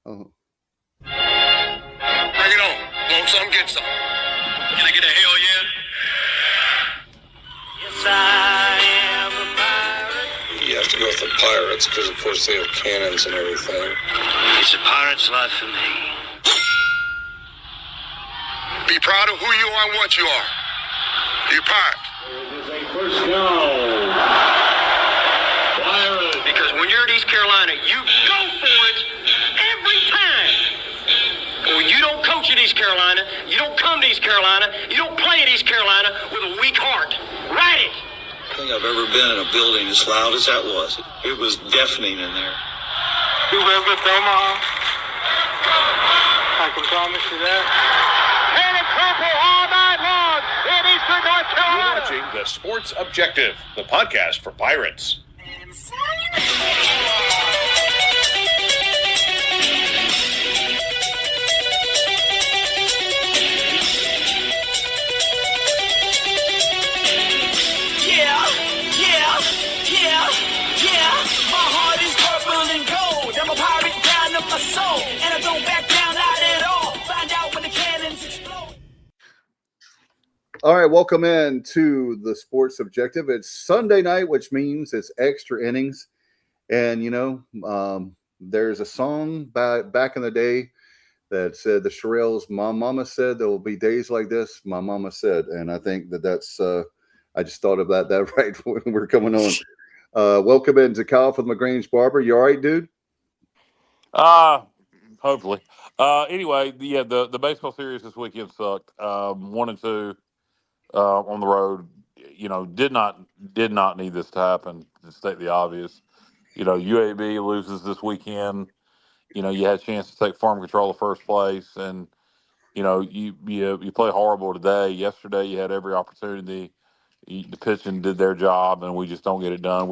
Oh. Bring it on. Want some, get some. Can I get a hell yeah? Yes, I am a pirate. You have to go with the pirates because, of course, they have cannons and everything. It's a pirate's life for me. Be proud of who you are and what you are. You're pirate. It is a first down. Pirates. Because when you're at East Carolina, you go for it every time. When you don't coach at East Carolina, you don't come to East Carolina, you don't play at East Carolina with a weak heart. Write it. I think I've ever been in a building as loud as that was. It was deafening in there. You live with Omaha? I can promise you that. And it's purple all night long in Eastern North Carolina. You're watching The Sports Objective, the podcast for Pirates. My heart is purple and gold. I'm a pirate down of my soul, and I don't back down not at all. Find out when the cannons explode. All right, welcome in to the Sports Objective. It's Sunday night, which means it's extra innings. And, there's a song back in the day that said the Shirelles, my mama said there will be days like this, my mama said. And I think that's I just thought of that right when we're coming on. Welcome in to Kyle from LaGrange Barber. You all right, dude? Hopefully. Anyway, the baseball series this weekend sucked. 1-2 on the road. Did not need this to happen, to state the obvious. UAB loses this weekend. You had a chance to take farm control of first place, and you play horrible today. Yesterday, you had every opportunity. The pitching did their job, and we just don't get it done.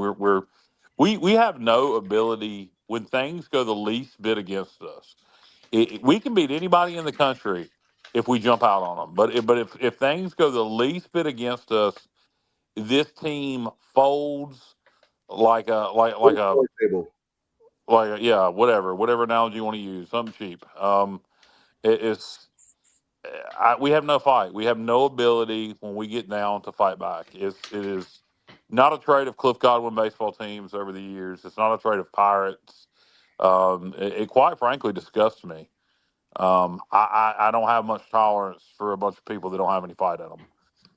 We have no ability when things go the least bit against us. We can beat anybody in the country if we jump out on them. But if things go the least bit against us, this team folds like a whatever analogy you want to use, something cheap. We have no fight. We have no ability when we get down to fight back. It is not a trait of Cliff Godwin baseball teams over the years. It's not a trait of Pirates. It quite frankly disgusts me. I don't have much tolerance for a bunch of people that don't have any fight in them.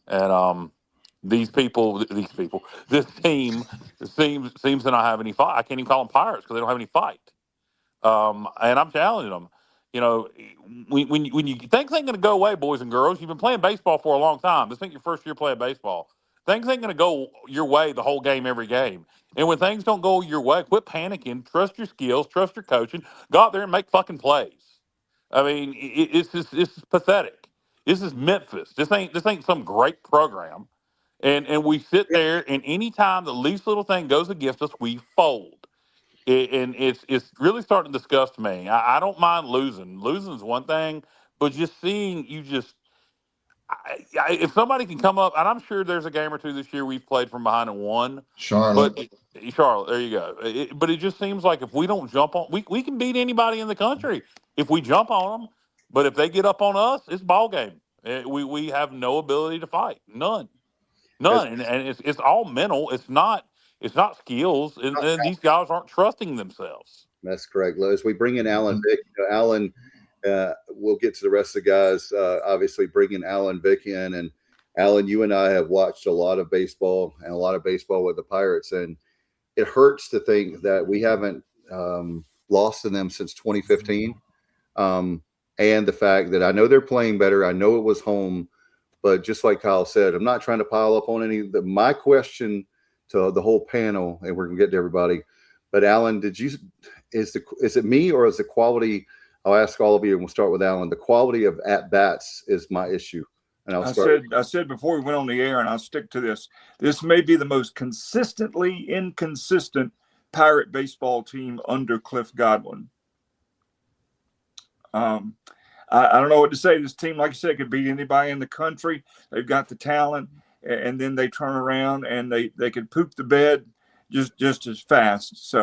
And this team seems to not have any fight. I can't even call them Pirates because they don't have any fight. And I'm challenging them. When you things ain't going to go away, boys and girls. You've been playing baseball for a long time. This ain't your first year playing baseball. Things ain't going to go your way the whole game, every game. And when things don't go your way, quit panicking. Trust your skills. Trust your coaching. Go out there and make fucking plays. I mean, it's pathetic. This is Memphis. This ain't some great program. And we sit there, and anytime the least little thing goes against us, we fold. And it's really starting to disgust me. I don't mind losing. Losing is one thing, but just seeing you if somebody can come up, and I'm sure there's a game or two this year we've played from behind and won. Charlotte, there you go. But it just seems like if we don't jump on, we can beat anybody in the country if we jump on them. But if they get up on us, it's ball game. We have no ability to fight. None. And it's all mental. It's not skills, and these guys aren't trusting themselves. That's correct, Lowe's. We bring in Alan Vick. Alan, we'll get to the rest of the guys. Obviously, bringing Alan Vick in, and Alan, you and I have watched a lot of baseball with the Pirates, and it hurts to think that we haven't lost to them since 2015. And the fact that I know they're playing better, I know it was home, but just like Kyle said, I'm not trying to pile up on any. My question to the whole panel, and we're gonna get to everybody. But Alan, is it me or is the quality? I'll ask all of you, and we'll start with Alan. The quality of at bats is my issue, and I said before we went on the air, and I'll stick to this. This may be the most consistently inconsistent Pirate baseball team under Cliff Godwin. I don't know what to say. This team, like I said, could beat anybody in the country. They've got the talent. And then they turn around and they could poop the bed just as fast. So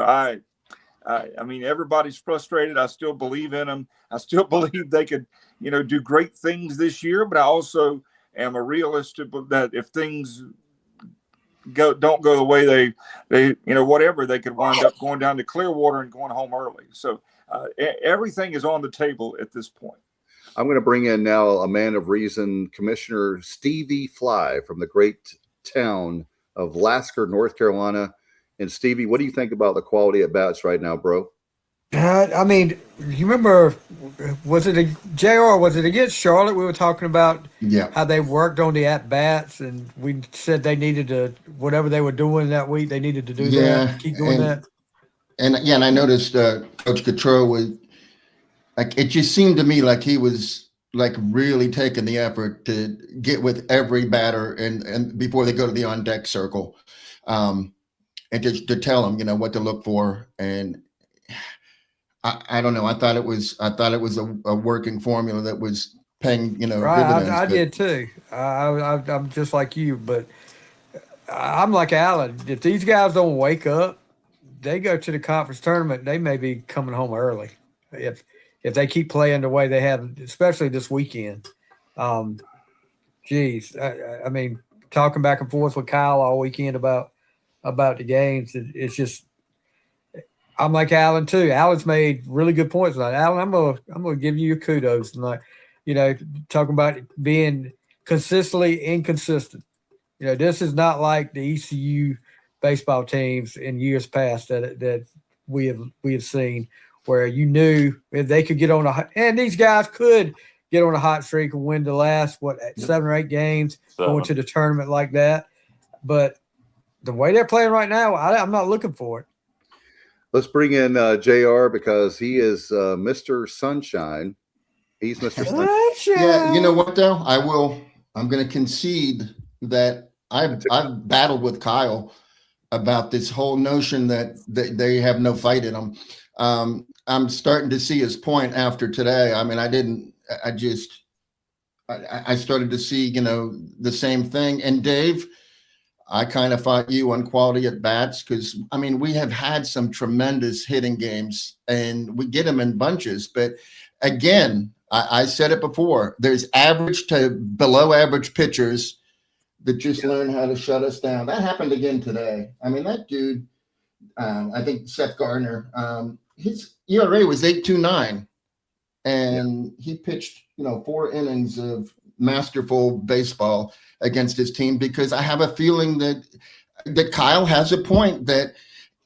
I mean, everybody's frustrated. I still believe in them. I still believe they could, do great things this year. But I also am a realist that if things don't go the way they whatever, they could wind up going down to Clearwater and going home early. So everything is on the table at this point. I'm going to bring in now a man of reason, Commissioner Stevie Fly from the great town of Lasker, North Carolina. And Stevie, what do you think about the quality at bats right now, bro? I mean, you remember, was it JR? Was it against Charlotte? We were talking about how they worked on the at bats, and we said they needed to, whatever they were doing that week, they needed to do that. Keep doing that. And I noticed Coach Cottrell was like, it just seemed to me like he was like really taking the effort to get with every batter and before they go to the on deck circle. And just to tell them, what to look for. And I don't know. I thought it was a working formula that was paying, Right. dividends. I did too. I'm just like you, but I'm like Alan. If these guys don't wake up, they go to the conference tournament, they may be coming home early. If they keep playing the way they have, especially this weekend. I mean, talking back and forth with Kyle all weekend about the games, it's just, I'm like Alan too. Alan's made really good points tonight. Alan, I'm gonna give you your kudos tonight. Talking about being consistently inconsistent. This is not like the ECU baseball teams in years past that we have seen, where you knew if they could get on and these guys could get on a hot streak and win the last 7 or 8 games going to the tournament like that. But the way they're playing right now, I'm not looking for it. Let's bring in JR because he is Mr. Sunshine. He's Mr. Sunshine. Yeah, you know what though? I'm going to concede that I've battled with Kyle about this whole notion that they have no fight in them. I'm starting to see his point after today. I mean, I started to see, the same thing. And Dave, I kind of fought you on quality at bats because, I mean, we have had some tremendous hitting games and we get them in bunches. But again, I said it before, there's average to below average pitchers that just learn how to shut us down. That happened again today. I mean, that dude, I think Seth Gardner, his ERA was 8.29 and he pitched, 4 innings of masterful baseball against his team, because I have a feeling that Kyle has a point that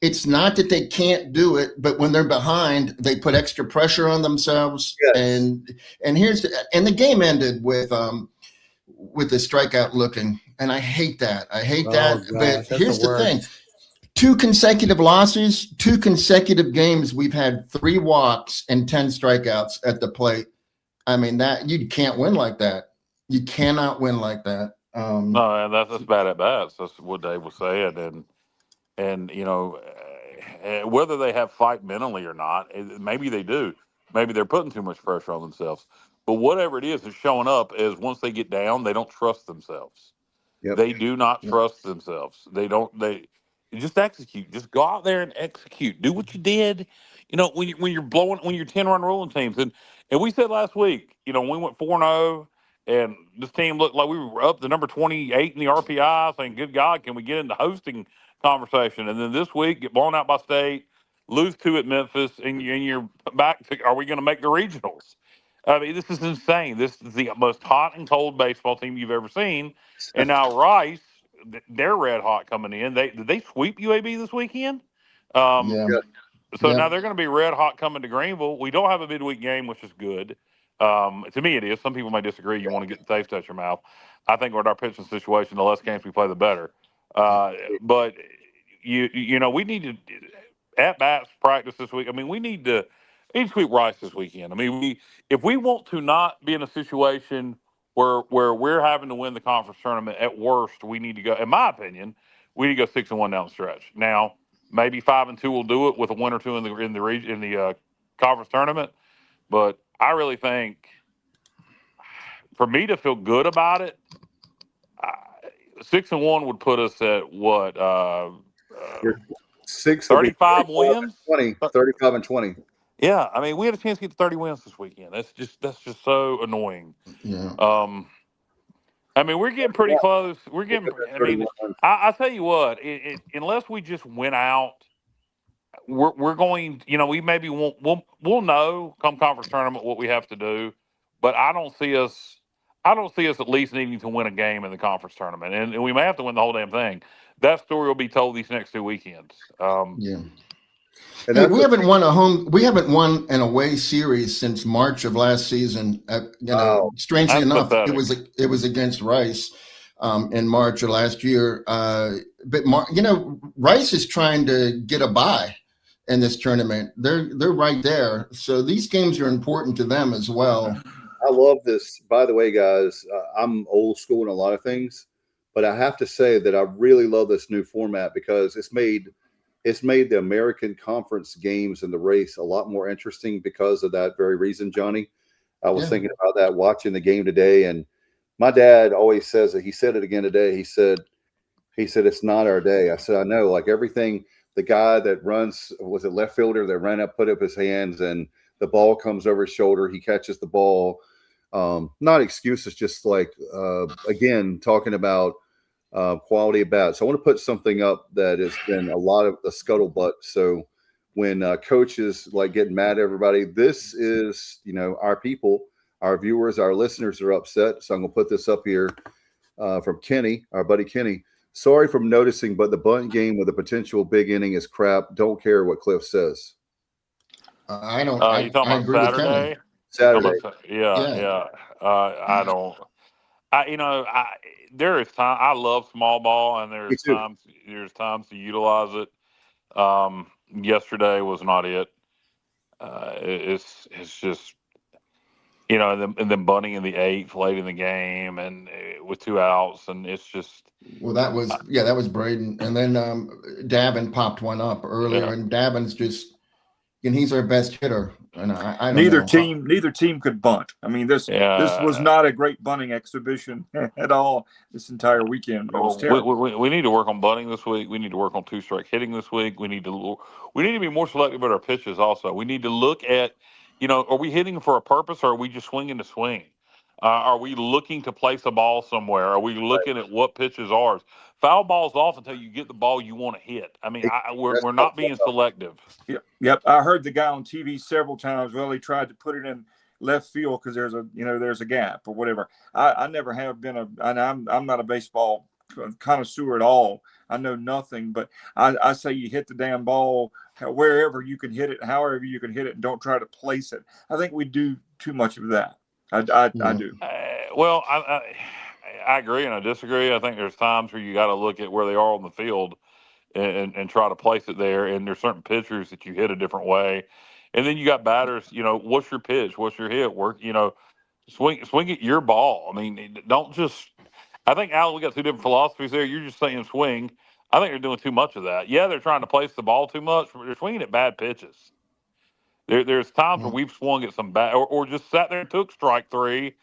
it's not that they can't do it, but when they're behind, they put extra pressure on themselves. Yes. And the game ended with the strikeout looking, and I hate that. Gosh, but here's the thing. 2 consecutive losses, 2 consecutive games, we've had 3 walks and 10 strikeouts at the plate. I mean, that you can't win like that. You cannot win like that. No, and that's bad at bats. That's what Dave was saying, and whether they have fight mentally or not, maybe they do. Maybe they're putting too much pressure on themselves. But whatever it is, it's showing up as once they get down, they don't trust themselves. Yep. They do not trust themselves. They just execute. Just go out there and execute. Do what you did. When you're 10-run rolling teams, and we said last week, we went 4-0. And this team looked like we were up to number 28 in the RPI, saying, good God, can we get in the hosting conversation? And then this week, get blown out by State, lose 2 at Memphis, and you're back to, are we going to make the regionals? I mean, this is insane. This is the most hot and cold baseball team you've ever seen. And now Rice, they're red hot coming in. Did they sweep UAB this weekend? So now they're going to be red hot coming to Greenville. We don't have a midweek game, which is good. To me, it is. Some people may disagree. You want to get the taste out your mouth. I think with our pitching situation, the less games we play, the better. But we need to at bats practice this week. I mean, we need to sweep Rice this weekend. I mean, if we want to not be in a situation where we're having to win the conference tournament, at worst, we need to go. In my opinion, we need to go 6-1 down the stretch. Now, maybe 5-2 will do it with a win or 2 in the conference tournament, but I really think for me to feel good about it, 6-1 would put us at what? 6 will be 35 wins. 20, 35 and 20. Yeah, I mean, we had a chance to get to 30 wins this weekend. That's just so annoying. Yeah. I mean, we're getting pretty close. We're getting. I mean, 31. I tell you what, unless we just win out, we're going. You know, we maybe won't. We'll know come conference tournament what we have to do, but I don't see us. I don't see us at least needing to win a game in the conference tournament, and we may have to win the whole damn thing. That story will be told these next 2 weekends. Yeah. And Hey, that's we what- haven't won a home. We haven't won an away series since March of last season. Strangely That's enough, pathetic. it was against Rice in March of last year. But Rice is trying to get a bye in this tournament. They're right there, so these games are important to them as well. I love this. By the way, guys, I'm old school in a lot of things, but I have to say that I really love this new format because it's made the American Conference games in the race a lot more interesting because of that very reason, Johnny. I was thinking about that watching the game today, and my dad always says it. He said it again today. He said it's not our day. I said, I know, like everything. The guy that runs, was it left fielder that ran up, put up his hands, and the ball comes over his shoulder. He catches the ball. Not excuses, just like again talking about quality of bats. So I want to put something up that has been a lot of the scuttlebutt. So when coaches like getting mad at everybody, this is, our people, our viewers, our listeners are upset. So I'm going to put this up here from Kenny, our buddy Kenny. Sorry for noticing, but the bunt game with a potential big inning is crap. Don't care what Cliff says. I don't. You talking I about agree with Kenny. Saturday? Saturday. Yeah. I don't. There is time. I love small ball, and there's times to utilize it. Yesterday was not it. It's just and then bunting in the 8th late in the game, and with 2 outs, and it's just. Well, that was Braden, and then Davin popped one up earlier, and Davin's just. And he's our best hitter. And I don't know. Neither team could bunt. I mean, this was not a great bunting exhibition at all this entire weekend. It was terrible. We need to work on bunting this week. We need to work on 2-strike hitting this week. We need to be more selective at our pitches. Also, we need to look at, are we hitting for a purpose, or are we just swinging to swing? Are we looking to place a ball somewhere? Are we looking at what pitches are? Foul balls off until you get the ball you want to hit. I mean, we're not being selective. Yep. I heard the guy on TV several times. Well, he tried to put it in left field because there's a gap or whatever. I never have been I'm not a baseball connoisseur at all. I know nothing, but I say you hit the damn ball wherever you can hit it, however you can hit it, and don't try to place it. I think we do too much of that. I do. Well, I agree and I disagree. I think there's times where you got to look at where they are on the field and try to place it there. And there's certain pitchers that you hit a different way. And then you got batters, what's your pitch? What's your hit? Swing at your ball. I mean, don't just – I think, Al, we got 2 different philosophies there. You're just saying swing. I think they're doing too much of that. Yeah, they're trying to place the ball too much, but they're swinging at bad pitches. There's times where we've swung at some bad or just sat there and took strike 3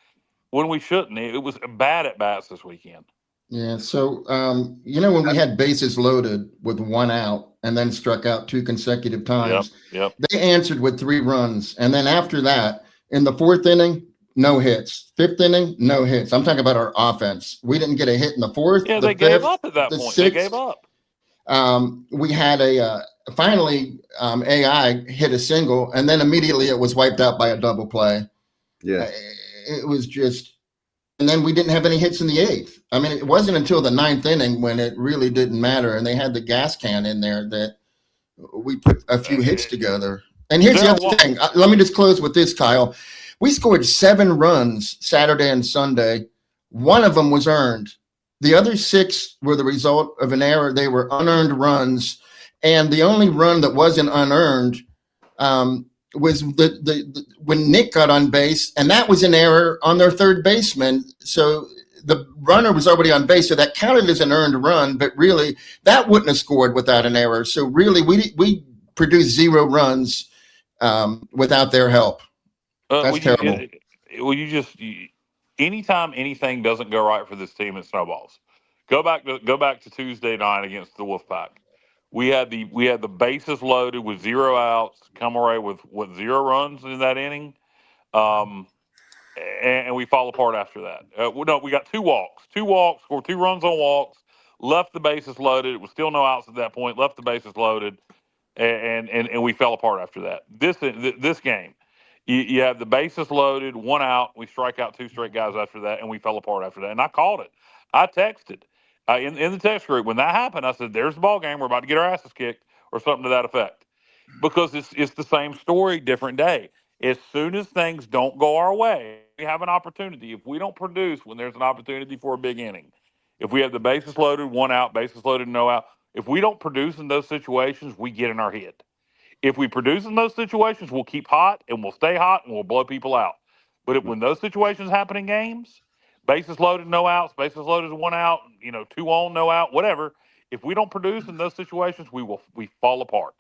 when we shouldn't. It was bad at bats this weekend. Yeah. So, when we had bases loaded with 1 out and then struck out 2 consecutive times, they answered with 3 runs. And then after that, in the 4th inning, no hits. 5th inning, no hits. I'm talking about our offense. We didn't get a hit in the 4th. Yeah, they gave up at that point. They gave up. We had finally AI hit a single, and then immediately it was wiped out by a double play. Yeah. It was just, and then we didn't have any hits in the 8th. I mean, it wasn't until the 9th inning when it really didn't matter, and they had the gas can in there that we put a few hits together. And here's the other thing. Let me just close with this, Kyle. We scored 7 runs Saturday and Sunday. 1 of them was earned. The other 6 were the result of an error. They were unearned runs. And the only run that wasn't unearned was when Nick got on base, and that was an error on their 3rd baseman. So the runner was already on base, so that counted as an earned run, but really that wouldn't have scored without an error. So really we produced 0 runs without their help. That's terrible. Anytime anything doesn't go right for this team, it snowballs. Go back to Tuesday night against the Wolfpack. We had the bases loaded with 0 outs, come away with 0 runs in that inning, and we fall apart after that. No, we got 2 walks, scored 2 runs on walks, left the bases loaded. It was still no outs at that point. Left the bases loaded, and we fell apart after that. This game, you have the bases loaded, 1 out. We strike out 2 straight guys after that, and we fell apart after that. And I called it. I texted in the text group when that happened. I said, "There's the ball game. We're about to get our asses kicked," or something to that effect, because it's the same story, different day. As soon as things don't go our way, we have an opportunity. If we don't produce when there's an opportunity for a big inning, if we have the bases loaded, 1 out, bases loaded, no out, if we don't produce in those situations, we get in our head. If we produce in those situations, we'll keep hot and we'll stay hot and we'll blow people out. But when those situations happen in games, bases loaded, no outs, bases loaded, 1 out, 2 on, no out, whatever. If we don't produce in those situations, we fall apart.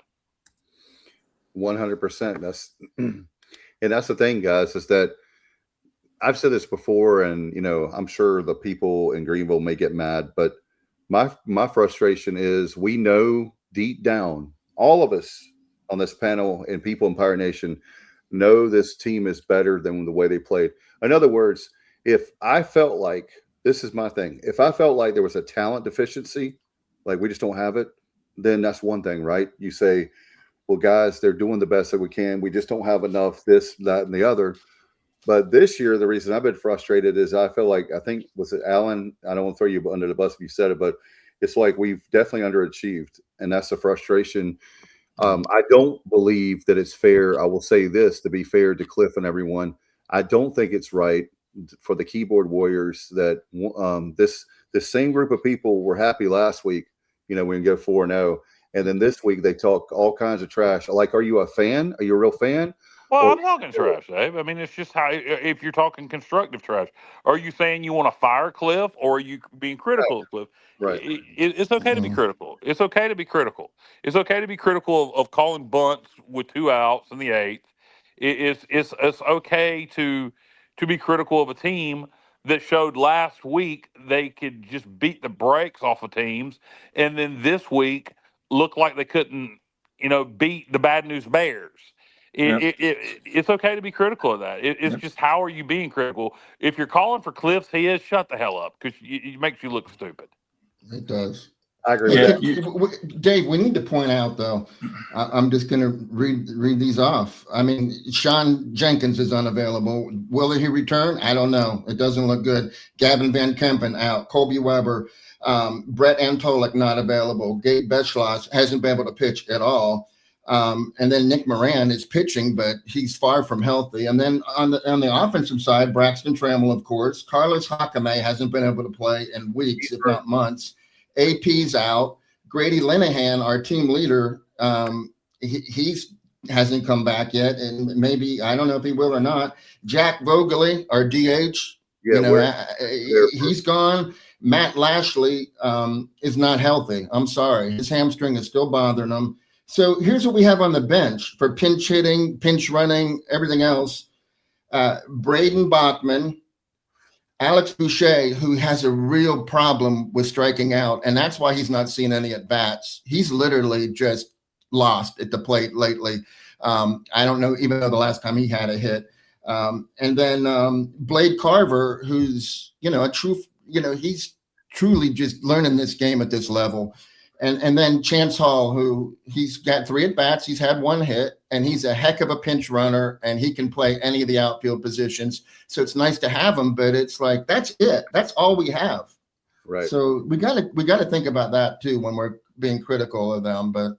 100%. That's the thing, guys, is that I've said this before, and I'm sure the people in Greenville may get mad, but my frustration is we know deep down, all of us on this panel and people in Pirate Nation know this team is better than the way they played. In other words, if I felt like, this is my thing, if I felt like there was a talent deficiency, like we just don't have it, then that's one thing, right? You say, well, guys, they're doing the best that we can. We just don't have enough this, that, and the other. But this year, the reason I've been frustrated is I feel like, I think, was it Alan? I don't want to throw you under the bus if you said it, but it's like we've definitely underachieved, and that's the frustration. I don't believe that it's fair. I will say this, to be fair to Cliff and everyone, I don't think it's right for the keyboard warriors that this same group of people were happy last week, we can go 4-0. And then this week they talk all kinds of trash. Like, are you a fan? Are you a real fan? Well, I'm talking trash, Dave. I mean, it's just how, if you're talking constructive trash, are you saying you want to fire Cliff, or are you being critical of Cliff? Right. It's okay to be critical. It's okay to be critical. It's okay to be critical of calling bunts with 2 outs in the 8th. It's okay to be critical of a team that showed last week they could just beat the brakes off of teams, and then this week looked like they couldn't, beat the Bad News Bears. It's okay to be critical of that. It's just, how are you being critical? If you're calling for Cliff's head, shut the hell up, because it makes you look stupid. It does. I agree with that. Dave, we need to point out, though, I'm just going to read these off. I mean, Sean Jenkins is unavailable. Will he return? I don't know. It doesn't look good. Gavin Van Kempen out. Colby Weber. Brett Antolik not available. Gabe Beschloss hasn't been able to pitch at all. And then Nick Moran is pitching, but he's far from healthy. And then on the offensive side, Braxton Trammell, of course. Carlos Hakame hasn't been able to play in weeks, if not months. AP's out. Grady Linehan, our team leader, he's hasn't come back yet, and maybe, I don't know if he will or not. Jack Vogeley, our DH, he's gone. Matt Lashley is not healthy. I'm sorry. His hamstring is still bothering him. So here's what we have on the bench for pinch hitting, pinch running, everything else. Braden Bachman, Alex Boucher, who has a real problem with striking out, and that's why he's not seen any at-bats. He's literally just lost at the plate lately. I don't know, even though the last time he had a hit. And then Blade Carver, who's, he's truly just learning this game at this level. And then Chance Hall, who he's got 3 at-bats, he's had 1 hit, and he's a heck of a pinch runner, and he can play any of the outfield positions. So it's nice to have him, but it's like, that's it. That's all we have. Right. So we gotta think about that too when we're being critical of them. But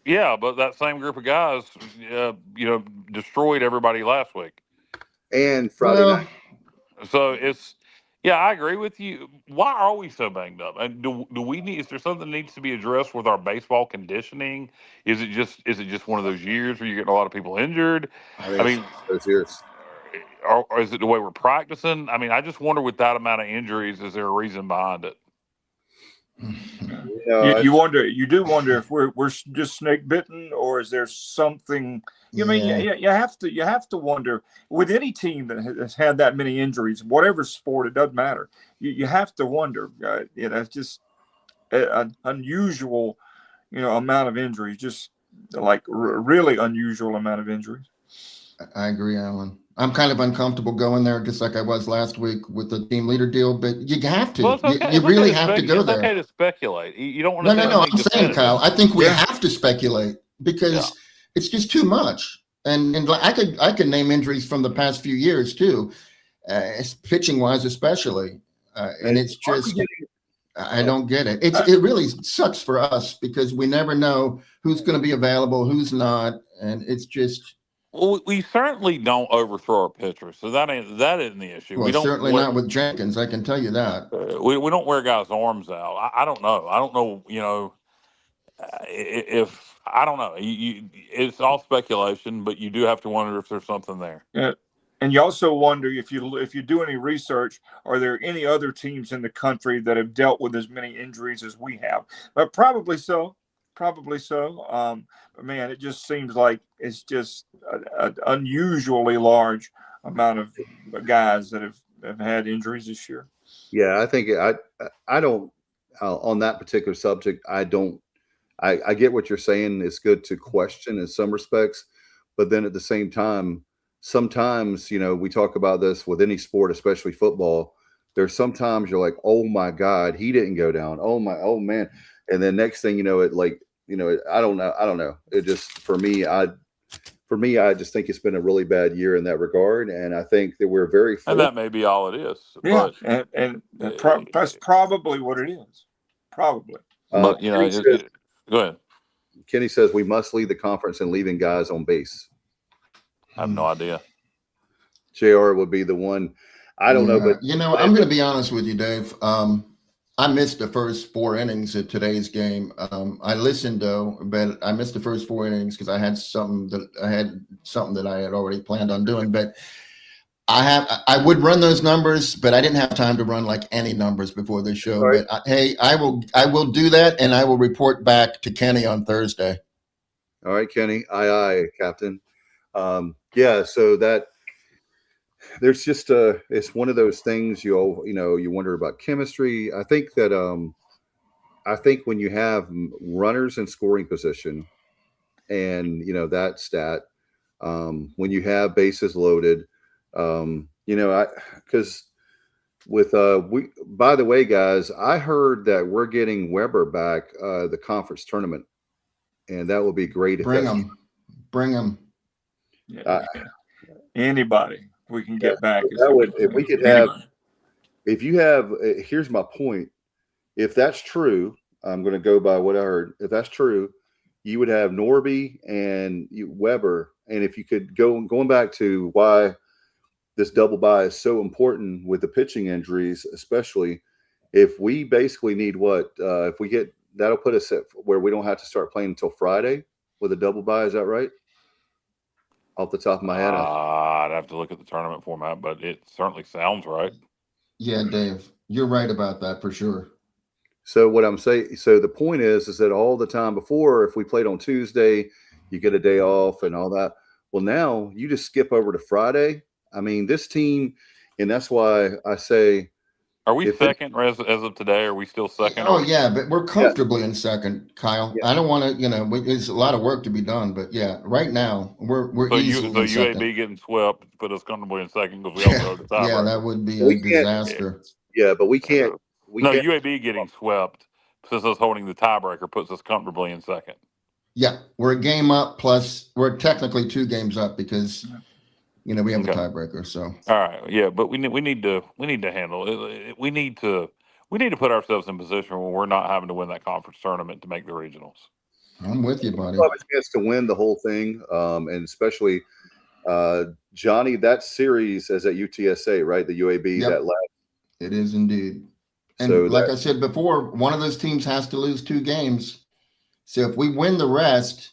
yeah, but that same group of guys, destroyed everybody last week. And Friday night. So it's, yeah, I agree with you. Why are we so banged up? And do we need? Is there something that needs to be addressed with our baseball conditioning? Is it just one of those years where you're getting a lot of people injured? I mean, those years. Or is it the way we're practicing? I mean, I just wonder, with that amount of injuries, is there a reason behind it? You do wonder if we're just snake bitten, or is there something? You have to wonder with any team that has had that many injuries, whatever sport, it doesn't matter. You have to wonder. It's just an unusual amount of injuries, just like really unusual amount of injuries. I agree, Alan. I'm kind of uncomfortable going there, just like I was last week with the team leader deal. But you have to. Well, it's okay. You really have to go it's there. Okay to speculate. You don't want No, to. no, no. I'm saying, Kyle, I think we have to speculate because it's just too much. And I could name injuries from the past few years too, pitching wise especially. And it's just I don't get it. It really sucks for us because we never know who's going to be available, who's not, and it's just. Well, we certainly don't overthrow our pitchers, so that isn't the issue. Well, we don't certainly not with Jenkins. I can tell you that. We don't wear guys' arms out. I don't know. I don't know. If I don't know, it's all speculation, but you do have to wonder if there's something there. Yeah. And you also wonder if you do any research, are there any other teams in the country that have dealt with as many injuries as we have? But probably so. But man, it just seems like it's just an unusually large amount of guys that have had injuries this year. Yeah, I think I don't on that particular subject. I get what you're saying. It's good to question in some respects, but then at the same time, sometimes, we talk about this with any sport, especially football. There's sometimes you're like, oh my God, he didn't go down. Oh man. And then next thing you know, I don't know. It just, for me, I just think it's been a really bad year in that regard. And I think that we're very, and that may be all it is. Yeah. And that's probably what it is. Probably. But, go ahead. Kenny says we must lead the conference in leaving guys on base. I have no idea. JR would be the one. I don't know, but I'm going to be honest with you, Dave. I missed the first 4 innings of today's game. I listened though, but I missed the first 4 innings because I had something that I had already planned on doing. But I would run those numbers, but I didn't have time to run like any numbers before the show. Right. But I will do that, and I will report back to Kenny on Thursday. All right, Kenny. Aye, Captain. So that there's just it's one of those things you wonder about chemistry. I think that when you have runners in scoring position and that stat, when you have bases loaded, because with by the way, guys, I heard that we're getting Weber back the conference tournament, and that will be great. Bring him. Yeah, anybody we can get back. That would, if we could have, if you have, here's my point. If that's true, I'm going to go by what I heard. If that's true, you would have Norby and Weber. And if you could going back to why this double bye is so important with the pitching injuries, especially if we basically need if we get, that'll put us at where we don't have to start playing until Friday with a double bye. Is that right? Off the top of my head, I'd have to look at the tournament format, but it certainly sounds right. Yeah, Dave, you're right about that for sure. So what I'm saying, the point is that all the time before, if we played on Tuesday, you get a day off and all that. Well, now you just skip over to Friday. I mean, this team, and that's why I say, are we second as of today? Are we still second? Oh, yeah, but we're comfortably in second, Kyle. Yeah. I don't want to, there's a lot of work to be done, but yeah, right now we're easily in second. UAB getting swept put us comfortably in second because we all go to the top. Yeah, that would be a disaster. Yeah, but we can't. UAB getting swept since us holding the tiebreaker puts us comfortably in second. Yeah, we're a game up plus we're technically 2 games up because. We have a tiebreaker. So all right, yeah, but we need to handle it. We need to put ourselves in position where we're not having to win that conference tournament to make the regionals. I'm with you, buddy. We have a chance to win the whole thing, and especially Johnny. That series is at UTSA, right? The UAB. Yep. That last. It is indeed. And so like I said before, one of those teams has to lose 2 games. So if we win the rest.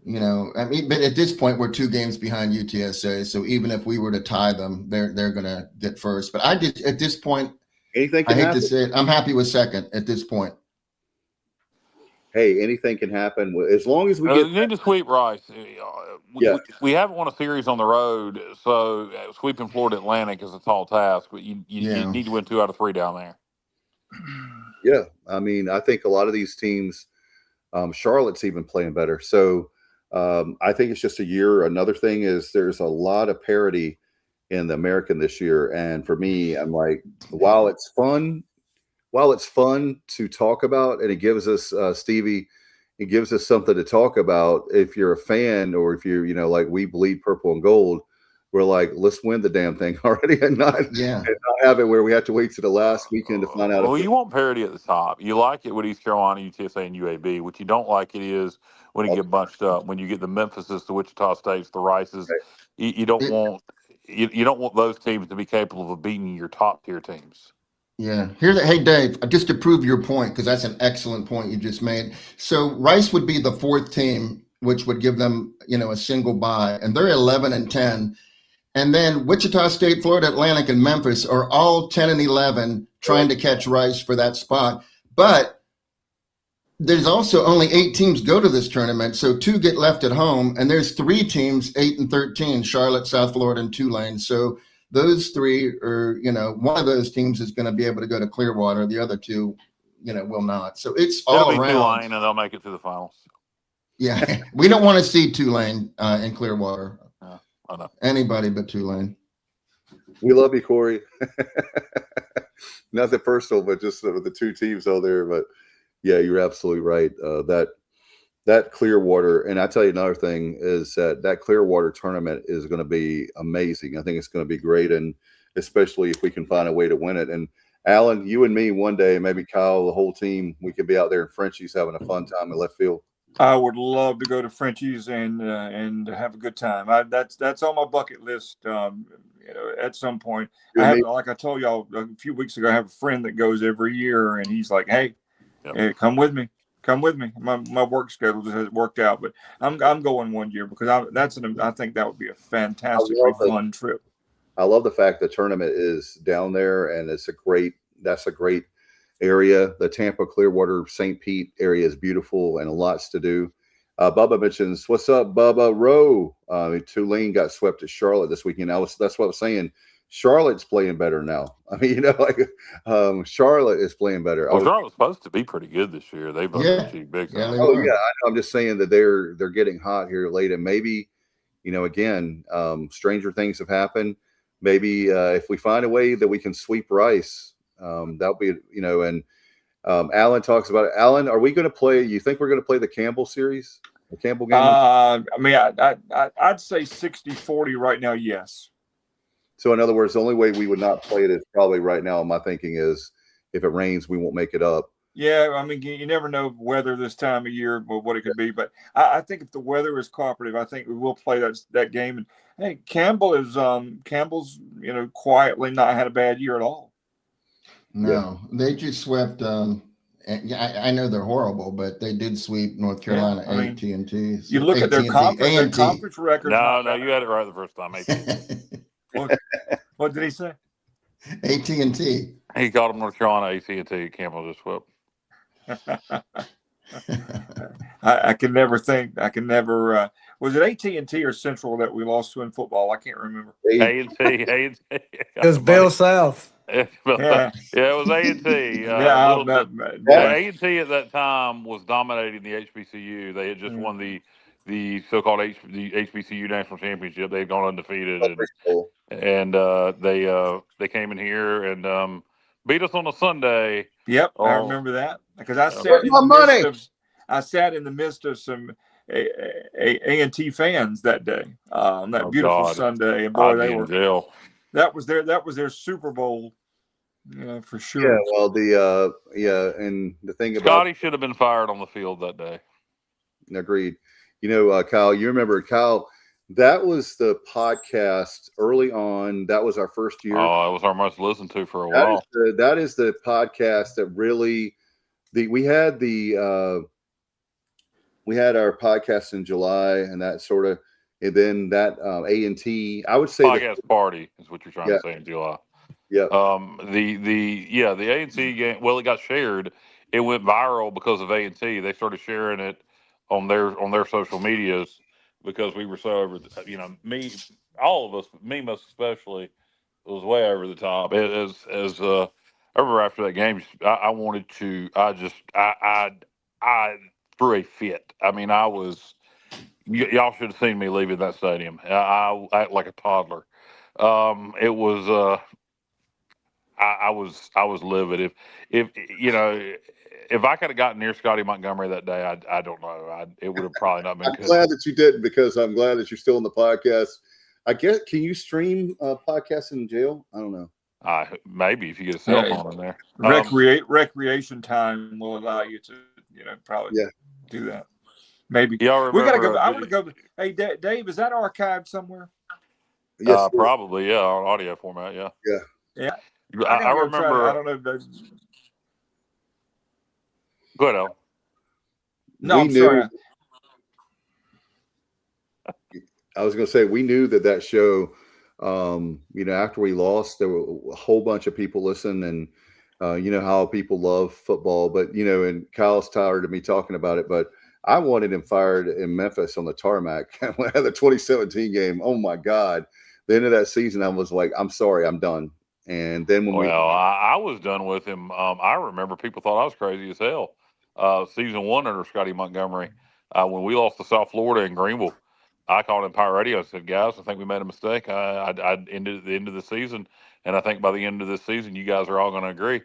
But at this point, we're 2 games behind UTSA. So even if we were to tie them, they're going to get first. But at this point, anything can happen. To say it, I'm happy with second at this point. Hey, anything can happen as long as we need to sweep Rice. We haven't won a series on the road, so sweeping Florida Atlantic is a tall task. But you need to win 2 out of 3 down there. Yeah, I mean, I think a lot of these teams. Charlotte's even playing better. So I think it's just a year. Another thing is there's a lot of parity in the American this year. And for me, I'm like, while it's fun to talk about, and it gives us, Stevie, it gives us something to talk about. If you're a fan, or if you're, like we bleed purple and gold, we're like, let's win the damn thing already, and not have it where we have to wait to the last weekend to find out. Well, you want parity at the top. You like it with East Carolina, UTSA, and UAB. What you don't like it is when you get bunched up. When you get the Memphises, the Wichita States, the Rices, you don't want you don't want those teams to be capable of beating your top tier teams. Yeah. Hey, Dave, just to prove your point, because that's an excellent point you just made. So Rice would be the fourth team, which would give them, a single bye, and they're 11-10. And then Wichita State, Florida Atlantic, and Memphis are all 10-11, trying to catch Rice for that spot. But there's also only 8 teams go to this tournament, so 2 get left at home, and there's 3 teams, 8-13, Charlotte, South Florida, and Tulane. So those 3 are, one of those teams is going to be able to go to Clearwater. The other 2, will not. So it's all It'll be around. Tulane, and they'll make it to the finals. Yeah, we don't want to see Tulane in Clearwater. I know. Anybody but Tulane. We love you, Corey. Nothing personal, but just the 2 teams out there. But yeah, you're absolutely right. That Clearwater, and I tell you another thing is that Clearwater tournament is going to be amazing. I think it's going to be great, and especially if we can find a way to win it. And Alan, you and me one day, maybe Kyle, the whole team, we could be out there in Frenchies having a fun time in left field. I would love to go to Frenchie's and have a good time. That's on my bucket list. At some point, like I told y'all a few weeks ago, I have a friend that goes every year, and he's like, "Hey, come with me. Come with me." My work schedule just hasn't worked out, but I'm going one year because I think that would be a fantastically fun trip. I love the fact the tournament is down there, and that's a great area. The Tampa, Clearwater, St. Pete area is beautiful and lots to do. Bubba mentions, what's up, Bubba? Rowe. Tulane got swept at Charlotte this weekend. That's what I was saying. Charlotte's playing better now. I mean, Charlotte is playing better. Well, Charlotte's supposed to be pretty good this year. They've achieved big time. I know. I'm just saying that they're getting hot here late, and maybe, again, stranger things have happened. Maybe if we find a way that we can sweep Rice, that'll be, and Alan talks about it. Alan, are we going to play? You think we're going to play the Campbell series, the Campbell game? I'd say 60-40 right now. Yes. So in other words, the only way we would not play it is probably right now. My thinking is, if it rains, we won't make it up. Yeah, I mean, you never know weather this time of year, what it could be. But I think if the weather is cooperative, I think we will play that game. And hey, Campbell's quietly not had a bad year at all. No, they just swept. I know they're horrible, but they did sweep North Carolina, AT&T. You look at their conference record. No, you had it right the first time. What did he say? AT&T. He called them North Carolina, AT&T. Campbell just swept. I can never think. I can never. Was it AT&T or Central that we lost to in football? I can't remember. A&T. It was Bill South. It was A&T. A&T at that time was dominating the HBCU. They had just won the so-called the HBCU national championship. They had gone undefeated, and they came in here and beat us on a Sunday. Yep, I remember that because I sat in the midst of some A&T fans that day on that beautiful Sunday, and boy, they were jail. That was their Super Bowl, for sure. Yeah, well, and the thing about Scotty should have been fired on the field that day. Agreed. Kyle, you remember, Kyle, that was the podcast early on. That was our first year. Oh, it was our most listened to for a while. That is the podcast that really we had our podcast in July, and that sort of. And then that A&T, I would say podcast party is what you're trying to say in July. Yeah. The A&T game. Well, it got shared. It went viral because of A&T. They started sharing it on their social medias because we were so over. Me, all of us, me most especially, was way over the top. I remember after that game, I wanted to. I threw a fit. I mean, y'all should have seen me leaving that stadium. I act like a toddler. It was. I was livid. If you know, if I could have gotten near Scotty Montgomery that day, I don't know. It would have probably not been I'm good. glad that you didn't, because I'm glad that you're still in the podcast. I guess, can you stream podcasts in jail? I don't know. Maybe if you get a cell phone in there. Recreation time will allow you to, probably do that. Maybe y'all remember, we gotta go. I want to go. Hey, Dave, is that archived somewhere? Yes, probably. Yeah, on audio format. Yeah. Yeah. I remember. I don't know. Go ahead, Al. No, I'm sorry. I was going to say, we knew that show, after we lost, there were a whole bunch of people listening, and you know how people love football, but, and Kyle's tired of me talking about it, but I wanted him fired in Memphis on the tarmac when I had the 2017 game. Oh my God. The end of that season, I was like, I'm sorry, I'm done. And then when I was done with him. I remember people thought I was crazy as hell. Season 1 under Scotty Montgomery, when we lost to South Florida in Greenville, I called in Pirate Radio and said, guys, I think we made a mistake. I ended at the end of the season, and I think by the end of this season, you guys are all going to agree.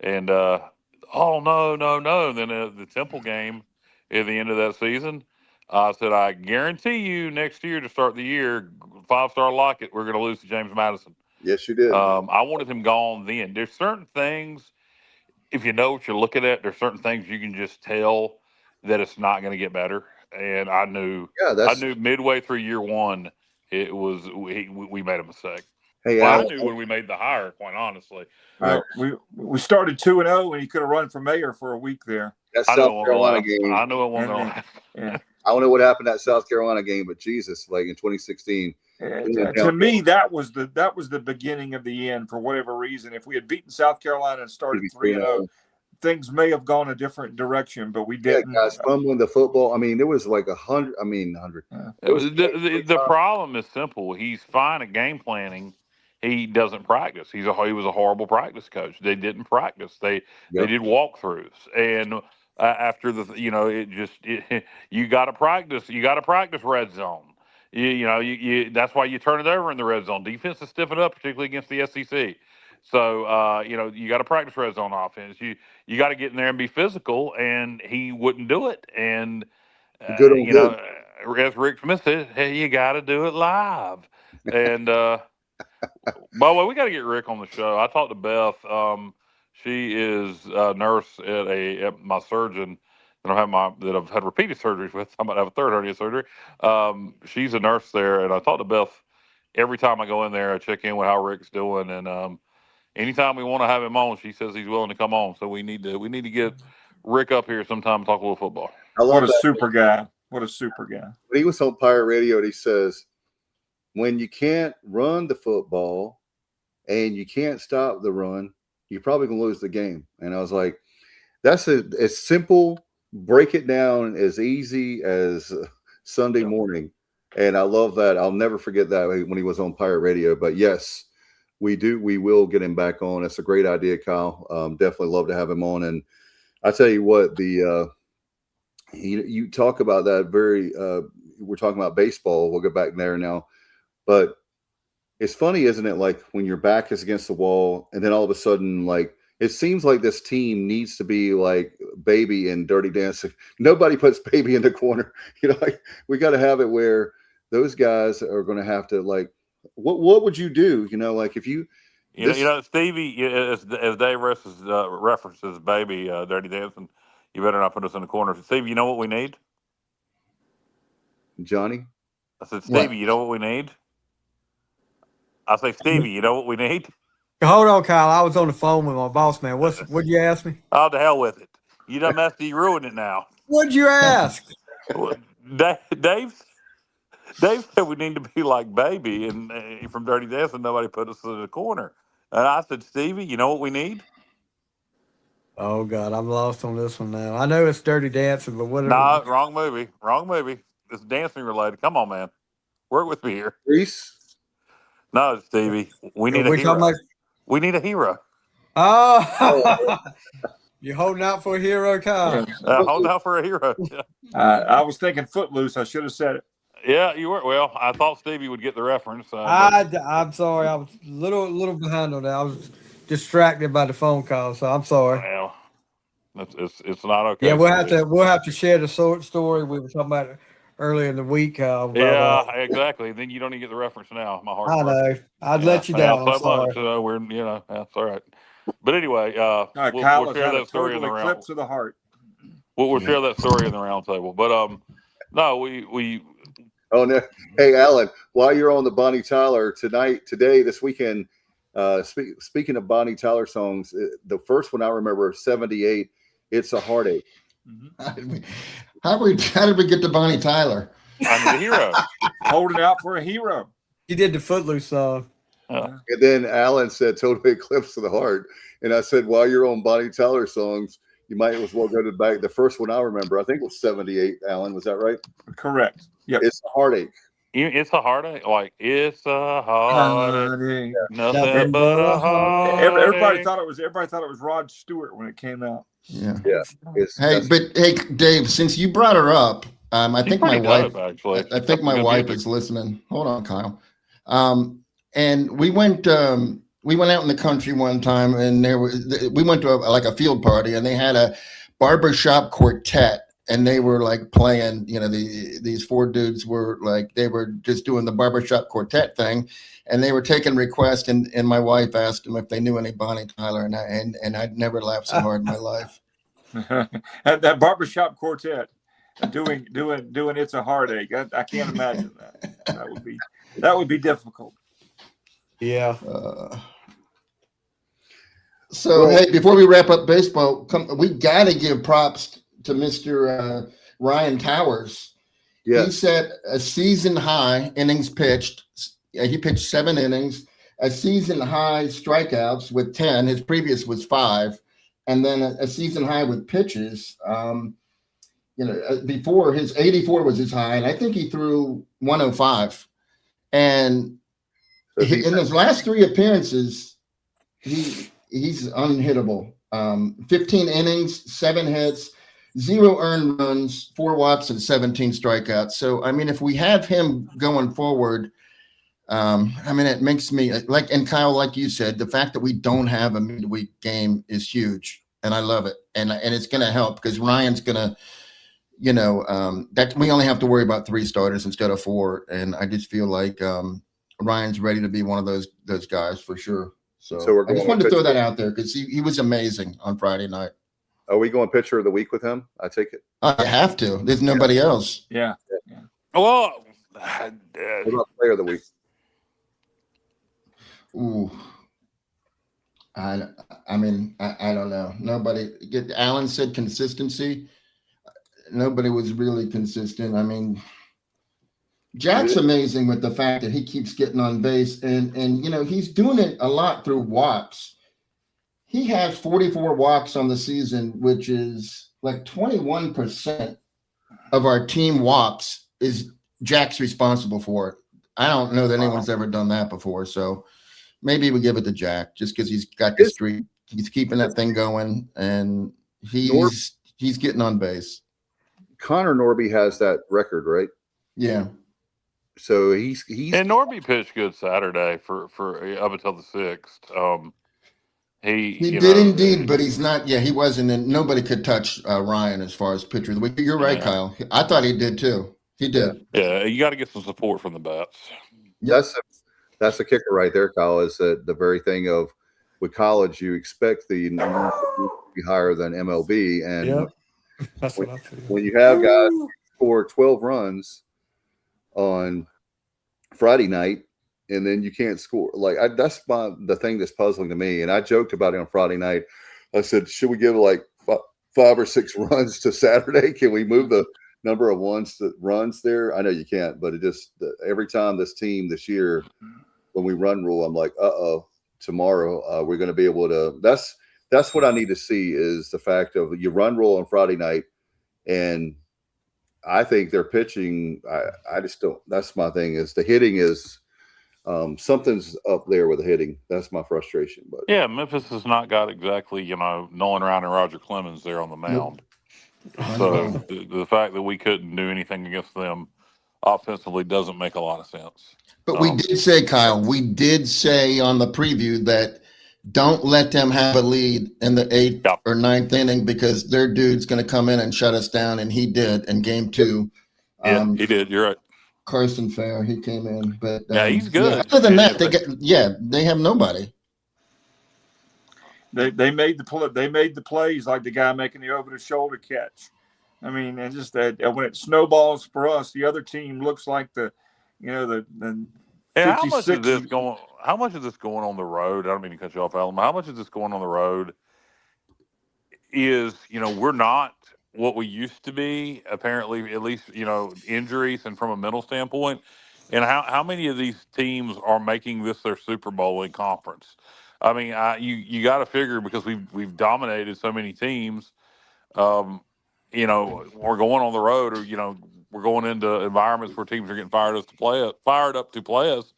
And oh no! And then the Temple game at the end of that season, I said, I guarantee you, next year to start the year, 5-star Lockett, we're going to lose to James Madison. Yes, you did. I wanted him gone then. There's certain things, if you know what you're looking at, there's certain things you can just tell that it's not going to get better. And I knew midway through year 1, it was we made a mistake. Hey, I knew when we made the hire, quite honestly. We started 2-0, and he could have run for mayor for a week there. That South Carolina game. I knew it wasn't going to last. Yeah. I don't know what happened that South Carolina game, but Jesus, like in 2016. To me, that was the beginning of the end for whatever reason. If we had beaten South Carolina and started 3-0, things may have gone a different direction, but we didn't. Yeah, guys, fumbling the football. I mean, there was like 100. I mean, 100. The problem is simple. He's fine at game planning. He doesn't practice. He was a horrible practice coach. They didn't practice. They did walkthroughs, and after you got to practice. You got to practice red zone. That's why you turn it over in the red zone. Defense is stiffing up, particularly against the SEC. So you got to practice red zone offense. You got to get in there and be physical, and he wouldn't do it. And as Rick Smith said, hey, you got to do it live. And by the way, we got to get Rick on the show. I talked to Beth. She is a nurse at my surgeon that I've had repeated surgeries with. I'm about to have a third hernia surgery. She's a nurse there, and I talk to Beth every time I go in there. I check in with how Rick's doing, and anytime we want to have him on, she says he's willing to come on. So we need to get Rick up here sometime and talk a little football. What a super guy! What a super guy! When he was on Pirate Radio, he says, when you can't run the football and you can't stop the run, you're probably going to lose the game. And I was like, that's as simple, break it down as easy as Sunday morning. And I love that. I'll never forget that when he was on Pirate Radio. But yes, we will get him back on. It's a great idea, Kyle. Definitely love to have him on. And I tell you what, you talk about that we're talking about baseball. We'll get back there now. But it's funny, isn't it? Like when your back is against the wall, and then all of a sudden, like it seems like this team needs to be like Baby in Dirty Dancing. Nobody puts Baby in the corner. Like we got to have it where those guys are going to have to like. What would you do? Like if you. Stevie, as Dave references Baby Dirty Dancing, you better not put us in the corner. Stevie, you know what we need? Johnny? I said, Stevie, you know what we need? I say, Stevie, you know what we need? Hold on, Kyle. I was on the phone with my boss, man. What'd you ask me? Oh, to hell with it. You done messed it. You ruined it now. What'd you ask? Dave said we need to be like Baby, and from Dirty Dancing, nobody put us in the corner. And I said, Stevie, you know what we need? Oh, God, I'm lost on this one now. I know it's Dirty Dancing, but whatever. No, wrong movie. Wrong movie. It's dancing related. Come on, man. Work with me here. Reese? No, Stevie. We need a hero. We need a hero. Oh. You're holding out for a hero, Kyle. Hold out for a hero. I was thinking Footloose. I should have said it. Yeah, you were. Well, I thought Stevie would get the reference. I'm sorry. I was a little behind on that. I was distracted by the phone call, so I'm sorry. Well, it's not okay. Yeah, we'll have to share the story we were talking about earlier in the week. Yeah, exactly. Then you don't even get the reference now. My heart. I know. I'd let you down. I'm sorry. Much. We're that's all right. But anyway, Kyle we'll share that story in the round. Eclipse of the heart. We'll share that story in the round table. But no, we. Oh no! Hey, Alan, while you're on the Bonnie Tyler today, this weekend. Speaking of Bonnie Tyler songs, the first one I remember, 78. It's a Heartache. Mm-hmm. How did we get to Bonnie Tyler? I'm the hero. Holding out for a hero. He did the Footloose song. And then Alan said Total Eclipse of the Heart. And I said, while you're on Bonnie Tyler songs, you might as well go to the back. The first one I remember, I think it was 78, Alan. Was that right? Correct. Yep. It's a Heartache. It's a heartache. Like, it's a heartache. Nothing but a heartache. Everybody thought it was Rod Stewart when it came out. Yeah. Hey, Dave, since you brought her up, I think my wife actually. I think my wife is listening. Hold on, Kyle. And we went out in the country one time, and we went to a field party, and they had a barbershop quartet, and they were like playing, these four dudes were like, they were just doing the barbershop quartet thing, and they were taking requests, and my wife asked them if they knew any Bonnie Tyler, and I'd never laughed so hard in my life. And that barbershop quartet doing It's a Heartache. I can't imagine that. That would be difficult. Yeah. Hey, before we wrap up baseball, we got to give props to Mr. Ryan Towers. Yeah. He set a season high innings pitched. He pitched 7 innings, a season high strikeouts with 10. His previous was 5, and then a season high with pitches. Before his 84 was his high, and I think he threw 105. And in his last 3 appearances, he's unhittable. 15 innings, 7 hits, 0 earned runs, 4 walks, and 17 strikeouts. So, I mean, if we have him going forward, it makes me like, and Kyle, like you said, the fact that we don't have a midweek game is huge, and I love it. And it's going to help because Ryan's going to, that we only have to worry about 3 starters instead of 4. And I just feel like Ryan's ready to be one of those guys for sure. So I just wanted to throw that out there because he was amazing on Friday night. Are we going pitcher of the week with him? I take it. I have to. There's nobody else. Yeah. Well, what about player of the week? Ooh. I don't know. Nobody. Alan said consistency. Nobody was really consistent. I mean, Jack's amazing with the fact that he keeps getting on base, and he's doing it a lot through walks. He has 44 walks on the season, which is like 21% of our team walks is Jack's responsible for it. I don't know that anyone's ever done that before, so maybe we give it to Jack just because he's got the streak. He's keeping that thing going, and he's getting on base. Connor Norby has that record, right? Yeah. So he's and Norby pitched good Saturday for up until the 6th. He did indeed, but he's not. Yeah, he wasn't. And nobody could touch Ryan as far as pitcher of the week. You're right, Kyle. I thought he did too. He did. Yeah, you got to get some support from the bats. That's the kicker right there, Kyle. Is that the very thing of with college, you expect the number to be higher than MLB, and that's when you have guys score 12 runs on Friday night, and then you can't score. That's the thing that's puzzling to me. And I joked about it on Friday night. I said, should we give like 5 or 6 runs to Saturday? Can we move the number of runs there? I know you can't, but it just every time this team this year, when we run rule, I'm like, tomorrow we're going to be able to. That's what I need to see is the fact of you run rule on Friday night, and I think they're pitching. I just don't. That's my thing. Is the hitting is. Something's up there with the hitting. That's my frustration. But Yeah, Memphis has not got exactly, Nolan Ryan and Roger Clemens there on the mound. So the fact that we couldn't do anything against them offensively doesn't make a lot of sense. But we did say, Kyle, we did say on the preview that don't let them have a lead in the 8th or 9th inning because their dude's going to come in and shut us down, and he did in game 2. Yeah, he did. You're right. Carson Fair, he came in, but yeah, he's good. Other than that, they have nobody. They made the plays like the guy making the over the shoulder catch. I mean, and just that when it snowballs for us, the other team looks like the 56. How much is this going on the road? I don't mean to cut you off, Alan. How much is this going on the road? We're not what we used to be, apparently, at least, injuries and from a mental standpoint. And how many of these teams are making this their Super Bowl in conference? I mean, you got to figure because we've dominated so many teams. We're going on the road, or we're going into environments where teams are getting fired up to play us,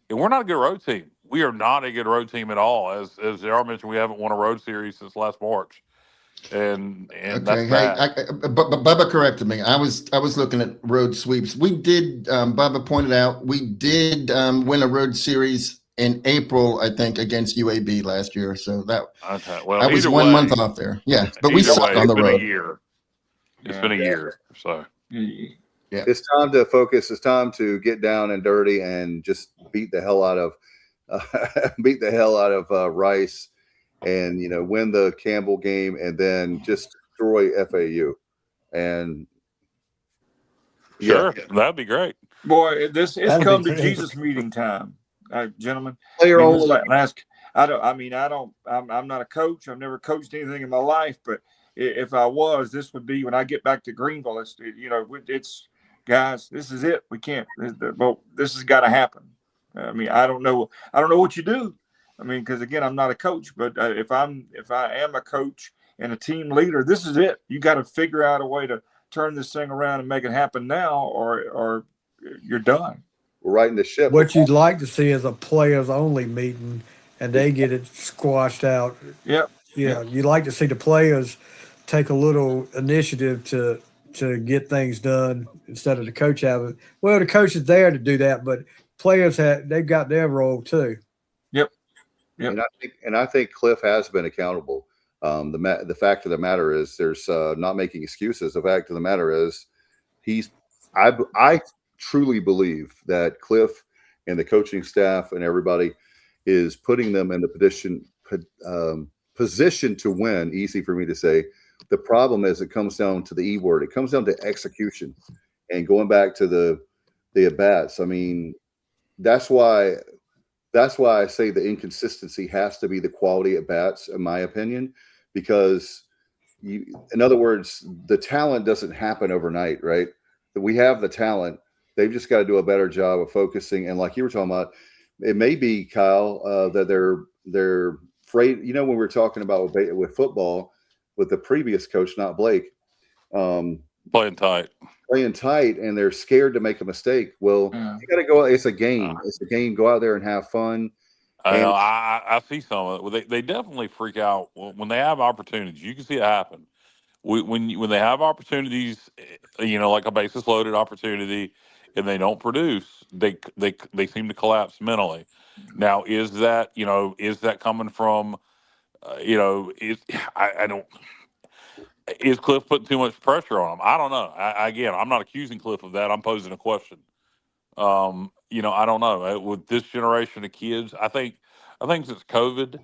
and we're not a good road team. We are not a good road team at all. As JR mentioned, we haven't won a road series since last March, and that's bad. But Bubba corrected me. I was looking at road sweeps. We did. Bubba pointed out we did win a road series in April, I think, against UAB last year. So that I was 1 month off there. Yeah, but we sucked on the road. It's been a year. So yeah, it's time to focus. It's time to get down and dirty and just beat the hell out of Rice, and win the Campbell game, and then just destroy FAU. And sure, that'd be great. Boy, it's come to Jesus meeting time. Gentlemen, player only. I'm not a coach. I've never coached anything in my life, but if I was, this would be when I get back to Greenville. It's guys, this is it. We can't. This has got to happen. I mean, I don't know what you do. I mean, because again, I'm not a coach, but if I am a coach and a team leader, this is it. You got to figure out a way to turn this thing around and make it happen now, or you're done. We're riding the ship. What you'd like to see is a players only meeting, and they get it squashed out. Yep. Yeah, you'd like to see the players take a little initiative to get things done instead of the coach having. Well, the coach is there to do that, but players they've got their role too. Yep. And I think Cliff has been accountable. The fact of the matter is, there's not making excuses. The fact of the matter is, I truly believe that Cliff and the coaching staff and everybody is putting them in the position to win. Easy for me to say. The problem is, it comes down to the E word. It comes down to execution, and going back to the at bats. I mean, that's why I say the inconsistency has to be the quality at bats, in my opinion, because in other words, the talent doesn't happen overnight, right? We have the talent. They've just got to do a better job of focusing. And like you were talking about, it may be, Kyle, that they're afraid. When we were talking about with football, with the previous coach, not Blake, playing tight, and they're scared to make a mistake. Well, you got to go. It's a game. It's a game. Go out there and have fun. I see some of it. They definitely freak out when they have opportunities. You can see it happen. When they have opportunities, like a bases loaded opportunity, and they don't produce, they seem to collapse mentally. Now, is that coming from, I don't. Is Cliff putting too much pressure on him? I don't know. Again, I'm not accusing Cliff of that. I'm posing a question. I don't know. With this generation of kids, I think since COVID,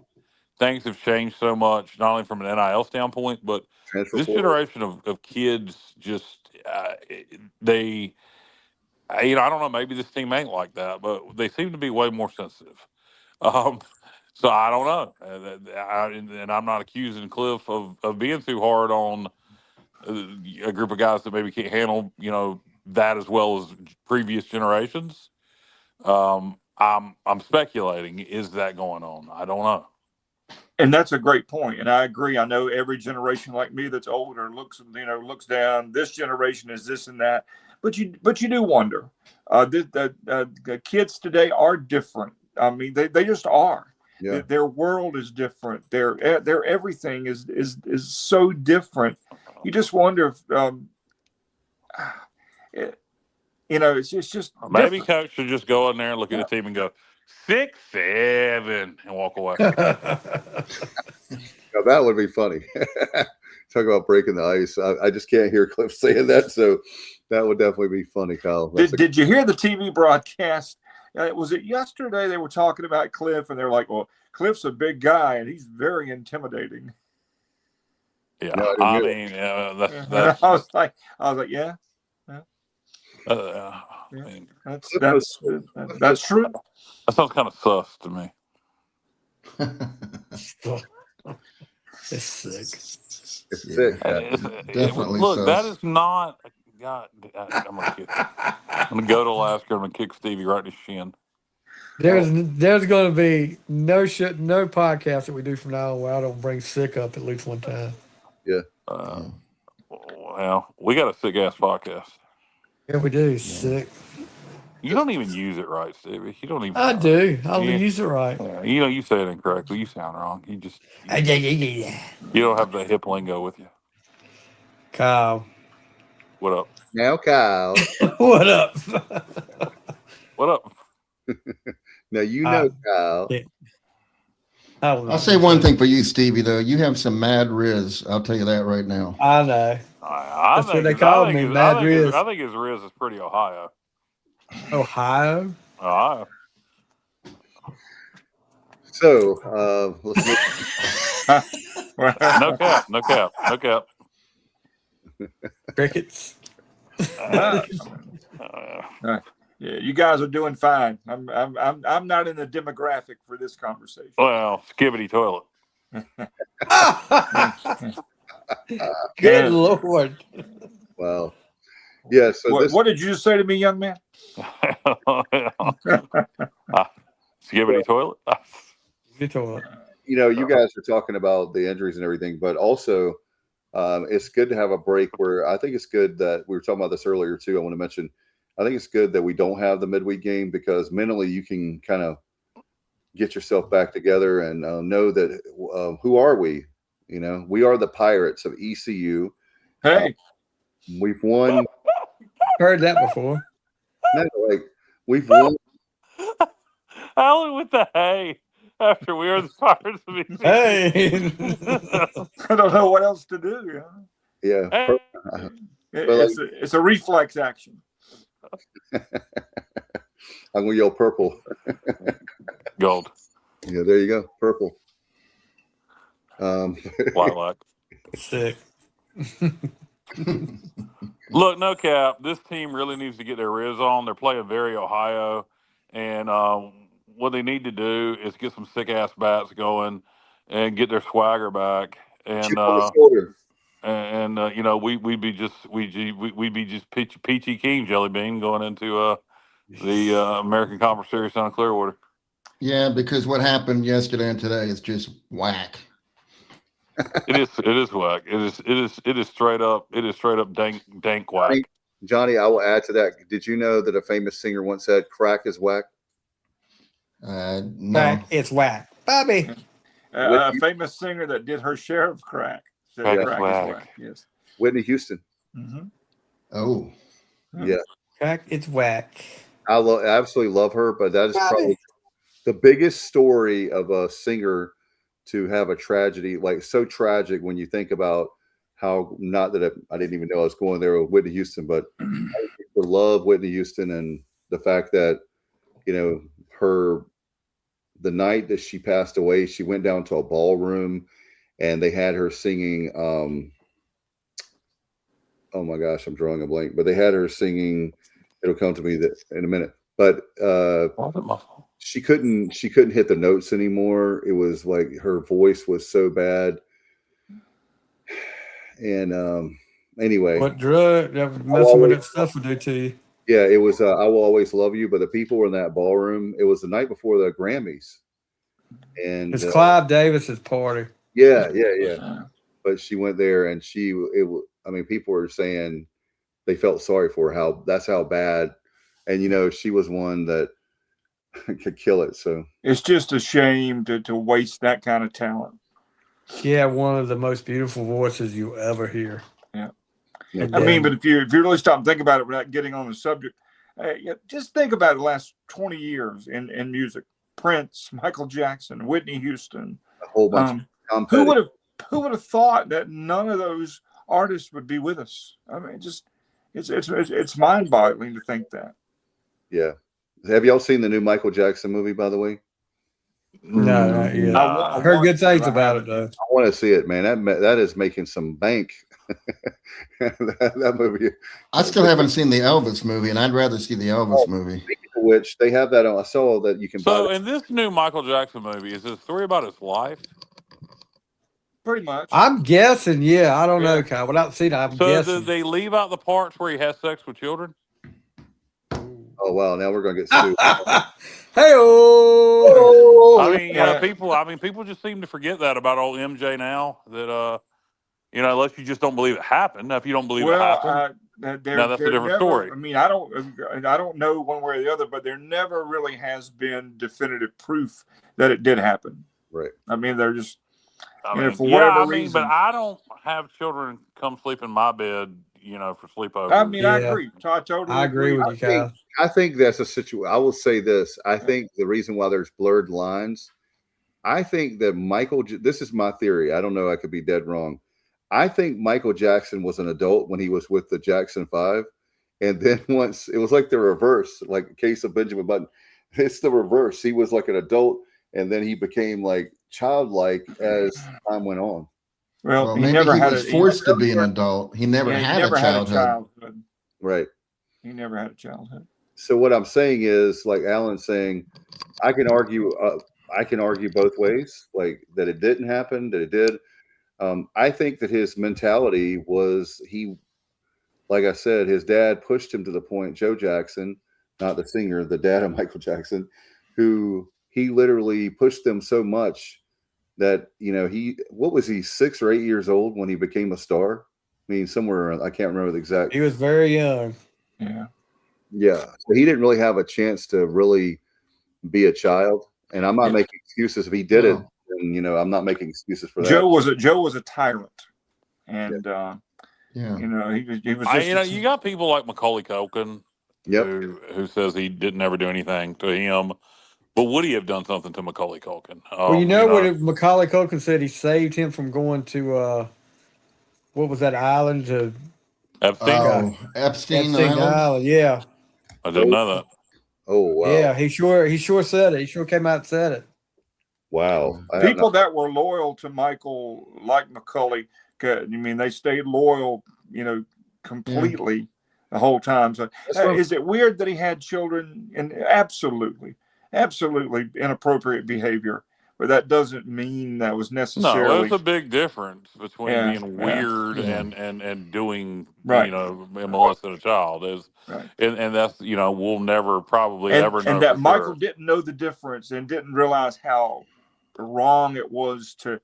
things have changed so much, not only from an NIL standpoint, but this generation of kids just I don't know, maybe this team ain't like that, but they seem to be way more sensitive. So I don't know. And I'm not accusing Cliff of being too hard on a group of guys that maybe can't handle, that as well as previous generations. I'm speculating. Is that going on? I don't know. And that's a great point. And I agree. I know every generation like me that's older looks down. This generation is this and that. but you do wonder. The kids today are different. I mean, they just are. Yeah. Their world is different. Their everything is so different. You just wonder if it's just Maybe different. coach should just go in there and look at the team and go 6-7 and walk away. Now, that would be funny. Talk about breaking the ice. I just can't hear Cliff saying that, so that would definitely be funny, Kyle. Did you hear the TV broadcast? Was it yesterday they were talking about Cliff, and they're like, well, Cliff's a big guy, and he's very intimidating. Yeah, No, I mean, that's I was like, yeah. I mean, That's true. that sounds kind of sus to me. It's sick. It's sick. Definitely Look, sus. that is not. God, I'm gonna go to Alaska. I'm gonna kick Stevie right in the shin. There's going to be no podcast that we do from now on where I don't bring sick up at least one time. Yeah. Well, we got a sick ass podcast. Yeah, we do. Sick. You don't even use it right, Stevie. You don't even. I do. I'll Yeah. use it right. You say it incorrectly. You sound wrong. You just. Yeah. You don't have the hip lingo with you. Kyle. What up? Now, Kyle. What up? What up? Now you know, Kyle. Yeah. I'll say one thing for you, Stevie, though. You have some mad riz. I'll tell you that right now. I know. I That's think what they his- call I think me, his- Mad I think his- Riz. I think his Riz is pretty Ohio. Ohio? Ohio. So let's move. No cap. No cap. No cap. Crickets. Yeah, you guys are doing fine. I'm not in the demographic for this conversation. Well, skibbity toilet. Good Lord. Wow. Yeah. So What did you just say to me, young man? Skibbity toilet. Good toilet. you guys are talking about the injuries and everything, but also it's good to have a break where I think it's good that we were talking about this earlier too. I want to mention, I think it's good that we don't have the midweek game because mentally you can kind of get yourself back together and know that who are we? We are the Pirates of ECU. Hey, We've won. Heard that before. No, we've won. Alan with the hay after we are the Pirates of ECU. Hey. I don't know what else to do. Yeah. Hey. It's a reflex action. I'm gonna yell purple. Gold. Yeah, there you go. Purple. Lilac. Sick. Look, no cap. This team really needs to get their Riz on. They're playing very Ohio, and what they need to do is get some sick ass bats going and get their swagger back. And we'd be just peachy keen jelly bean going into the American Conference Series down in Clearwater. Yeah, because what happened yesterday and today is just whack. It is whack. It is straight up dank whack. Johnny, I will add to that. Did you know that a famous singer once said crack is whack? No. Whack. It's whack. Bobby. A famous singer that did her share of crack. Said Crack is crack whack. Yes. Whitney Houston. Mm-hmm. Oh. Yeah. Crack. It's whack. I absolutely love her, but that is probably the biggest story of a singer to have a tragedy, like so tragic when you think about how, not that I didn't even know I was going there with Whitney Houston, but I love Whitney Houston and the fact that, the night that she passed away, she went down to a ballroom and they had her singing, oh my gosh, I'm drawing a blank, but they had her singing, it'll come to me in a minute, but she couldn't hit the notes anymore. It was like her voice was so bad. And anyway, What drug messing with that stuff would do to you? Yeah, it was I Will Always Love You, but the people were in that ballroom. It was the night before the Grammys. And it's Clive Davis's party. Yeah. But she went there and people were saying they felt sorry for her, that's how bad. And, you know, she was one that could kill it. So it's just a shame to waste that kind of talent. She had one of the most beautiful voices you ever hear. Yeah. And I mean, then- but if you really stop and think about it without getting on the subject, just think about the last 20 years in music. Prince, Michael Jackson, Whitney Houston. a whole bunch of who would have thought that none of those artists would be with us? I mean, it's mind-boggling to think that. Yeah. Have y'all seen the new Michael Jackson movie, by the way? No, not yet. Nah. I heard good things about it, though. I want to see it, man. That is making some bank. that movie. I still haven't seen the Elvis movie, and I'd rather see the Elvis movie. Speaking of which, they have that on. I saw that you can buy. So in this new Michael Jackson movie, is it a story about his life? Pretty much. I'm guessing, yeah. I don't know, Kyle. Without seeing it, I'm So guessing. did they leave out the parts where he has sex with children? Oh wow! Now we're gonna get sued. Hey-oh! I mean, you know, people just seem to forget that about old MJ now. That you know, unless you just don't believe it happened. Now, if you don't believe it happened, now that's a different story. I mean, I don't know one way or the other, but there never really has been definitive proof that it did happen. Right. I mean, they're just for yeah, whatever I mean, reason. but I don't have children come sleep in my bed, you know, for sleepovers. I mean, I Yeah. agree. I totally I agree with you, Kyle. I think that's a situation. I will say this. I think the reason why there's blurred lines, I think that this is my theory. I don't know. I could be dead wrong. I think Michael Jackson was an adult when he was with the Jackson 5. And then once it was like the reverse, like a case of Benjamin Button. It's the reverse. He was like an adult and then he became like childlike as time went on. Well, he maybe never he had was forced to be an adult. He never had a childhood. Right. He never had a childhood. So what I'm saying is, like Alan's saying, I can argue both ways, like that it didn't happen, that it did. I think that his mentality was like I said, his dad pushed him to the point, Joe Jackson, not the singer, the dad of Michael Jackson, who he literally pushed them so much that, you know, what was he, 6 or 8 years old when he became a star? I mean, somewhere around, I can't remember the exact. He was very young. Yeah. Yeah. So he didn't really have a chance to really be a child. And I'm not making excuses if he did it. And, you know, I'm not making excuses for that. Joe was a tyrant. And, you know, he was just. You know, you got people like Macaulay Culkin who says he didn't ever do anything to him. But would he have done something to Macaulay Culkin? Well, you know what Macaulay Culkin said? He saved him from going to, what was that island? To Epstein? Epstein Island? Yeah. I didn't know that. Oh, wow. Yeah, he sure said it. He sure came out and said it. Wow. People that were loyal to Michael, like Macaulay, I mean, they stayed loyal, you know, completely the whole time. So is it weird that he had children? And absolutely inappropriate behavior. But that doesn't mean that was necessarily. No, there's a big difference between being weird and doing, you know, molesting a child. And that's, you know, we'll never probably ever know. And that for Michael sure. didn't know the difference and didn't realize how wrong it was to,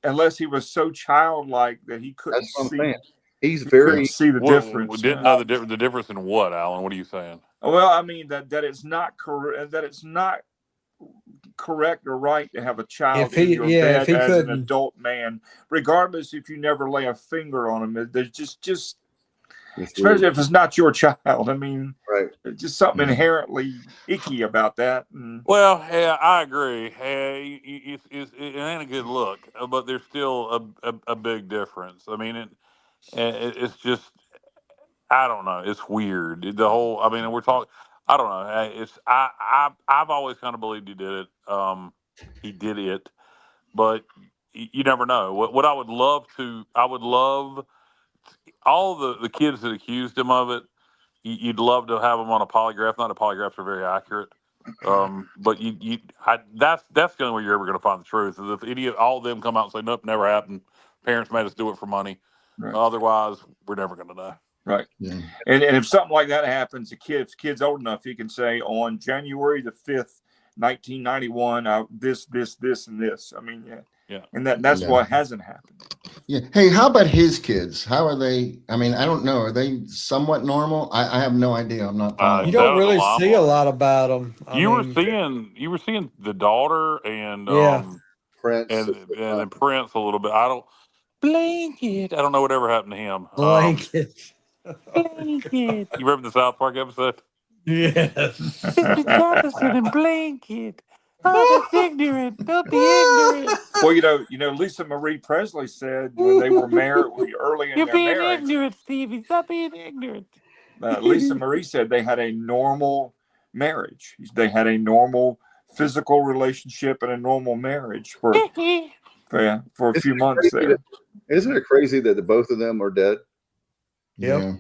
unless he was so childlike that he couldn't see. He's very see the difference. We didn't know the difference in what, Alan? What are you saying? Well, I mean that it's not correct. That it's not correct or right to have a child in your bed as an adult man, regardless if you never lay a finger on him. There's just especially if it's not your child. I mean, there's just something inherently icky about that. Well, yeah, I agree. It ain't a good look, but there's still a big difference. I mean, it's just, I don't know. It's weird. The whole, I mean, we're talking, I don't know. I've always kind of believed he did it. He did it, but you never know. What I would love all the kids that accused him of it. You'd love to have them on a polygraph. Not that polygraphs are very accurate, but that's the only way you're ever going to find the truth. Is if all of them come out and say nope, never happened. Parents made us do it for money. Right. Otherwise, we're never going to know. Right. Yeah. And if something like that happens, if kid's old enough, he can say on January the 5th, 1991, this, and this. I mean, yeah. And that's what hasn't happened. Yeah. Hey, how about his kids? How are they? I mean, I don't know. Are they somewhat normal? I have no idea. I'm not You following. don't That was a really see a limelight. lot about them. I You were mean, seeing the daughter and yeah, Prince. and then Prince a little bit. I don't Blanket. I don't know whatever happened to him. blanket. Blanket. You remember the South Park episode? Yes. Mr. Jefferson and Blanket. Oh, that's ignorant. Don't be ignorant. Well, Lisa Marie Presley said when they were married, early in You're their being marriage, ignorant, Stevie. Stop being ignorant. Lisa Marie said they had a normal marriage. They had a normal physical relationship and a normal marriage for a few months there. Isn't it crazy that the both of them are dead? Yep. Yeah.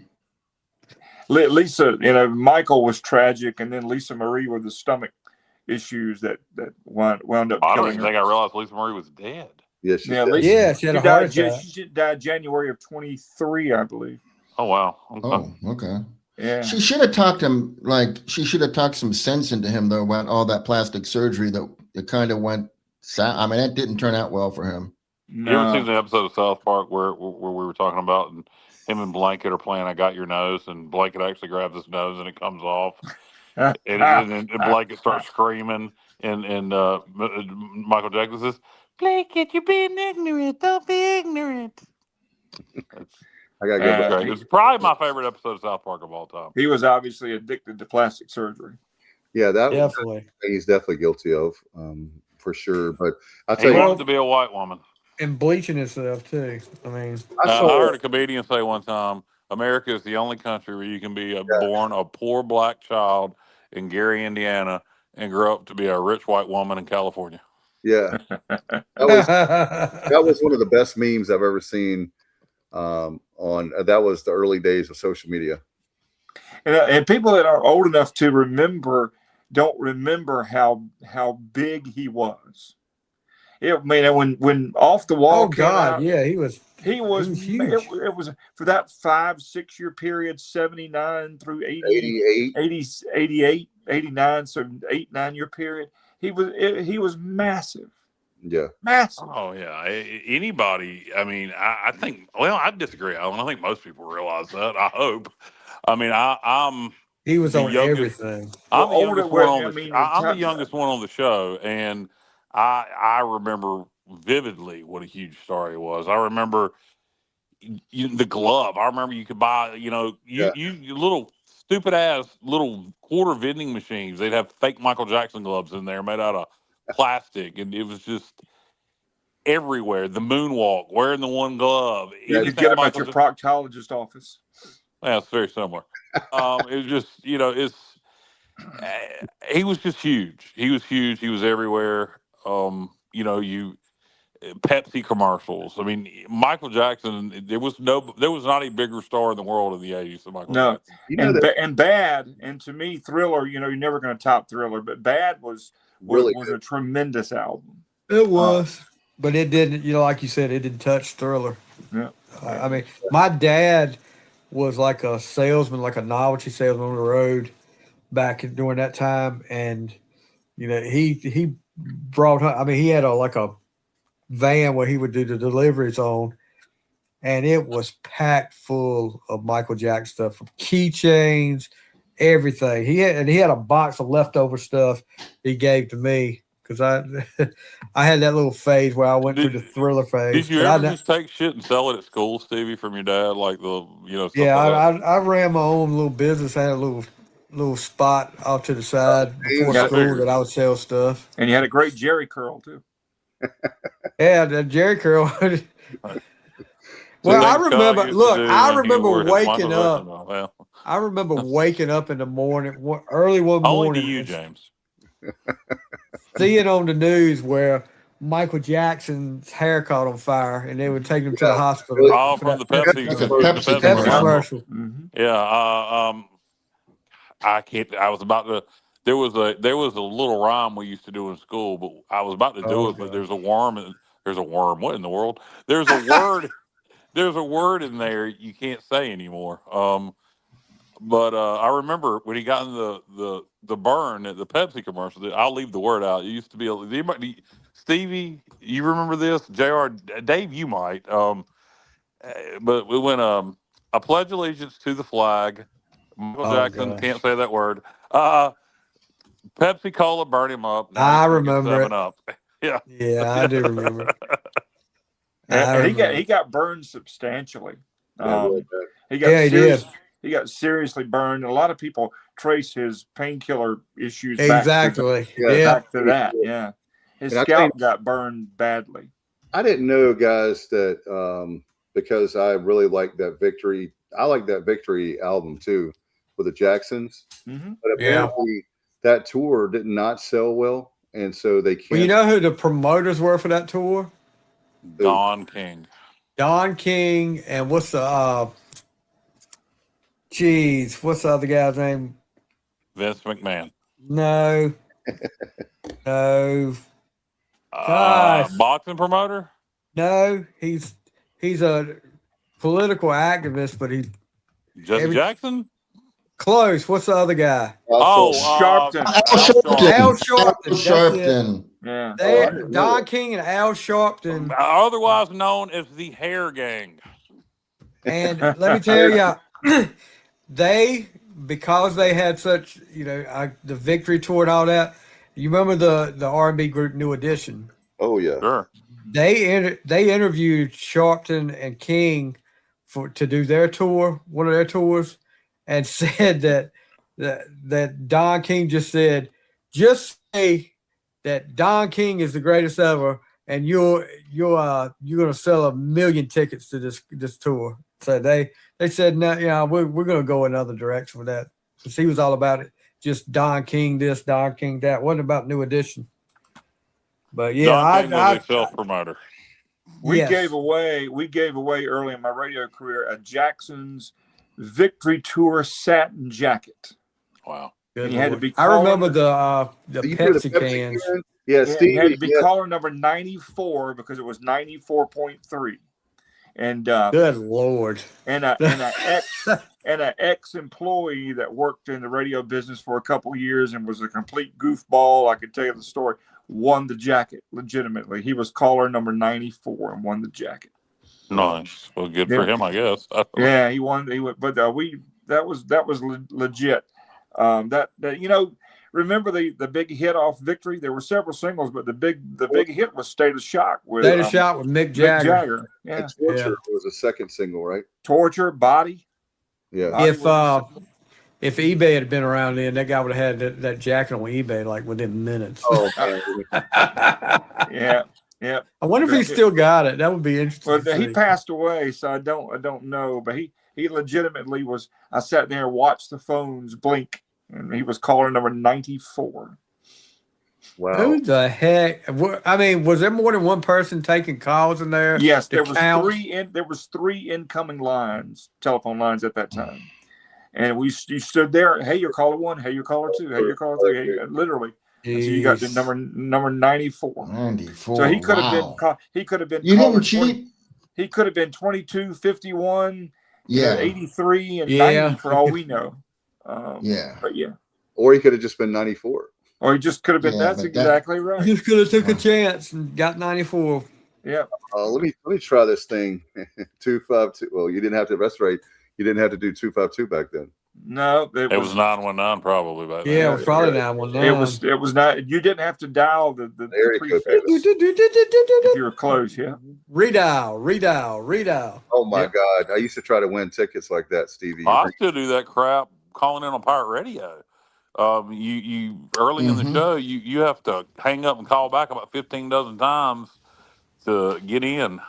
Lisa, Michael was tragic, and then Lisa Marie with the stomach issues that wound up I don't killing even her. think I realized Lisa Marie was dead. Yes, Yeah, Lisa, she had a heart attack. She died January of 23, I believe. Oh wow. Oh, okay. Yeah. She should have talked him she should have talked some sense into him though about all that plastic surgery that it kind of went. I mean, that didn't turn out well for him. You ever seen the episode of South Park where we were talking about and him and Blanket are playing I Got Your Nose, and Blanket actually grabs his nose and it comes off, and Blanket starts screaming, and Michael Jackson says, "Blanket, you're being ignorant. Don't be ignorant." I gotta go back. It's probably my favorite episode of South Park of all time. He was obviously addicted to plastic surgery. Yeah, that Definitely. he's definitely guilty of, for sure. But I'll tell He you, wanted to be a white woman. And bleaching himself too. I mean, I heard a comedian say one time, America is the only country where you can be born a poor black child in Gary, Indiana, and grow up to be a rich white woman in California. Yeah, that was one of the best memes I've ever seen. That was the early days of social media. And people that are old enough to remember don't remember how big he was. I mean, when Off the Wall came out, yeah, he was huge. It was for that 5-6 year period, 79 through 88, 88, 89, so 8-9 year period. He was massive. Yeah. Massive. Oh yeah. Anybody. I mean, I think. Well, I disagree, Alan. I think most people realize that. I hope. I mean, I'm. He was on youngest, everything. I'm the youngest one on the. I'm the youngest one on the show, and I remember vividly what a huge star he was. I remember the glove. I remember you could buy. You little stupid ass little quarter vending machines. They'd have fake Michael Jackson gloves in there made out of plastic, and it was just everywhere. The moonwalk, wearing the one glove. You could get them at your proctologist office. Yeah, it's very similar. It was just, he was just huge. He was huge. He was everywhere. Pepsi commercials. I mean, Michael Jackson. There was not a bigger star in the world in the '80s than Michael Jackson. And Bad, and to me, Thriller. You're never going to top Thriller, but Bad was a tremendous album. It was, but it didn't. Like you said, it didn't touch Thriller. Yeah. I mean, my dad was like a salesman, like a novelty salesman on the road back during that time, and he brought. I mean, he had a van where he would do the deliveries on, and it was packed full of Michael Jackson stuff, from keychains, everything. He had a box of leftover stuff he gave to me because I had that little phase where I went through the Thriller phase. Did you ever just take shit and sell it at school, Stevie, from your dad, like stuff yeah, like I ran my own little business. I had a little spot off to the side before school that I would sell stuff. And you had a great Jerry curl too. Yeah, the Jerry curl. Well, I remember. Look, I remember waking up. I remember waking up in the morning, early one morning. Only to you, James. Seeing on the news where Michael Jackson's hair caught on fire, and they would take him to the hospital. Oh, from the Pepsi commercial. Mm-hmm. Yeah. I can't. I was about to. There was a little rhyme we used to do in school, but I was about to do it. But there's a worm. There's a worm. What in the world? There's a word. There's a word in there you can't say anymore. But I remember when he got in the burn at the Pepsi commercial. I'll leave the word out. It used to be Stevie. You remember this? JR, Dave, you might. but we went I pledge allegiance to the flag. Michael Jackson, gosh. can't say that word. Pepsi Cola, burn him up. Now I he's drinking remember it. 7-Up. Yeah. Yeah, I do remember it. And he got burned substantially. He did. He got seriously burned. A lot of people trace his painkiller issues Exactly. back to that. Yeah, his scalp got burned badly. I didn't know, guys, that because I really like that Victory. I like that Victory album too with the Jacksons. Mm-hmm. But apparently that tour did not sell well, and so they can't. Well, you know who the promoters were for that tour? Don King. Don King, and what's the what's the other guy's name? Vince McMahon. No. No. Gosh. Boxing promoter? No, he's a political activist, but he's Jesse Jackson? Close. What's the other guy? Sharpton. Al Sharpton. Yeah. Don King and Al Sharpton. Otherwise known as the Hair Gang. And let me tell you, because they had such, the Victory Tour and all that. You remember the R&B group New Edition? Oh yeah, sure. They interviewed Sharpton and King to do their tour, one of their tours, and said that Don King just say that Don King is the greatest ever, and you're gonna sell 1 million tickets to this tour. So they said, no, we're gonna go another direction with that, because he was all about it. Just Don King this, Don King that. Wasn't about New Edition. But yeah, Don King was a self-promoter. We gave away early in my radio career a Jackson's Victory Tour satin jacket. Wow. He had to be. I remember the Pepsi cans. Yeah, Steve had to be caller number 94 because it was 94.3. And good Lord. And an ex-employee that worked in the radio business for a couple years and was a complete goofball. I could tell you the story. Won the jacket legitimately. He was caller number 94 and won the jacket. Nice. Well, good for him, I guess. Yeah, he won. But that was legit. Remember the big hit off Victory? There were several singles, but the big hit was State of Shock with Mick Jagger. Yeah. Torture was a second single, right? Torture, Body. Yeah. Body if eBay had been around then, that guy would have had that jacket on eBay like within minutes. Oh, yeah. I wonder if he still got it. That would be interesting. Well, he passed away, so I don't know. But he legitimately was. I sat there and watched the phones blink, and he was caller number 94. Wow. Who the heck? I mean, was there more than one person taking calls in there? Yes, there was three. There was 3 incoming telephone lines at that time. And you stood there. Hey, you're caller 1. Hey, you're caller 2. Hey, you're caller 3. Hey, literally. So you got the number 94. 94. So he could have been. He could have been. You didn't cheat. He could have been 22, 51, 83, and 90 for all we know. But yeah. Or he could have just been 94. Or he just could have been. That's exactly right. He just could have took a chance and got 94. Yeah. Let me try this thing. 252. Well, you didn't have to rest-rate. You didn't have to do 252 back then. No, it was 919 probably back then. Yeah, it was probably 919. It was not. You didn't have to dial the area code. If you were close, yeah. Redial. Oh my God! I used to try to win tickets like that, Stevie. I still do that crap calling in on pirate radio. You early in the show, you have to hang up and call back about 15 dozen times to get in.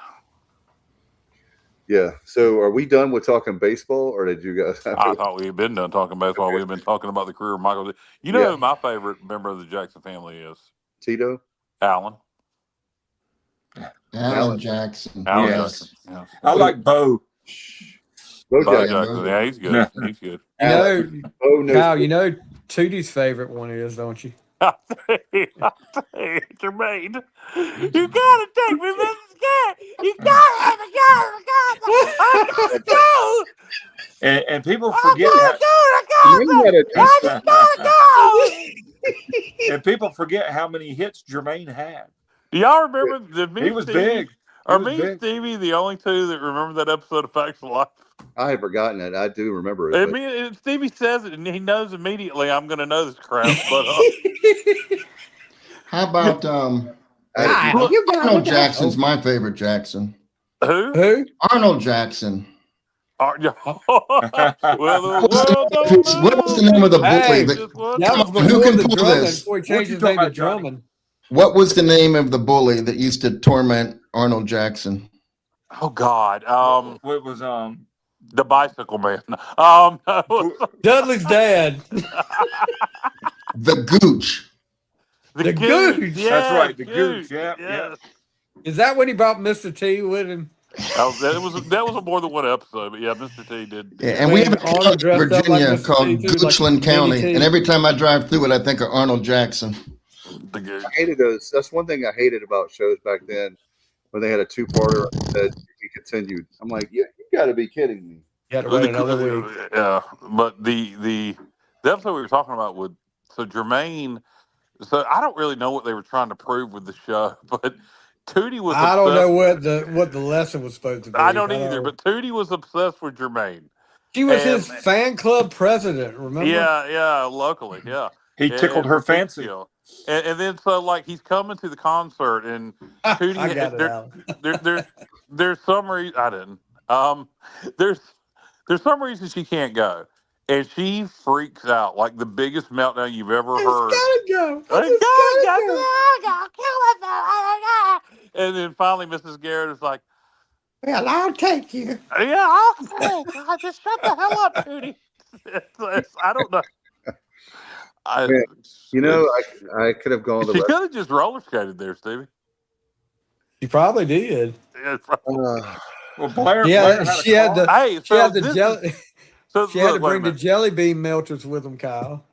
Yeah. So are we done with talking baseball, or did you guys? I thought we had been done talking baseball. Okay. We've been talking about the career of Michael. You know who my favorite member of the Jackson family is? Tito? Alan Jackson. Alan Jackson. Yeah. I like Bo. Bo Jackson. Yeah, he's good. Yeah. He's good. Kyle, Tootie's favorite one is, don't you? Jermaine, you gotta take me, Mrs. Cat. You gotta go. And people forget. And people forget how many hits Jermaine had. Do y'all remember he was big. Are was me and big. Stevie the only two that remember that episode of Facts of Life? I have forgotten it. I do remember it. And But me and Stevie says it, and he knows immediately I'm going to know this crap. But How about Kyle, you got Arnold it. Jackson's my favorite Jackson. who? Who? Arnold Jackson. Well, the world don't What was the name of the bully? Hey, That, just what that was come on, who before can the pull Drummond, this? before he What changed you his talking name to about, Johnny? Drummond. What was the name of the bully that used to torment Arnold Jackson? Oh God. What was The Bicycle Man. No. Dudley's dad. The Gooch. The Gooch. Yeah, That's right, the Gooch. Gooch. Yep, Yes. Is that when he brought Mr. T with him? That was a more than one episode, but yeah, Mr. T did. Yeah, and we have a Arnold county in dressed up like Virginia Mr. called T, too, like Goochland Mini County, T. and every time I drive through it, I think of Arnold Jackson. The Gooch. I hated those. That's one thing I hated about shows back then when they had a two-parter that you continued. I'm like, you got to be kidding me. You had to wait another week. Yeah, but the episode we were talking about with Jermaine. So I don't really know what they were trying to prove with the show, but Tootie was. I don't know obsessed- what the lesson was supposed to be. I don't either, but Tootie was obsessed with Jermaine. She was his fan club president, remember? Yeah, locally, yeah. he tickled her fancy. And then so like he's coming to the concert and Tootie, I got it, Alan. there's some reason I didn't. There's some reason she can't go. And she freaks out like the biggest meltdown you've ever heard. I gotta go. And then finally Mrs. Garrett is like, Well, I'll take you. yeah, I'll go. God, just shut the hell up, Tootie. I don't know. Man, I could have gone the She rest. could have just roller skated there, Stevie. She probably did. Yeah, it's probably- Well, Blair. Yeah, Blair had she had the Hey, she had the jelly. So She had to look, wait a bring the minute. jelly bean melters with them, Kyle.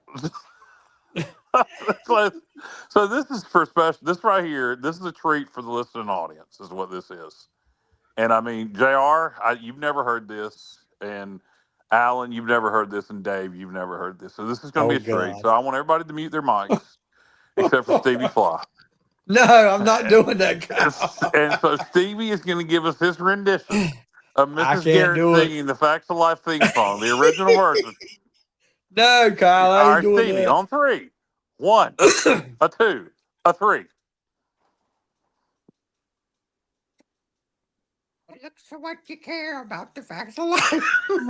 So this is for special. This right here, this is a treat for the listening audience, is what this is. And I mean, JR, you've never heard this, and Alan, you've never heard this, and Dave, you've never heard this. So this is going to be a treat. God. So I want everybody to mute their mics, except for Stevie Fly. No, I'm not doing that, Kyle. And so Stevie is going to give us his rendition of I Mrs. can't Garrett do it. singing the Facts of Life theme song, the original version. No, Kyle, I All ain't right, doing Stevie, that. on 3. 1, a 2, a 3. Look so what you care about the facts of life. You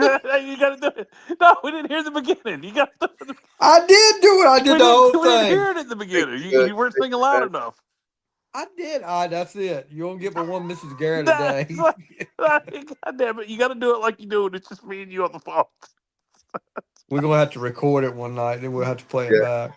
got to do it. No, we didn't hear the beginning. You got to do it. I did do it. I did the whole We didn't thing. hear it at the beginning. You weren't singing loud enough. I did. All right, that's it. You won't get but one Mrs. Garrett a day. God damn it. You got to do it like you do it. It's just me and you on the phone. We're going to have to record it one night, then we'll have to play it back.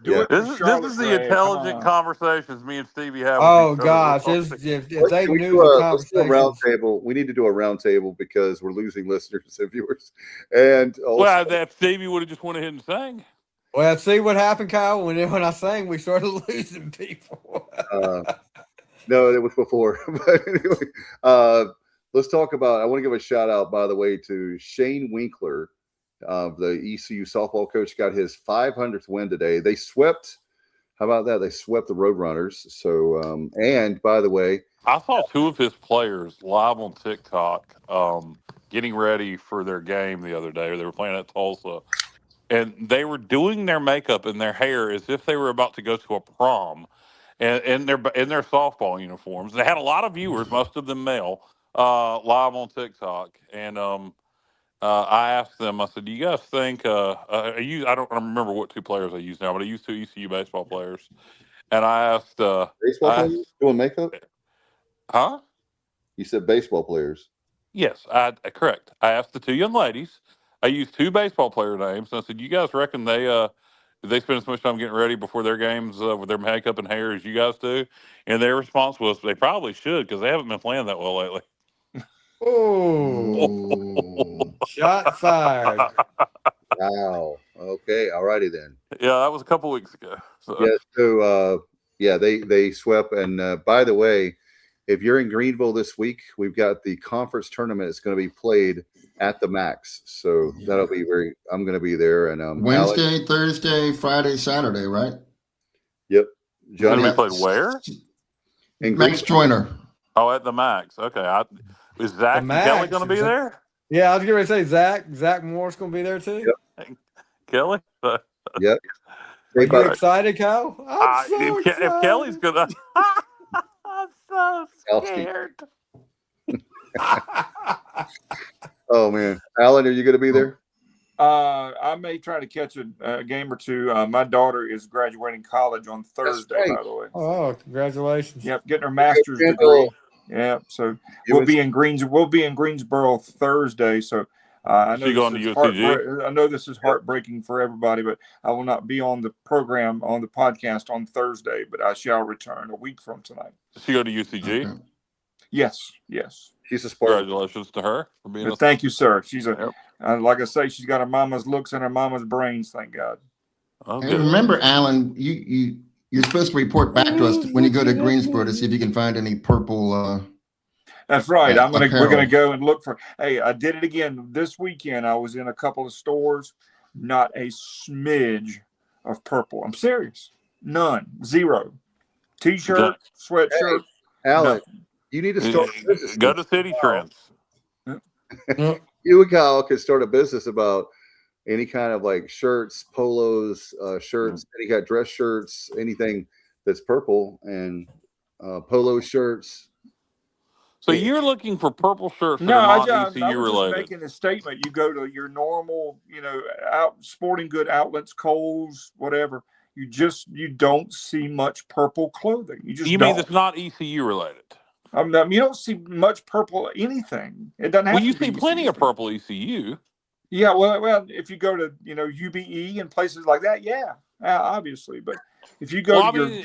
Do it for This is Charlotte the Gray, intelligent come on. conversations me and Stevie have. Oh, with each gosh. other. If they Can we knew do the let's do a conversation. round table. We need to do a round table because we're losing listeners and viewers. And also, Well, that Stevie would have just went ahead and sang. Well, see what happened, Kyle? When I sang, we started losing people. no, it was before. But anyway, let's talk about. I want to give a shout out, by the way, to Shane Winkler, the ECU softball coach. Got his 500th win today. They swept. How about that? They swept the Roadrunners. So, and by the way, I saw 2 of his players live on TikTok getting ready for their game the other day. They were playing at Tulsa. And they were doing their makeup and their hair as if they were about to go to a prom, and in their softball uniforms. They had a lot of viewers, most of them male, live on TikTok. And I asked them, I said, "Do you guys think?" I don't remember what 2 players I use now, but I used 2 ECU baseball players. And I asked, baseball players doing makeup. Huh? You said baseball players. Yes, correct. I asked the 2 young ladies. I used 2 baseball player names. And I said, "You guys reckon they spend as much time getting ready before their games with their makeup and hair as you guys do?" And their response was, "They probably should because they haven't been playing that well lately." Oh, shot fired. Wow. Okay. All righty then. Yeah, that was a couple weeks ago. So. Yeah. So they swept. And by the way, if you're in Greenville this week, we've got the conference tournament. It's going to be played at the Max. So that'll be I'm going to be there. And Wednesday, Alex, Thursday, Friday, Saturday, right? Yep. Johnny Johnny, played where? And Max Joyner. Oh, at the Max. Okay. Is Zach Max, Kelly going to be there? Yeah, I was going to say Zach Moore's going to be there too. Yep. Kelly? Yep. Are you excited, Kyle? I'm so excited. If Kelly's going to. I'm so scared. Oh, man. Alan, are you going to be there? I may try to catch a game or two. My daughter is graduating college on Thursday, right. by the way. Oh, congratulations! Yep, getting her master's degree. Yeah, so we'll be in Greensboro Thursday. So I know I know this is heartbreaking for everybody, but I will not be on the program on the podcast on Thursday. But I shall return a week from tonight. Does she go to UCG? Okay. Yes. She's a Spartan. Congratulations to her for being Thank you, sir. She's like I say, she's got her mama's looks and her mama's brains. Thank God. And remember, Alan, you're supposed to report back to us when you go to Greensboro to see if you can find any purple. That's right. We're apparel. gonna go and look for. Hey, I did it again this weekend. I was in a couple of stores, not a smidge of purple. I'm serious. None. Zero. T-shirt, sweatshirt. Hey, Alan, nothing. you need to start. Go to City Trends. You and Kyle could start a business about any kind of like shirts, polos, shirts, any kind of dress shirts, anything that's purple, and polo shirts. So you're looking for purple shirts that No, are not I was ECU just related. making a statement. You go to your normal, out sporting good outlets, Kohl's, whatever. You don't see much purple clothing. You mean it's not ECU related? You don't see much purple anything. It doesn't have. Well, you to be see plenty ECU. of purple ECU. Yeah, well, if you go to UBE and places like that, yeah, obviously. But if you go to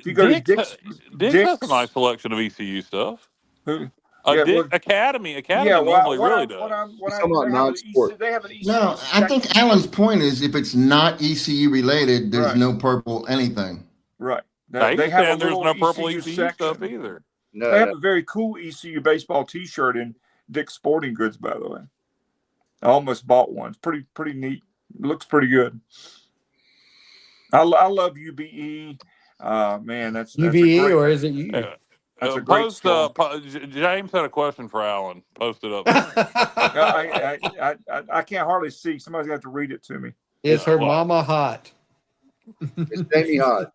Dick's has a nice selection of ECU stuff. Academy normally really does. They have an ECU. No, I think Alan's point is if it's not ECU related, there's no purple anything. Right. They have there's no purple ECU stuff either. No, they have a very cool ECU baseball T-shirt in Dick's Sporting Goods, by the way. I almost bought one. It's pretty neat. It looks pretty good. I love UBE. Man, that's UBE or is it you? That's a great store. James had a question for Alan. Post it up. I can't hardly see. Somebody's got to read it to me. Is her mama hot? It's Jamie hot.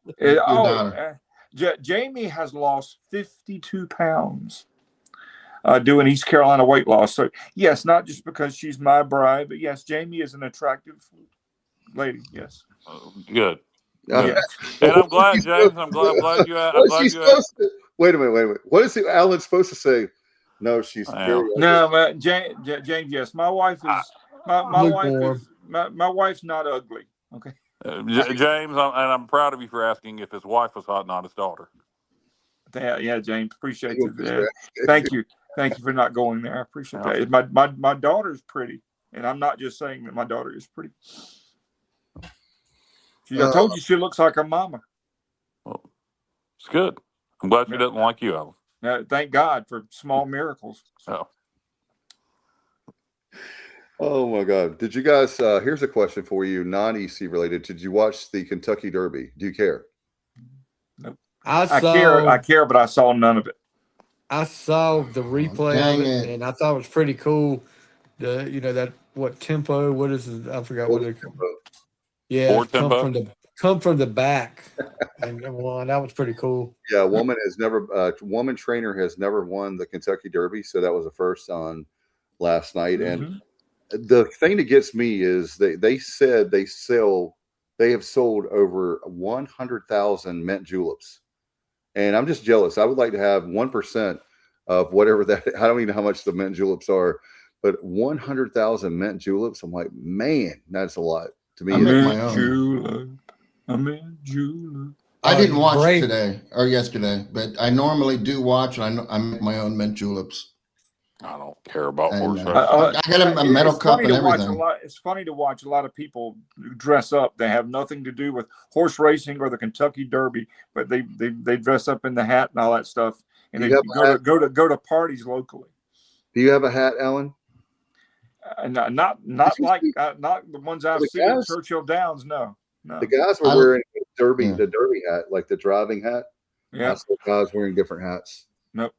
Jamie has lost 52 pounds doing East Carolina weight loss. So, yes, not just because she's my bride, but yes, Jamie is an attractive lady. Yes. Good. Yes. And I'm glad, James. I'm glad you. Wait a minute. What is Alan supposed to say? No, she's very. No, James. Yes, my wife is. My wife's not ugly. Okay. James, I'm proud of you for asking if his wife was hot, not his daughter. Yeah, James, appreciate it. Thank you for not going there. I appreciate that. My daughter's pretty, and I'm not just saying that my daughter is pretty. I told you she looks like her mama. Well, it's good. I'm glad she doesn't like you, Alan. Thank God for small miracles. Oh my God! Did you guys? Here's a question for you, non-EC related. Did you watch the Kentucky Derby? Do you care? Nope. I care, but I saw none of it. I saw the replay of it, and I thought it was pretty cool. Tempo? What is it? I forgot what it called. Yeah, come from the back, and won. That was pretty cool. Yeah, woman trainer has never won the Kentucky Derby, so that was the first on last night. Mm-hmm. And the thing that gets me is they said they have sold over 100,000 mint juleps, and I'm just jealous. I would like to have 1% of whatever that. I don't even know how much the mint juleps are, but 100,000 mint juleps. I'm like, man, that's a lot to me. I didn't watch today or yesterday, but I normally do watch. And I make my own mint juleps. I don't care about horse racing. I got a metal cup and everything. It's funny to watch a lot of people dress up. They have nothing to do with horse racing or the Kentucky Derby, but they dress up in the hat and all that stuff, and they go to parties locally. Do you have a hat, Alan? Not the ones I've seen at Churchill Downs. No. The guys were wearing the derby hat, like the driving hat. Yeah. I saw guys wearing different hats. Nope.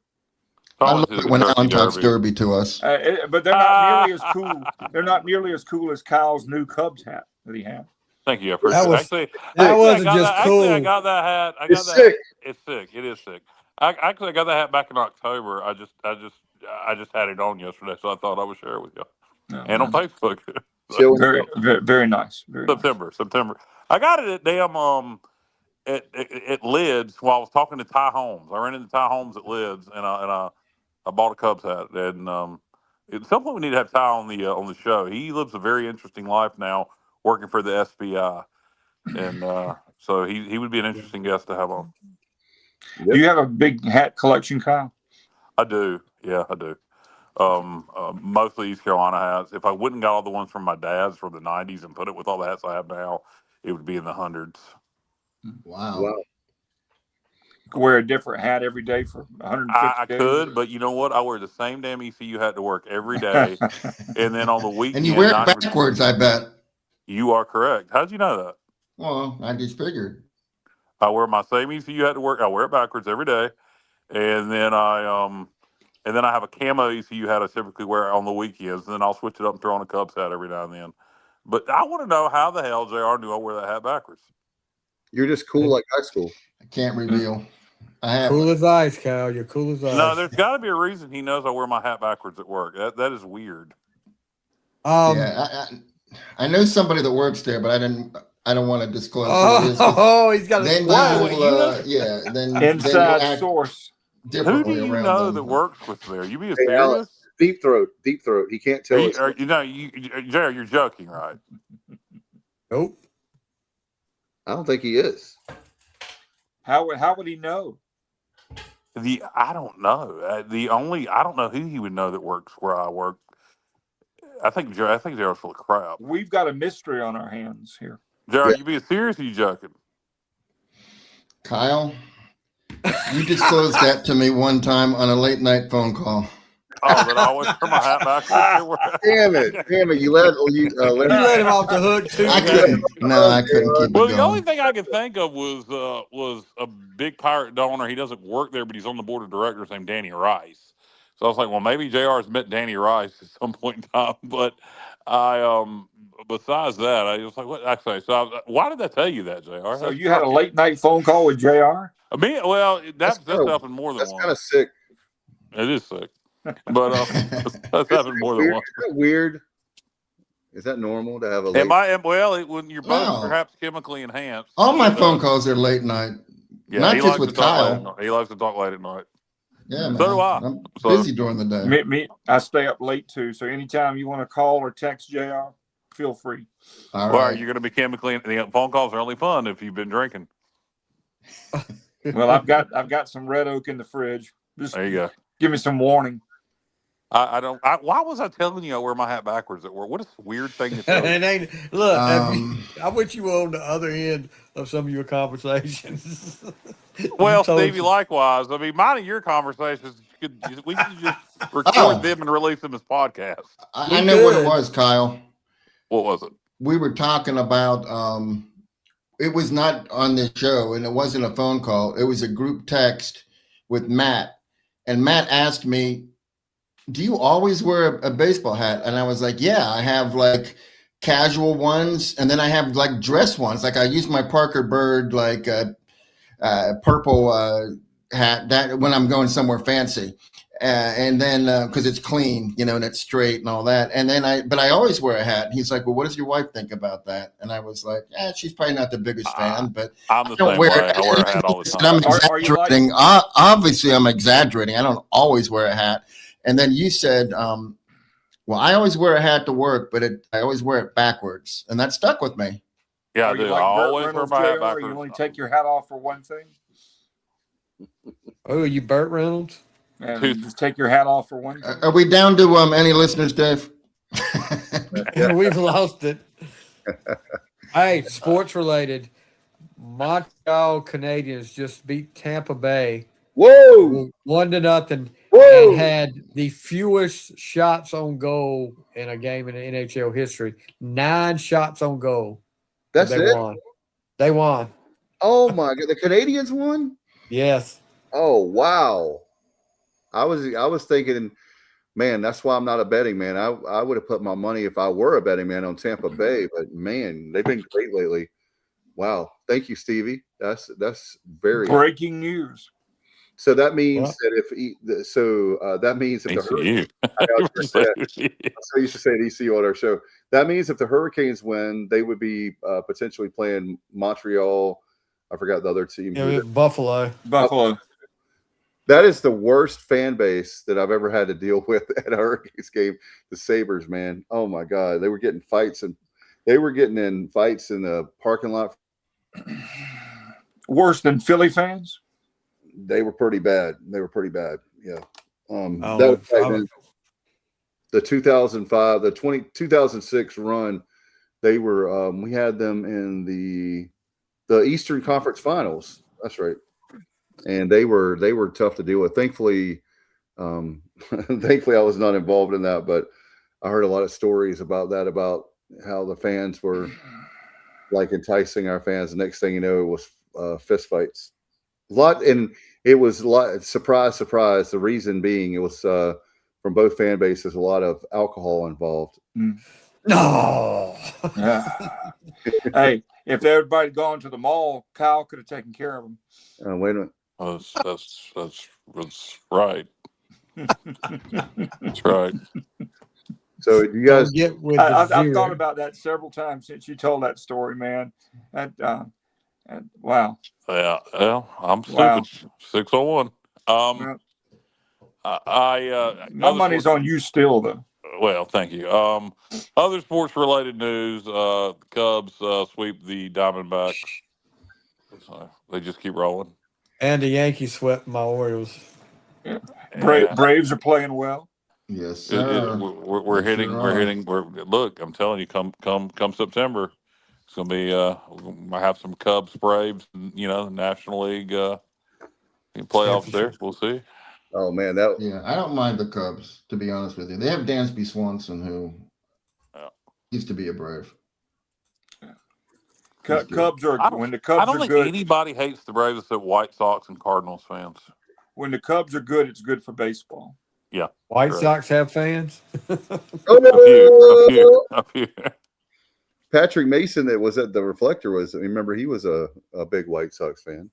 I love it when Alan talks derby to us. But they're not nearly as cool. They're not nearly as cool as Kyle's new Cubs hat that he had. Thank you. I appreciate it. Actually, that wasn't just cool. Actually, I got that hat. It's sick. It's sick. It is sick. I got that hat back in October. I just had it on yesterday, so I thought I would share it with you. And on Facebook. Very, very, very nice. Very September. I got it at damn at Lids while I was talking to Ty Holmes. I ran into Ty Holmes at Lids, and I bought a Cubs hat. And at some point we need to have Ty on the show. He lives a very interesting life now, working for the SBI, and so he would be an interesting guest to have on. Do you have a big hat collection, Kyle? I do. Yeah, I do. Mostly East Carolina hats. If I wouldn't got all the ones from my dad's from the 90s and put it with all the hats I have now, it would be in the hundreds. Wow. Could wear a different hat every day for 150 I days. could, but you know what? I wear the same damn ECU hat to work every day, and then on the weekend. And you wear it backwards, I bet. You are correct. How'd you know that? Well, I just figured. I wear my same ECU hat to work. I wear it backwards every day, and then I have a camo ECU hat I typically wear on the weekends. And then I'll switch it up and throw on a Cubs hat every now and then. But I want to know how the hell JR knew I wear that hat backwards. You're just cool like high school. I can't reveal. Cool as ice, Kyle. You're cool as ice. No, there's got to be a reason he knows I wear my hat backwards at work. That is weird. Yeah, I know somebody that works there, but I don't want to disclose. Who it is, He's got a then inside source. Who do you know that works with there? You being serious? Alex, deep throat. He can't tell us. Jerry, you're joking, right? Nope. I don't think he is. How would he know? I don't know. I don't know who he would know that works where I work. I think Jerry's full of crap. We've got a mystery on our hands here. Jerry, you being serious or you joking? Kyle, you disclosed that to me one time on a late night phone call. Oh, that I always wear my hat backwards. Damn it! You let him off the hook too. I couldn't keep it Well, going. the only thing I could think of was a big Pirate donor. He doesn't work there, but he's on the board of directors named Danny Rice. So I was like, well, maybe JR's met Danny Rice at some point in time. But besides that, I was like, what? Actually, why did I tell you that, JR? So you had a late night phone call with JR? That's happened more than once. That's kind of sick. It is sick. But that's happened more than once. Is that weird? Is that normal to have a late? When you're both perhaps chemically enhanced. All my phone calls are late night. Yeah, not just with Kyle. He likes to talk late at night. Yeah, man. So do I. I'm busy during the day. Me, I stay up late too. So anytime you want to call or text JR, feel free. All right. You're going to be chemically. The phone calls are only fun if you've been drinking. Well, I've got some Red Oak in the fridge. There you go. Give me some warning. Why was I telling you I wear my hat backwards at work? What a weird thing to say. Look, I wish you were on the other end of some of your conversations. Well, Stevie, likewise. I mean, mine and your conversations, we should just record them and release them as podcasts. I know what it was, Kyle. What was it? We were talking about, it was not on this show, and it wasn't a phone call. It was a group text with Matt. And Matt asked me, do you always wear a baseball hat? And I was like, yeah, I have like casual ones. And then I have like dress ones. Like I use my Parker Bird, like purple hat that when I'm going somewhere fancy. And then, cause it's clean, and it's straight and all that. And then but I always wear a hat. And he's like, well, what does your wife think about that? And I was like, she's probably not the biggest fan, but I'm the same way. I wear a hat all the time. I'm exaggerating. Obviously I'm exaggerating. I don't always wear a hat. And then you said, well, I always wear a hat to work, but I always wear it backwards. And that stuck with me. Yeah, I do. Like I always wear my hat backwards. You only take your hat off for one thing? Oh, you Burt Reynolds? And just take your hat off for one thing? Are we down to any listeners, Dave? We've lost it. Hey, sports related. Montreal Canadiens just beat Tampa Bay. Whoa! 1-0. Whoa! And had the fewest shots on goal in a game in the NHL history. 9 shots on goal. That's They won. Oh my God! The Canadians won. Yes. Oh wow! I was thinking, man, that's why I'm not a betting man. I would have put my money if I were a betting man on Tampa Bay, but man, they've been great lately. Wow, thank you, Stevie. That's very Breaking news. So that means Well, that means if the ECU. I know I was gonna say that. I used to say at ECU on our show. That means if the Hurricanes win, they would be potentially playing Montreal. I forgot the other team. yeah, we have Buffalo. Buffalo. That is the worst fan base that I've ever had to deal with at a Hurricanes game. The Sabres, man. Oh my God, they were getting in fights in the parking lot. Worse than Philly fans? They were pretty bad. Yeah. Oh, That was back then. The 2005, 2006 run. They were. We had them in the Eastern Conference Finals. That's right. And they were tough to deal with. Thankfully, thankfully I was not involved in that, but I heard a lot of stories about that, about how the fans were like enticing our fans. The next thing you know, it was fist fights. It was a lot. Surprise, surprise. The reason being, it was from both fan bases, a lot of alcohol involved. No. Hey, if everybody had gone to the mall, Kyle could have taken care of them. Wait a minute. That's right. That's right. So you guys get with I've thought about that several times since you told that story, man. Wow. Yeah. Well, I'm stupid. Wow. 601. My money's on you still, though. Well, thank you. Other sports related news: the Cubs sweep the Diamondbacks. So they just keep rolling. And the Yankees swept my Orioles. Yeah. Braves are playing well. Yes, sir. We're hitting. Look, I'm telling you, come September, it's gonna be. We might have some Cubs, Braves, National League playoffs there. We'll see. Oh man, I don't mind the Cubs, to be honest with you. They have Dansby Swanson, who used to be a Brave. Cubs are when the Cubs I don't are think good. anybody hates the Braves except White Sox and Cardinals fans. When the Cubs are good, it's good for baseball. Yeah. White Sox have fans? A few. Patrick Mason, that was at the Reflector, remember he was a big White Sox fan.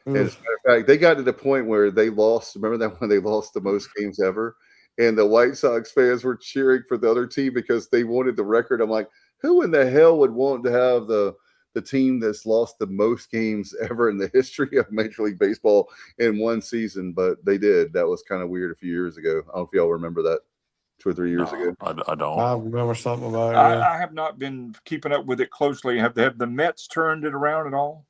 And as a matter of fact, they got to the point where they lost. Remember that when they lost the most games ever? And the White Sox fans were cheering for the other team because they wanted the record. I'm like, who in the hell would want to have the team that's lost the most games ever in the history of Major League Baseball in one season? But they did. That was kind of weird a few years ago. I don't know if y'all remember that 2 or 3 years ago. I don't. I remember something about it. I have not been keeping up with it closely. Have the Mets turned it around at all?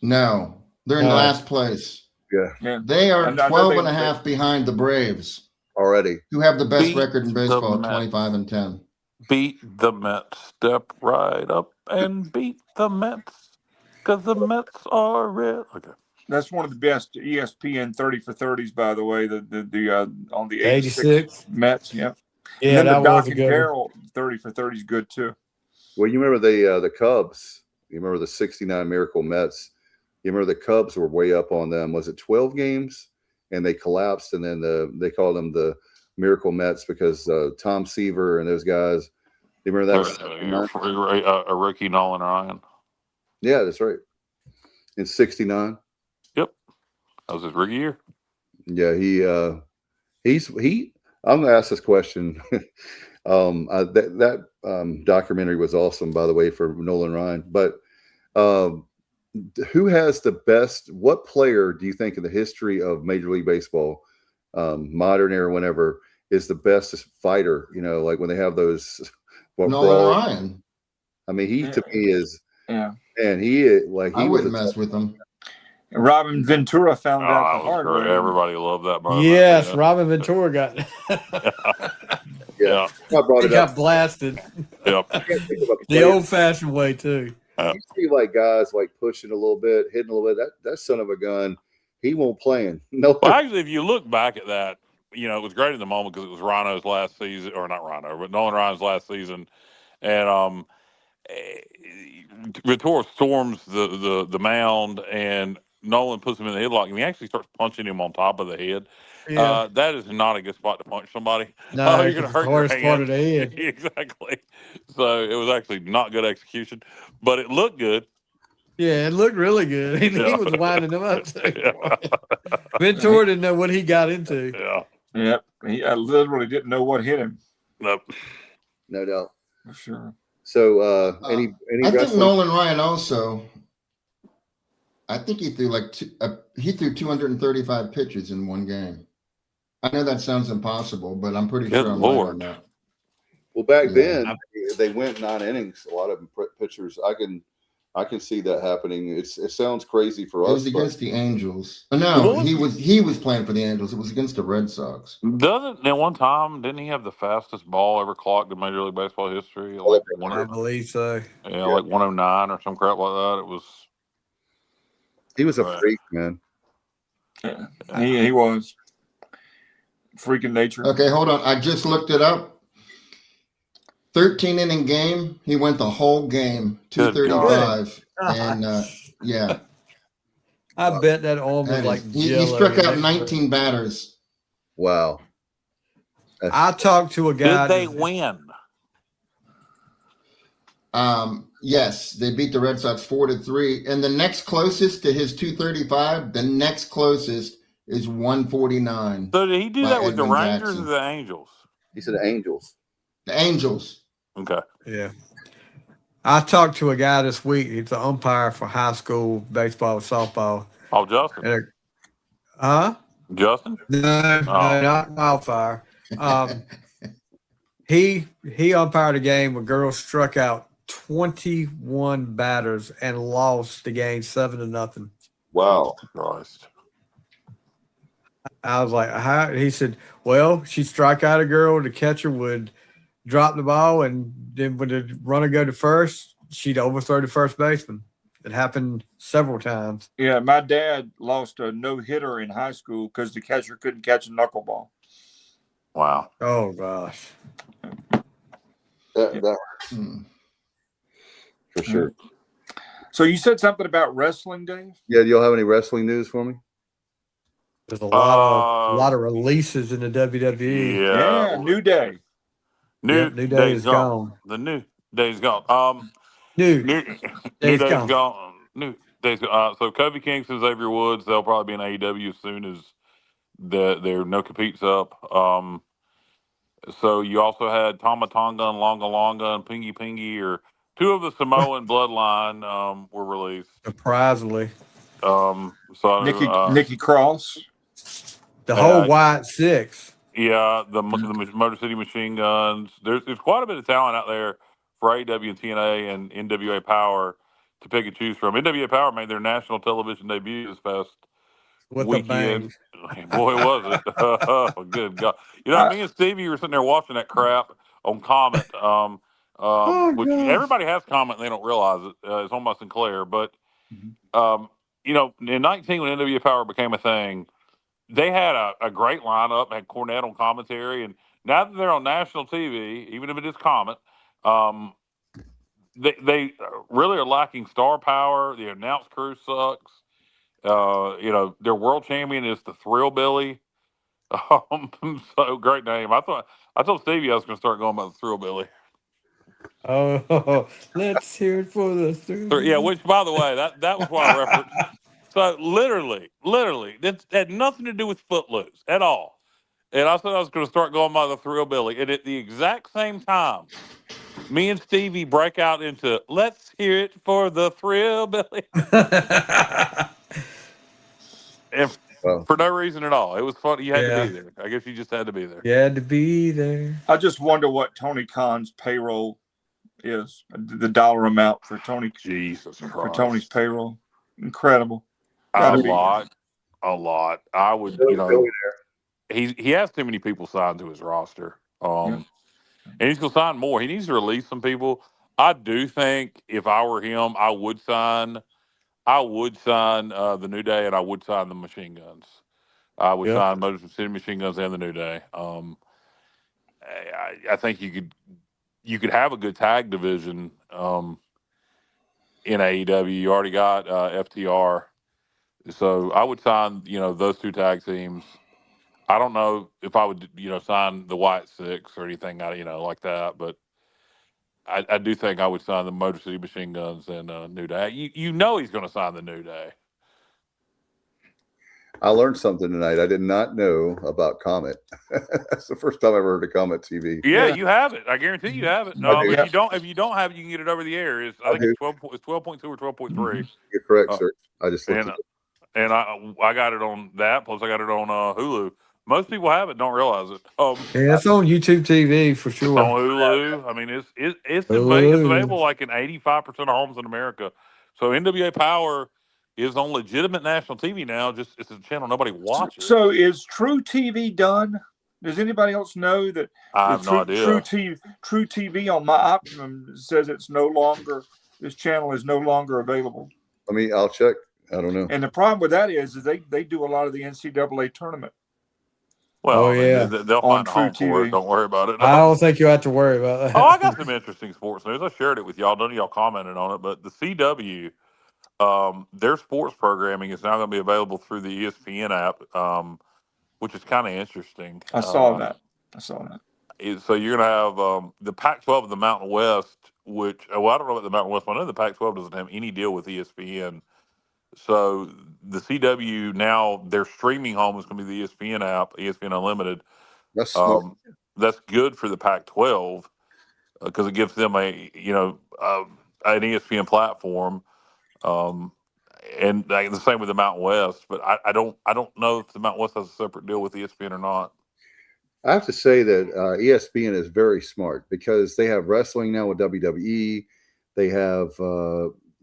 No. They're in last place. Yeah. They are 12 and a half behind the Braves. Already. Who have the best record in baseball, 25-10. Beat the Mets. Step right up and beat the Mets. Because the Mets are red. Okay. That's one of the best ESPN 30 for 30s, by the way. The on the 86 Mets, yeah. Yeah, and then that the was Doc a and good Carroll 30 for 30 is good too. Well, you remember the Cubs? You remember the '69 Miracle Mets? You remember the Cubs were way up on them. Was it 12 games? And they collapsed, and then they called them the Miracle Mets because Tom Seaver and those guys. You remember that? A rookie, Nolan Ryan. Yeah, that's right. In '69. Yep, that was his rookie year. Yeah, I'm gonna ask this question. That documentary was awesome, by the way, for Nolan Ryan. But who has the best? What player do you think in the history of Major League Baseball, modern era, whenever, is the best fighter? Like when they have those. Nolan Ryan. I mean, he to me is. Yeah. And he like he I wouldn't was mess with him. Robin Ventura found out the hard way. Everybody loved that moment. Yes, Robin Ventura got. Yeah. I brought He it up. got blasted. Yep. The old-fashioned way too. You see like guys like pushing a little bit, hitting a little bit. That son of a gun, he won't play in. No. Well, actually, if you look back at that, it was great in the moment because it was Rhino's last season, or not Rhino, but Nolan Ryan's last season, and Ventura storms the mound, and Nolan puts him in the headlock, and he actually starts punching him on top of the head. Yeah. That is not a good spot to punch somebody. No, You're going to it's the hurt your hardest part of hand. the head. Exactly. So it was actually not good execution, but it looked good. Yeah, it looked really good. And he Yeah. was winding him up too. Yeah. Ventura didn't know what he got into. Yeah. Yep. I literally didn't know what hit him. Nope. No doubt. For sure. So any I think wrestling? Nolan Ryan also. I think he threw he threw 235 pitches in one game. I know that sounds impossible, but I'm pretty Good sure I'm Lord. right on that. Well, back Yeah. then they went 9 innings. A lot of them pitchers. I can see that happening. It sounds crazy for It us. was against the Angels. No, Well, he was playing for the Angels. It was against the Red Sox. at one time, didn't he have the fastest ball ever clocked in Major League Baseball history? Like I believe so. like 109 or some crap like that. It was. He was a freak, man. Yeah, he was freaking nature. Okay, hold on. I just looked it up. 13 inning game. He went the whole game. 235. And yeah. I bet that arm was like he jello. struck out 19 batters. Wow. I talked to a guy. Did they win? Yes, they beat the Red Sox 4-3. And the next closest to his 235, the next closest is 149. So did he do that with the Edwin Rangers Jackson. or the Angels? He said Angels. The Angels. Okay. Yeah. I talked to a guy this week. He's an umpire for high school baseball and softball. Oh, Justin. Justin? No, not Wildfire. He umpired a game where girls struck out 21 batters and lost the game 7-0. Wow. Christ. I was like, how? He said, well, she'd strike out a girl, the catcher would drop the ball, and then when the runner go to first, she'd overthrow the first baseman. It happened several times. Yeah, my dad lost a no-hitter in high school because the catcher couldn't catch a knuckleball. Wow. Oh, gosh. That for sure. So you said something about wrestling, Dave? Yeah, do y'all have any wrestling news for me? There's a lot of releases in the WWE. Yeah, New Day. New Day is gone. The New Day's gone. New Day's gone. New Day's gone. So Kobe Kingston, Xavier Woods, they'll probably be in AEW as soon as their no competes up. So you also had Tama Tonga and Longa Longa and Pingy Pingy, or two of the Samoan bloodline were released. Surprisingly. So Nikki Cross. The whole White Six. Yeah, the Motor City Machine Guns. There's quite a bit of talent out there for AEW and TNA and NWA Power to pick and choose from. NWA Power made their national television debut this past weekend. Boy, was it! Oh, good God! You know, me and Stevie were sitting there watching that crap on Comet. Which everybody has Comet and they don't realize it. It's on my Sinclair, but you know, in 19 when NWA Power became a thing, they had a great lineup, had Cornette on commentary, and now that they're on national TV, even if it is Comet, they really are lacking star power. The announce crew sucks. You know, their world champion is the Thrillbilly. So great name. I told Stevie I was going to start going by the Thrillbilly. Oh, let's hear it for the Thrillbilly. Yeah, which by the way, that was why I referenced. So literally, that had nothing to do with Footloose at all. And I said I was going to start going by the Thrillbilly. And at the exact same time, me and Stevie break out into "Let's hear it for the Thrillbilly," and for no reason at all. It was fun. You had to be there. I guess you just had to be there. You had to be there. I just wonder what Tony Khan's payroll is. The dollar amount for Tony. Jesus Christ. For Tony's payroll, incredible. A lot. I would, you know, he has too many people signed to his roster. And he's going to sign more. He needs to release some people. I do think if I were him, I would sign the New Day, and I would sign the Machine Guns. I would sign Motor City Machine Guns and the New Day. I think you could have a good tag division in AEW. You already got FTR. So I would sign, those two tag teams. I don't know if I would, sign the White Six or anything, like that. But I do think I would sign the Motor City Machine Guns and New Day. He's going to sign the New Day. I learned something tonight. I did not know about Comet. That's the first time I ever heard of Comet TV. Yeah, you have it. I guarantee you have it. I do. If you don't have it, you can get it over the air. I think do. it's 12.2 or 12.3. You're correct, sir. I just looked And at it. and I got it on that. Plus, I got it on Hulu. Most people have it, don't realize it. Yeah, it's on YouTube TV for sure. On Hulu. I mean, it's Hulu. available like in 85% of homes in America. So NWA Power is on legitimate national TV now. Just it's a channel nobody watches. So is True TV done? Does anybody else know that? I have no idea. True TV on my Optimum says it's no longer. This channel is no longer available. I'll check. I don't know. And the problem with that is they do a lot of the NCAA tournament. Well, yeah, they'll find a home for it. Don't worry about it. I don't think you have to worry about that. I got some interesting sports news. I shared it with y'all. None of y'all commented on it, but the CW, their sports programming is now going to be available through the ESPN app, which is kind of interesting. I saw that. So you're going to have the Pac-12 of the Mountain West, which, I don't know about the Mountain West, but I know the Pac-12 doesn't have any deal with ESPN. So the CW now, their streaming home is going to be the ESPN app, ESPN Unlimited. That's smart. That's good for the Pac-12 because it gives them an ESPN platform, and the same with the Mountain West. But I don't know if the Mountain West has a separate deal with ESPN or not. I have to say that ESPN is very smart because they have wrestling now with WWE. They have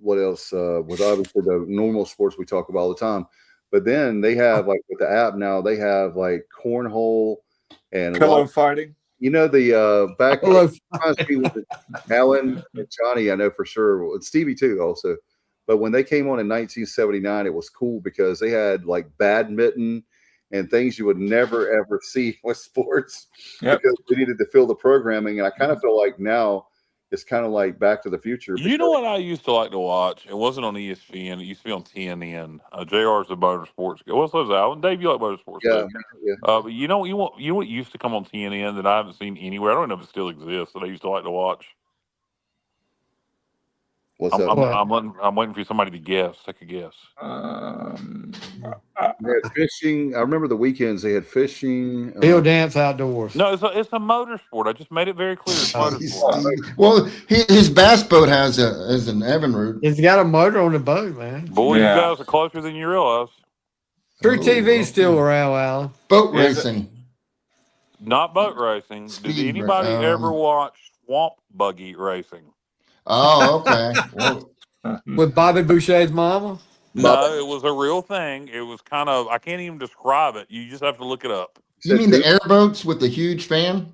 what else? With obviously the normal sports we talk about all the time. But then they have like with the app now, they have like cornhole and pillow fighting. The back with Alan and Johnny, I know for sure, and Stevie too also. But when they came on in 1979, it was cool because they had like badminton and things you would never ever see with sports because we needed to fill the programming. And I kind of feel like now it's kind of like Back to the Future. You know what I used to like to watch? It wasn't on ESPN. It used to be on TNN. JR's the motorsports guy. What's those, Alan? Dave, you like motorsports? Yeah. But you know what used to come on TNN that I haven't seen anywhere? I don't know if it still exists that I used to like to watch. What's that? I'm waiting for somebody to guess. Take a guess. They had fishing. I remember the weekends they had fishing. Field dance outdoors. No, it's a motorsport. I just made it very clear. It's motorsport. Well, his bass boat has an Evinrude. He's got a motor on the boat, man. Boy, you guys are closer than you realize. True TV's still around, Alan. Boat racing. Not boat racing. Did anybody ever watch Swamp Buggy racing? Oh, okay. Well, with Bobby Boucher's mama? No, it was a real thing. It was kind of, I can't even describe it. You just have to look it up. You mean the airboats with the huge fan?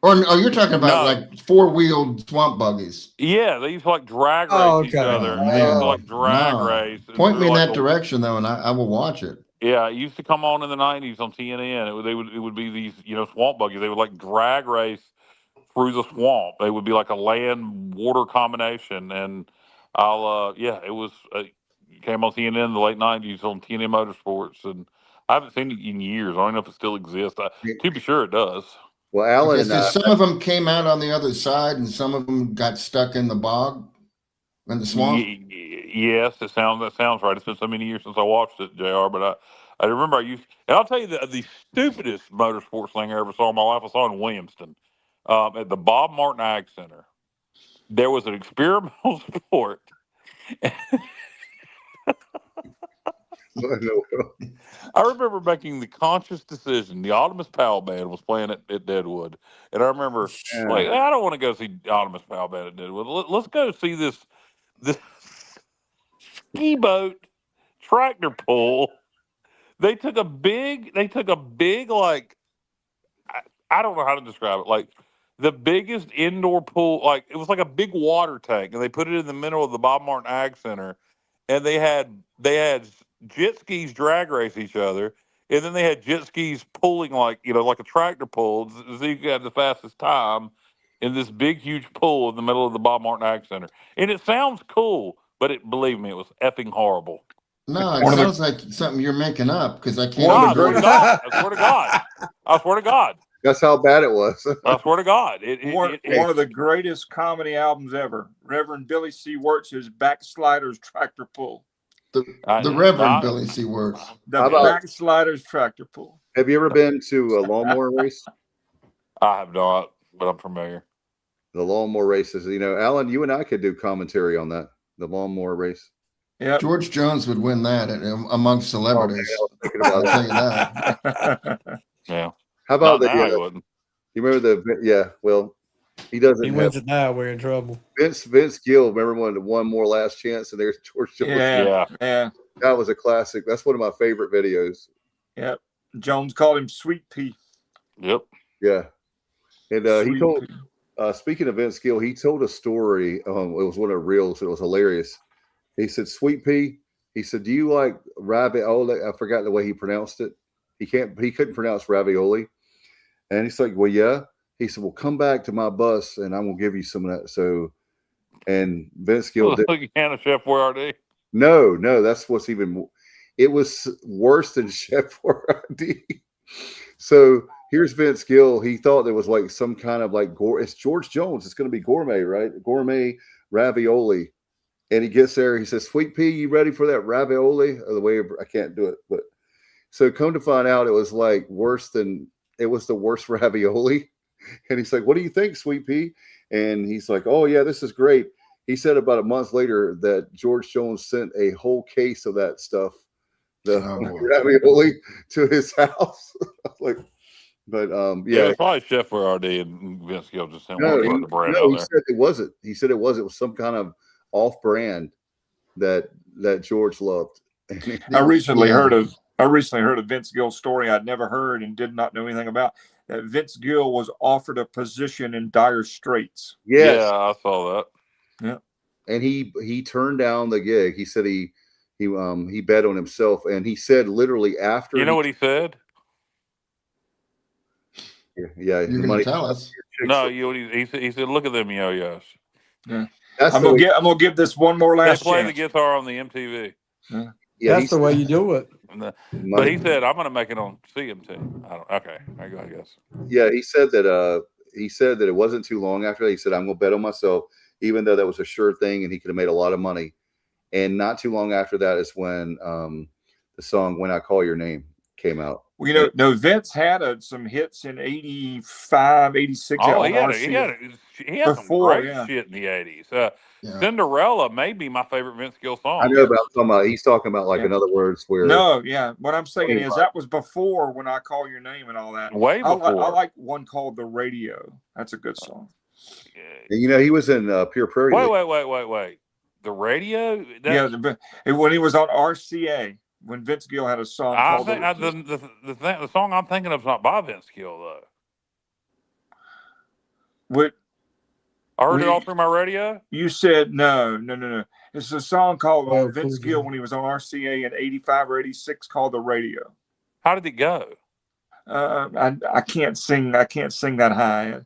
Or you're talking about like four-wheeled swamp buggies? Yeah, they used to like drag race each other. They used to like drag race. Point me in that direction, though, and I will watch it. Yeah, it used to come on in the 90s on TNN. It would be these, swamp buggies. They would like drag race through the swamp. They would be like a land water combination. And it was, came on TNN in the late 90s on TNN Motorsports. And I haven't seen it in years. I don't know if it still exists. To be sure it does. Well, Alan, some of them came out on the other side and some of them got stuck in the bog and the swamp. Yes, that sounds right. It's been so many years since I watched it, JR, but I remember and I'll tell you the stupidest motorsports thing I ever saw in my life. I saw in Williamston. At the Bob Martin Ag Center, there was an experimental sport. I remember making the conscious decision. The Optimus Powell Band was playing at Deadwood, and I remember like, I don't want to go see Optimus Powell Band at Deadwood. Let's go see this ski boat tractor pull. They took a big like, I don't know how to describe it, like the biggest indoor pool, like it was like a big water tank, and they put it in the middle of the Bob Martin Ag Center, and they had jet skis drag race each other, and then they had jet skis pulling like a tractor pull, so you could have the fastest time in this big huge pool in the middle of the Bob Martin Ag Center. And it sounds cool, but believe me, it was effing horrible. No, it sounds like something you're making up because I can't. I swear to God. I swear to God. I swear to God. That's how bad it was. I swear to God. One of the greatest comedy albums ever. Reverend Billy C. Wirtz's Backsliders Tractor Pull. The Reverend Billy C. Wirtz. The Backsliders Tractor Pull. Have you ever been to a lawnmower race? I have not, but I'm familiar. The lawnmower races. You know, Alan, you and I could do commentary on that. The lawnmower race. Yeah, George Jones would win that amongst celebrities. I'll tell you that. Yeah. How about he wouldn't. You remember the? Yeah. Well, he doesn't. He wins it now. We're in trouble. Vince Gill. Remember when one more last chance, and there's George Jones. Yeah. That was a classic. That's one of my favorite videos. Yep. Jones called him Sweet Pea. Yep. Yeah. And he told. Speaking of Vince Gill, he told a story. It was one of the reels. It was hilarious. He said, "Sweet Pea." He said, "Do you like ravioli?" I forgot the way he pronounced it. He couldn't pronounce ravioli. And he's like, "Well, yeah." He said, "Well, come back to my bus, and I'm gonna give you some of that." So, and Vince Gill did. Can't Chef Boyardee. No, that's what's even. It was worse than Chef Boyardee. So here's Vince Gill. He thought there was like some kind of like it's George Jones. It's going to be gourmet, right? Gourmet ravioli. And he gets there. He says, "Sweet Pea, you ready for that ravioli?" Or the way I can't do it, but so come to find out, it was like it was the worst ravioli. And he's like, "What do you think, Sweet Pea?" And he's like, "Oh yeah, this is great." He said about a month later that George Jones sent a whole case of that stuff, the ravioli, to his house. Like, but yeah, it's probably Chef Boyardee and Vince Gill just sent no, one the brand no, out he there. said it wasn't. He said it was. It was some kind of off-brand that George loved. I recently heard of Vince Gill's story I'd never heard and did not know anything about. That Vince Gill was offered a position in Dire Straits. Yes. Yeah, I saw that. Yeah, and he turned down the gig. He said he bet on himself, and he said literally after. You know what he said? Yeah, you're going to tell us. No, he said, "Look at them yo-yos." Yeah, I'm gonna give this one more last chance. Play the guitar on the MTV. Yeah. That's the way you do it. But he said, "I'm going to make it on CMT." Okay, I guess. Yeah, he said that it wasn't too long after that. He said, "I'm going to bet on myself," even though that was a sure thing, and he could have made a lot of money. And not too long after that is when the song "When I Call Your Name" came out. Well, you know, Vince had some hits in 85, 86. Oh, he had some great shit in the 80s. Cinderella may be my favorite Vince Gill song. I know about he's talking about like in other words where. No, yeah. What I'm saying is that was before When I Call Your Name and all that. Way before. I like one called The Radio. That's a good song. And, you know, he was in Pure Prairie. Wait. The Radio? When he was on RCA. When Vince Gill had a song called the song I'm thinking of is not by Vince Gill though. What? I heard it all through my radio. You said no. It's a song called Vince Gill when he was on RCA in 85 or 86 called The Radio. How did it go? I can't sing. I can't sing that high,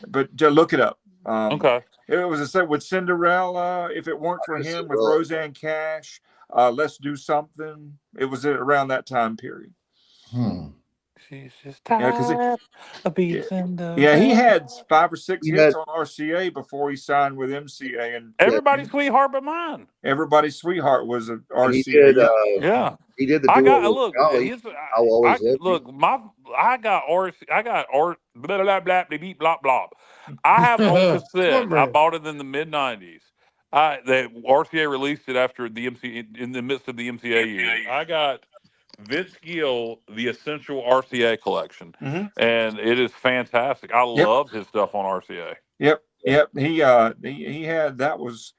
but just look it up. Okay. It was a set with Cinderella. If it weren't for him, with Roseanne Cash. Let's Do Something. It was around that time period. She's just tired of being Cinderella. Yeah, he had 5 or 6 hits on RCA before he signed with MCA. And Everybody's Sweetheart But Mine. Everybody's Sweetheart was an RCA. He did, yeah. He did the I duo got look. I'll always love you. I got blah blah blah beep blah blah. I have on cassette. I bought it in the mid '90s. The RCA released it after the in the midst of the MCA year. I got Vince Gill, the Essential RCA collection, and it is fantastic. I love his stuff on RCA. Yep. He had that was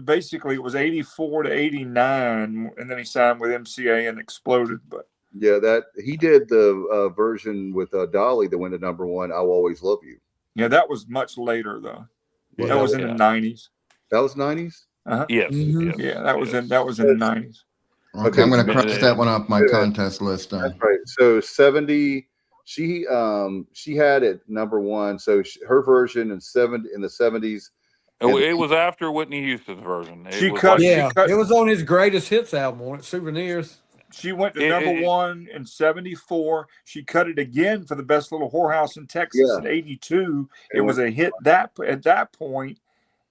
basically it was 84 to 89, and then he signed with MCA and exploded. But yeah, that he did the version with Dolly that went to #1. I'll Always Love You. Yeah, that was much later though. That was in the 90s. That was 90s? Yes. Yeah, that was in the 90s. Okay, I'm going to cross that one off my contest list. That's right. So 70, she had it #1. So her version in the 70s, It was after Whitney Houston's version. It She was cut. like, She Yeah, cut. it was on his greatest hits album, on it, Souvenirs. She went to It- number it- one in '74. She cut it again for the Best Little Whorehouse in Texas in '82. It was a hit at that point.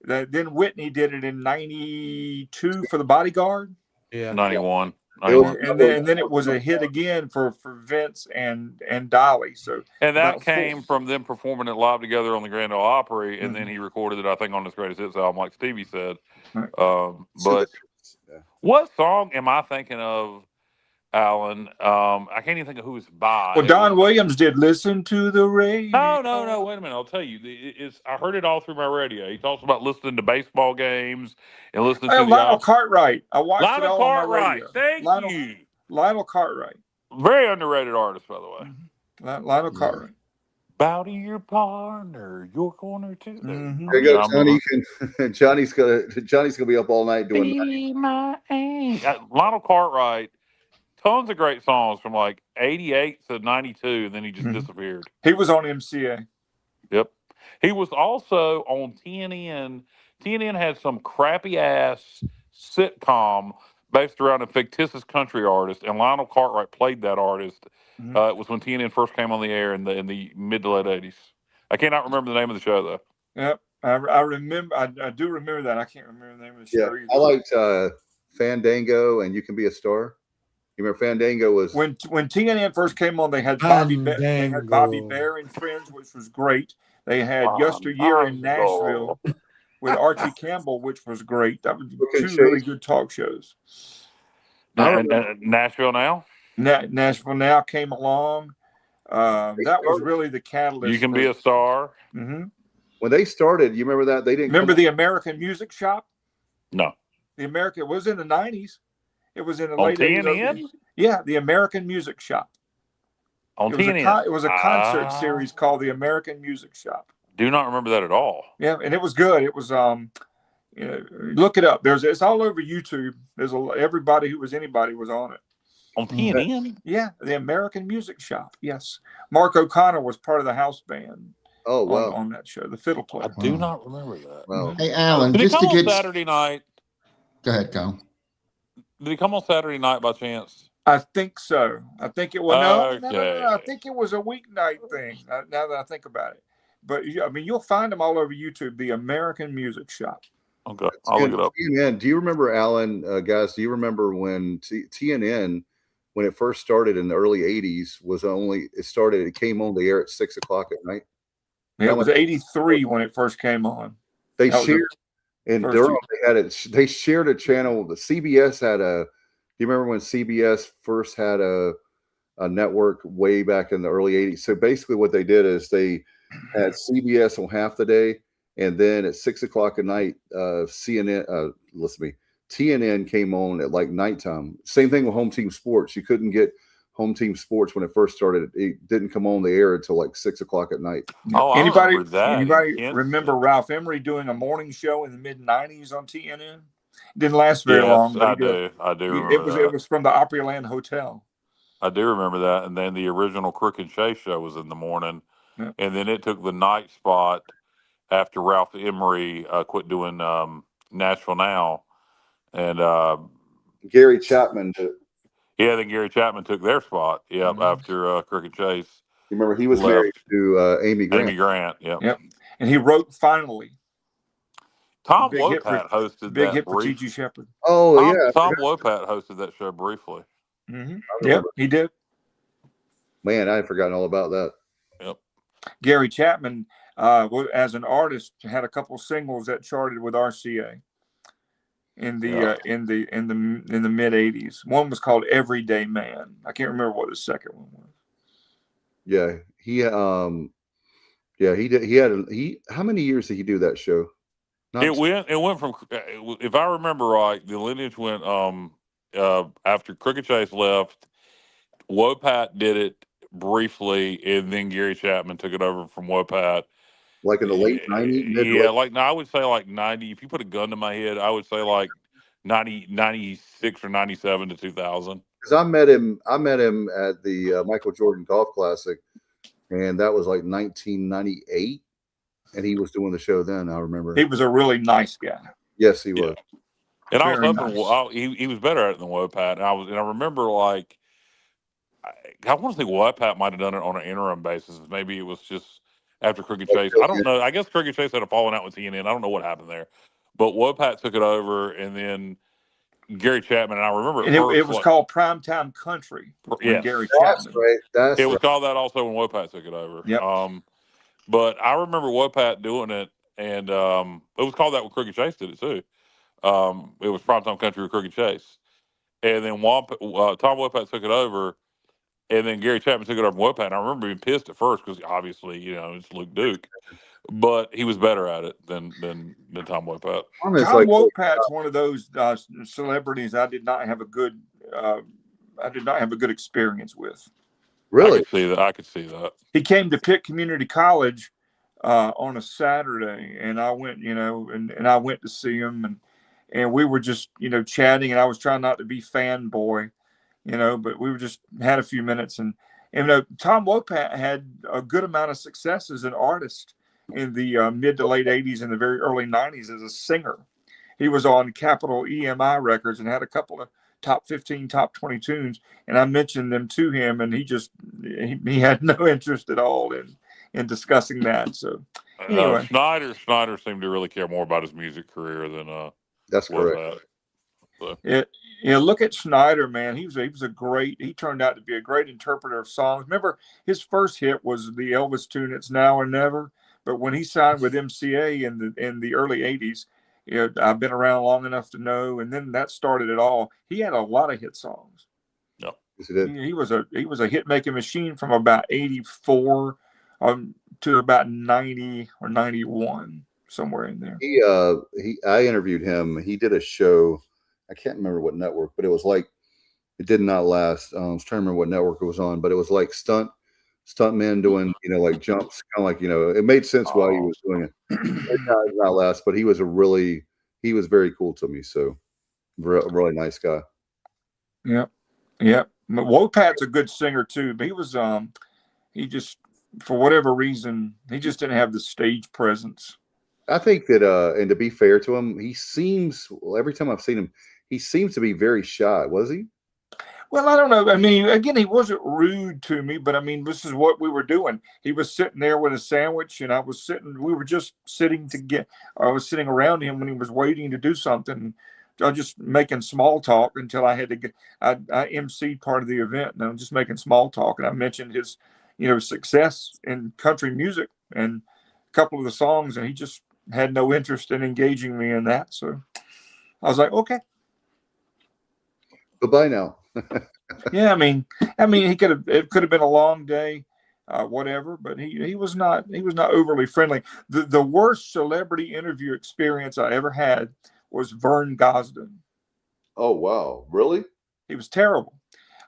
Then Whitney did it in '92 for The Bodyguard. Yeah, 91. And then it was a hit again for Vince and Dolly. So And that about came from them performing it live together on the Grand Ole Opry, and Mhm. then he recorded it, I think, on his greatest hits album, like Stevie said. Right. But what song am I thinking of, Alan? I can't even think of who it's by. Well, Don Williams did "Listen to the Radio." No. Wait a minute. I'll tell you. I heard it all through my radio. He talks about listening to baseball games and listening to Lionel Cartwright. I watched it Lionel all on my Cartwright. radio. Thank you. Lionel Cartwright. Very underrated artist, by the way. Lionel Cartwright. Bow to your partner, your corner too. Mhm. There you go, Johnny. Johnny's gonna be up all night doing. Be my angel. Lionel Cartwright. Tons of great songs from like 88 to 92, and then he just disappeared. He was on MCA. Yep. He was also on TNN. TNN had some crappy ass sitcom based around a fictitious country artist, and Lionel Cartwright played that artist. It was when TNN first came on the air in the mid to late 80s. I cannot remember the name of the show though. Yep, I remember. I do remember that. I can't remember the name of the show. Yeah, I liked Fandango and You Can Be a Star. You remember Fandango was when TNN first came on. They had Bobby Bear and Friends, which was great. They had Yesteryear in Nashville with Archie Campbell, which was great. That was two really good talk shows. Nashville Now. Nashville Now came along. That was really the catalyst. You Can Be a Star. Mm-hmm. When they started, you remember that they didn't remember the American Music Shop. No, it was in the '90s. It was in the on late TNN? 80s. Yeah, the American Music Shop. On TNN. It was a concert series called the American Music Shop. Do not remember that at all. Yeah, and it was good. It was look it up. It's all over YouTube. Everybody who was anybody was on it. On TNN? Yeah, the American Music Shop. Yes. Mark O'Connor was part of the house band. Oh, wow. On that show, the fiddle player. I do not remember that. Wow. Hey, Alan, Did he just come to get on Saturday night? Go ahead, Kyle. Did he come on Saturday night by chance? I think so. I think it was Okay. no. I think it was a weeknight thing. Now that I think about it, but I mean, you'll find them all over YouTube. The American Music Shop. Okay, I'll look it up. TNN. Do you remember, Alan? Guys, do you remember when TNN, when it first started in the early '80s, it came on the air at 6 o'clock at night? Yeah, it was '83 when it first came on. They shared in Durham. They shared a channel. The CBS had a. Do you remember when CBS first had a network way back in the early '80s? So basically, what they did is they had CBS on half the day, and then at 6 o'clock at night, TNN came on at like nighttime. Same thing with Home Team Sports. You couldn't get Home Team Sports when it first started. It didn't come on the air until like 6 o'clock at night. Oh, anybody that. remember Ralph Emery doing a morning show in the mid '90s on TNN? It didn't last very long. But I do remember that. It was from the Opryland Hotel. I do remember that. And then the original Crook and Chase show was in the morning. Yeah. And then it took the night spot after Ralph Emery quit doing Nashville Now. And Gary Chapman. Then Gary Chapman took their spot. Yep, after Crook and Chase. You remember he was married to Amy Grant. Amy Grant, yep. And he wrote Finally. Tom Wopat hosted big that hit for briefly. Gigi Shepherd. Oh, yeah. Tom Wopat hosted that show briefly. Mm-hmm. Yep, he did. Man, I had forgotten all about that. Yep. Gary Chapman, as an artist, had a couple singles that charted with RCA in the mid '80s. One was called "Everyday Man." I can't remember what the second one was. Yeah, he did. How many years did he do that show? It went from, if I remember right, the lineage went after Crooked Chase left, Wopat did it briefly, and then Gary Chapman took it over from Wopat. Like in the late 90s? I would say like 90. If you put a gun to my head, I would say like 96 or 97 to 2000. Because I met him at the Michael Jordan Golf Classic, and that was like 1998. And he was doing the show then. I remember. He was a really nice guy. Yes, he was. And I was Very hoping nice. he was better at it than Wopat. And I remember like I want to think Wopat might have done it on an interim basis. Maybe it was just after Crooked Chase. I don't know. I guess Crooked Chase had a falling out with TNN. I don't know what happened there, but Wopat took it over, and then Gary Chapman. And I remember And it was called Primetime Country. Yes, Gary That's Chapman. right. It was called that also when Wopat took it over. Yep. But I remember Wopat doing it, and it was called that when Crooked Chase did it too. It was Primetime Country with Crooked Chase, and then Tom Wopat took it over, and then Gary Chapman took it over from Wopat. And I remember being pissed at first because obviously it's Luke Duke, but he was better at it than Tom Wopat. Tom Wopat's one of those celebrities I did not have a good experience with. Really? I could see that. He came to Pitt Community College on a Saturday, and I went, and I went to see him, and we were just, chatting, and I was trying not to be fanboy, but we were just had a few minutes, and Tom Wopat had a good amount of success as an artist in the mid to late 80s and the very early 90s as a singer. He was on Capitol EMI Records and had a couple of top 15, top 20 tunes, and I mentioned them to him, and he had no interest at all in discussing that. So anyway, Snyder seemed to really care more about his music career than that's correct. Look at Snyder, man. He turned out to be a great interpreter of songs. Remember, his first hit was the Elvis tune "It's Now or Never," but when he signed with MCA in the early 80s, I've been around long enough to know, and then that started it all. He had a lot of hit songs. No, yes, he did. He was a hit making machine from about 84 to about 90 or 91, somewhere in there. I interviewed him. He did a show. I can't remember what network, but it was like it did not last. I was trying to remember what network it was on, but it was like stuntmen doing like jumps, kind of like it made sense why he was doing it. It did not last, but he was very cool to me. So really nice guy. Yep. Wopat's a good singer too, but he was he just, for whatever reason, he just didn't have the stage presence. I think that and to be fair to him, he seems, every time I've seen him, he seems to be very shy. Was he? Well, I don't know. I mean, again, he wasn't rude to me, but I mean, this is what we were doing. He was sitting there with a sandwich, and we were just sitting I was sitting around him when he was waiting to do something. I was just making small talk until I had to get, I emceed part of the event, and I'm just making small talk. And I mentioned his, success in country music and a couple of the songs, and he just had no interest in engaging me in that. So I was like, okay. Goodbye now. Yeah, I mean, it could have been a long day, whatever, but he was not overly friendly. The worst celebrity interview experience I ever had was Vern Gosden. Oh wow, really? He was terrible.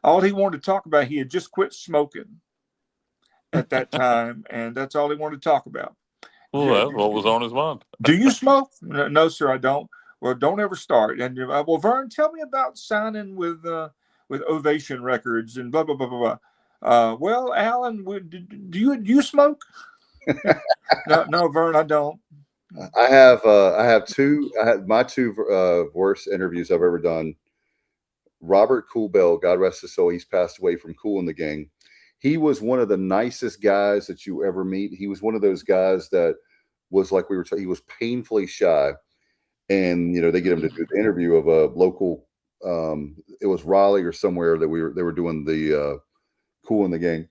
All he wanted to talk about, he had just quit smoking at that time, and that's all he wanted to talk about. Well, that's what was on his mind. Do you smoke? No, sir, I don't. Well, don't ever start. And well, Vern, tell me about signing with Ovation Records and blah blah blah blah blah. Well, Alan, do you smoke? No, Vern, I don't. I have my two worst interviews I've ever done. Robert Coolbell, God rest his soul, he's passed away from Kool and the Gang. He was one of the nicest guys that you ever meet. He was one of those guys that was like he was painfully shy. And they get him to do the interview of a local. It was Raleigh or somewhere that they were doing the Kool and the Gang,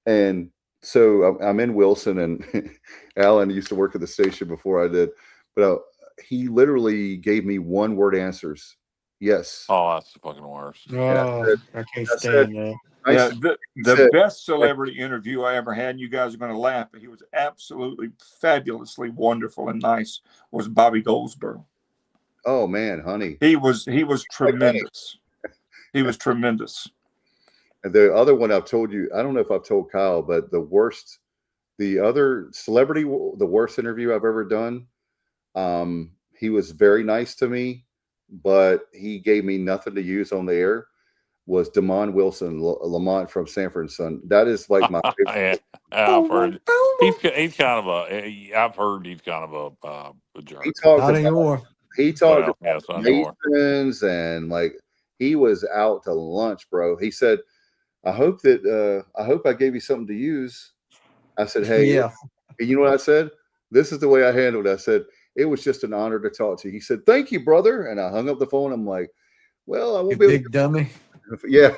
and so I'm in Wilson, and Alan used to work at the station before I did, but he literally gave me one word answers. Yes. Oh, that's the fucking worst. Oh, I can't stand that. Yeah, the best celebrity interview I ever had, and you guys are going to laugh, but he was absolutely fabulously wonderful and nice, was Bobby Goldsboro. Oh man, honey. He was tremendous. He was tremendous. And the other one I've told you, I don't know if I've told Kyle, but the worst interview I've ever done. He was very nice to me, but he gave me nothing to use on the air. was Damon Wilson, Lamont from Sanford and Son. That is like my favorite. Yeah, I've heard he's kind of I've heard he's kind of a jerk. He talked Not about, anymore. he talked Well, about yes, not anymore. Masons, and like he was out to lunch, bro. He said, I hope I gave you something to use. I said, hey, Yeah. and you know what I said? This is the way I handled it. I said, it was just an honor to talk to you. He said, thank you, brother. And I hung up the phone. I'm like, well, I You won't be able big dummy. yeah.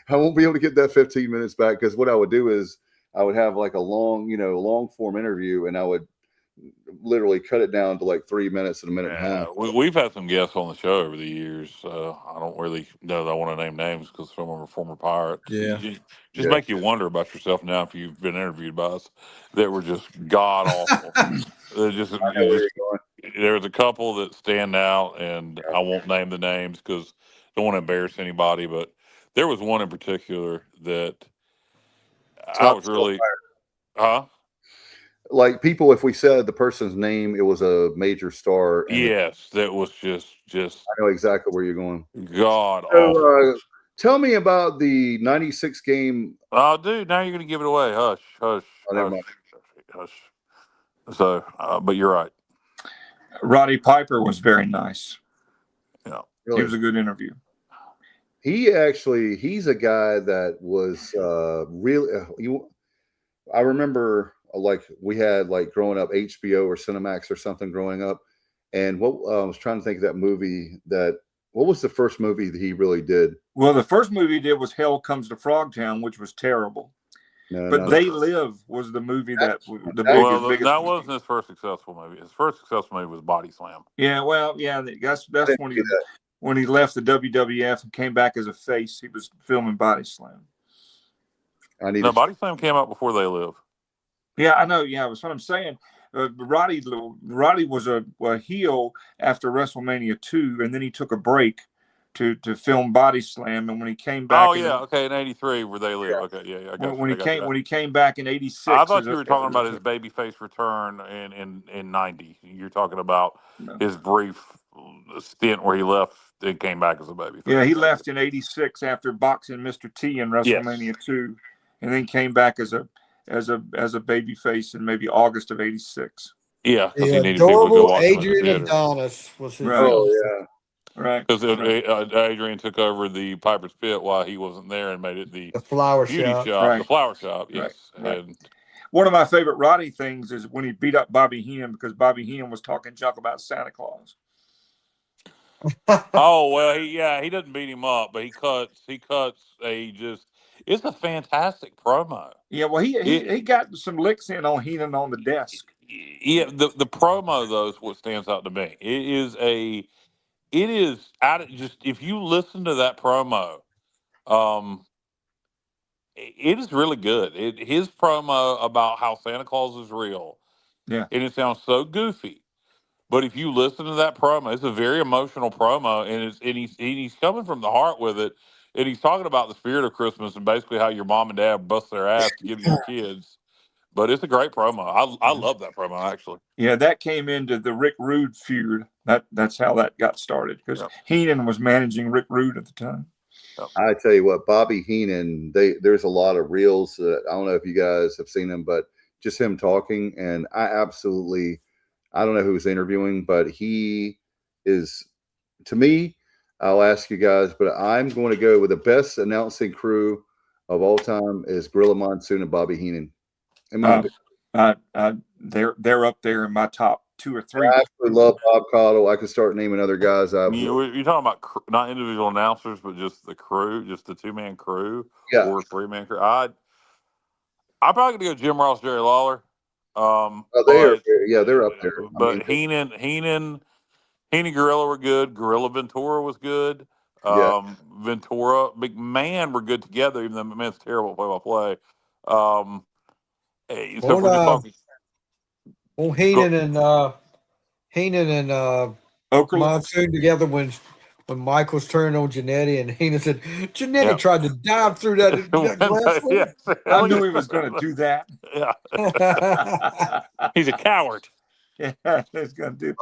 I won't be able to get that 15 minutes back, because what I would do is I would have like a long form interview, and I would literally cut it down to like 3 minutes and a minute and a half. We've had some guests on the show over the years. I don't really know that I want to name names because some of them are former Pirates. Yeah. Just make you wonder about yourself now if you've been interviewed by us that were just god awful. There's a couple that stand out, and I won't name the names because I don't want to embarrass anybody. But there was one in particular that I was really, like people, if we said the person's name, it was a major star. And yes, that was just. I know exactly where you're going. God awful. Tell me about the '96 game. Oh, dude, now you're going to give it away. Hush, hush, hush. So, but you're right. Roddy Piper was very nice. Yeah, really? He was a good interview. He's a guy that was really. I remember like we had like growing up HBO or Cinemax or something growing up, and what I was trying to think of that movie. What was the first movie that he really did? Well, the first movie he did was Hell Comes to Frogtown, which was terrible. But They Live was the movie that biggest. That wasn't his first successful movie. His first successful movie was Body Slam. Yeah, well, yeah, that's when he left the WWF and came back as a face. He was filming Body Slam. Body Slam came out before They Live. Yeah, I know. Yeah, that's what I'm saying. Roddy was a heel after WrestleMania 2, and then he took a break to film Body Slam. And when he came back, in '83, where They Live. Okay, yeah, I got when he came back in '86, I thought you were talking about his babyface return in '90. You're talking about his brief stint where he left and came back as a babyface. Yeah, he left in '86 after boxing Mr. T in WrestleMania 2, and then came back as a babyface in maybe August of '86. Yeah, because he needed people to go watch Adrian Adonis was his right. Oh yeah, right. Because Adrian took over the Piper's Pit while he wasn't there and made it the flower beauty shop. Right. The flower shop. Yes, right. And one of my favorite Roddy things is when he beat up Bobby Heenan because Bobby Heenan was talking junk about Santa Claus. Oh well, he doesn't beat him up, but he cuts it's a fantastic promo. Yeah, well, he got some licks in on Heenan on the desk. Yeah, the promo though is what stands out to me. It is if you listen to that promo, it is really good. His promo about how Santa Claus is real. Yeah, and it sounds so goofy. But if you listen to that promo, it's a very emotional promo, and he's coming from the heart with it, and he's talking about the spirit of Christmas and basically how your mom and dad bust their ass to give you your kids. But it's a great promo. I love that promo actually. Yeah, that came into the Rick Rude feud. That's how that got started because Heenan was managing Rick Rude at the time. I tell you what, Bobby Heenan. There's a lot of reels. I don't know if you guys have seen them, but just him talking, and I don't know who was interviewing, but he is, to me, I'll ask you guys, but I'm going to go with the best announcing crew of all time is Gorilla Monsoon and Bobby Heenan. They're up there in my top 2 or 3. I absolutely love Bob Caudle. I could start naming other guys. You're talking about not individual announcers, but just the crew, just the 2-man crew or 3-man crew. I'm probably going to go Jim Ross, Jerry Lawler. They're up there. But Heenan, Gorilla were good. Gorilla Ventura was good. Ventura, McMahon were good together, even though McMahon's terrible at play-by-play. Heenan and Monsoon together when Michaels turned on Jannetty and Heenan said Jannetty tried to dive through that glass window. I knew he was going to do that. Yeah, he's a coward. Yeah, he's going to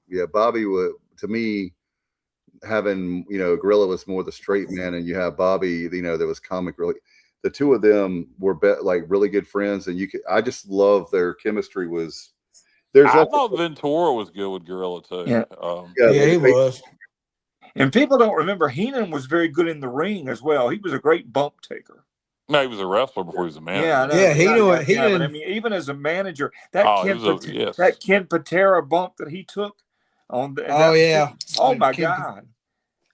do. Bobby would, to me, having, Gorilla was more the straight man, and you have Bobby, that was comic relief. The two of them were like really good friends, and I just love their chemistry. I thought Ventura was good with Gorilla too. Yeah, he was. And people don't remember Heenan was very good in the ring as well. He was a great bump taker. No, he was a wrestler before he was a manager. Yeah, I know. Yeah, he but didn't. I mean, even as a manager, that yes. that Ken Patera bump that he took on the oh my God.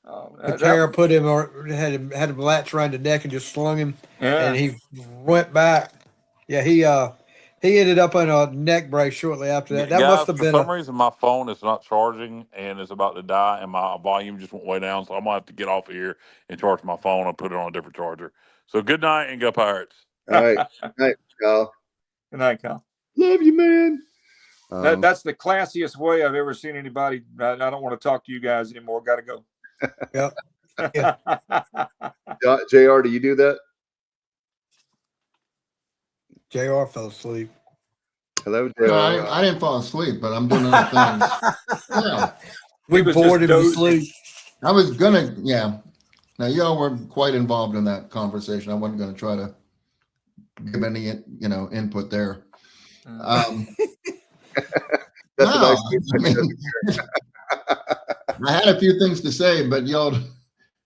Patera put him or had him latch around the neck and just slung him, and he went back. Yeah, he ended up on a neck brace shortly after that. That Guys, must have been for some reason my phone is not charging and it's about to die, and my volume just went way down. So I'm gonna have to get off of here and charge my phone and put it on a different charger. So good night and go Pirates. All right. Good night, Kyle. Good night, Kyle. Love you, man. That's the classiest way I've ever seen anybody. I don't want to talk to you guys anymore. Got to go. Yep. JR, do you do that? JR fell asleep. Hello, JR. No, I didn't fall asleep, but I'm doing other things. Yeah. We bored him to sleep. I was gonna, Now y'all were quite involved in that conversation. I wasn't gonna try to give any, input there. That's I had a few things to say, but y'all.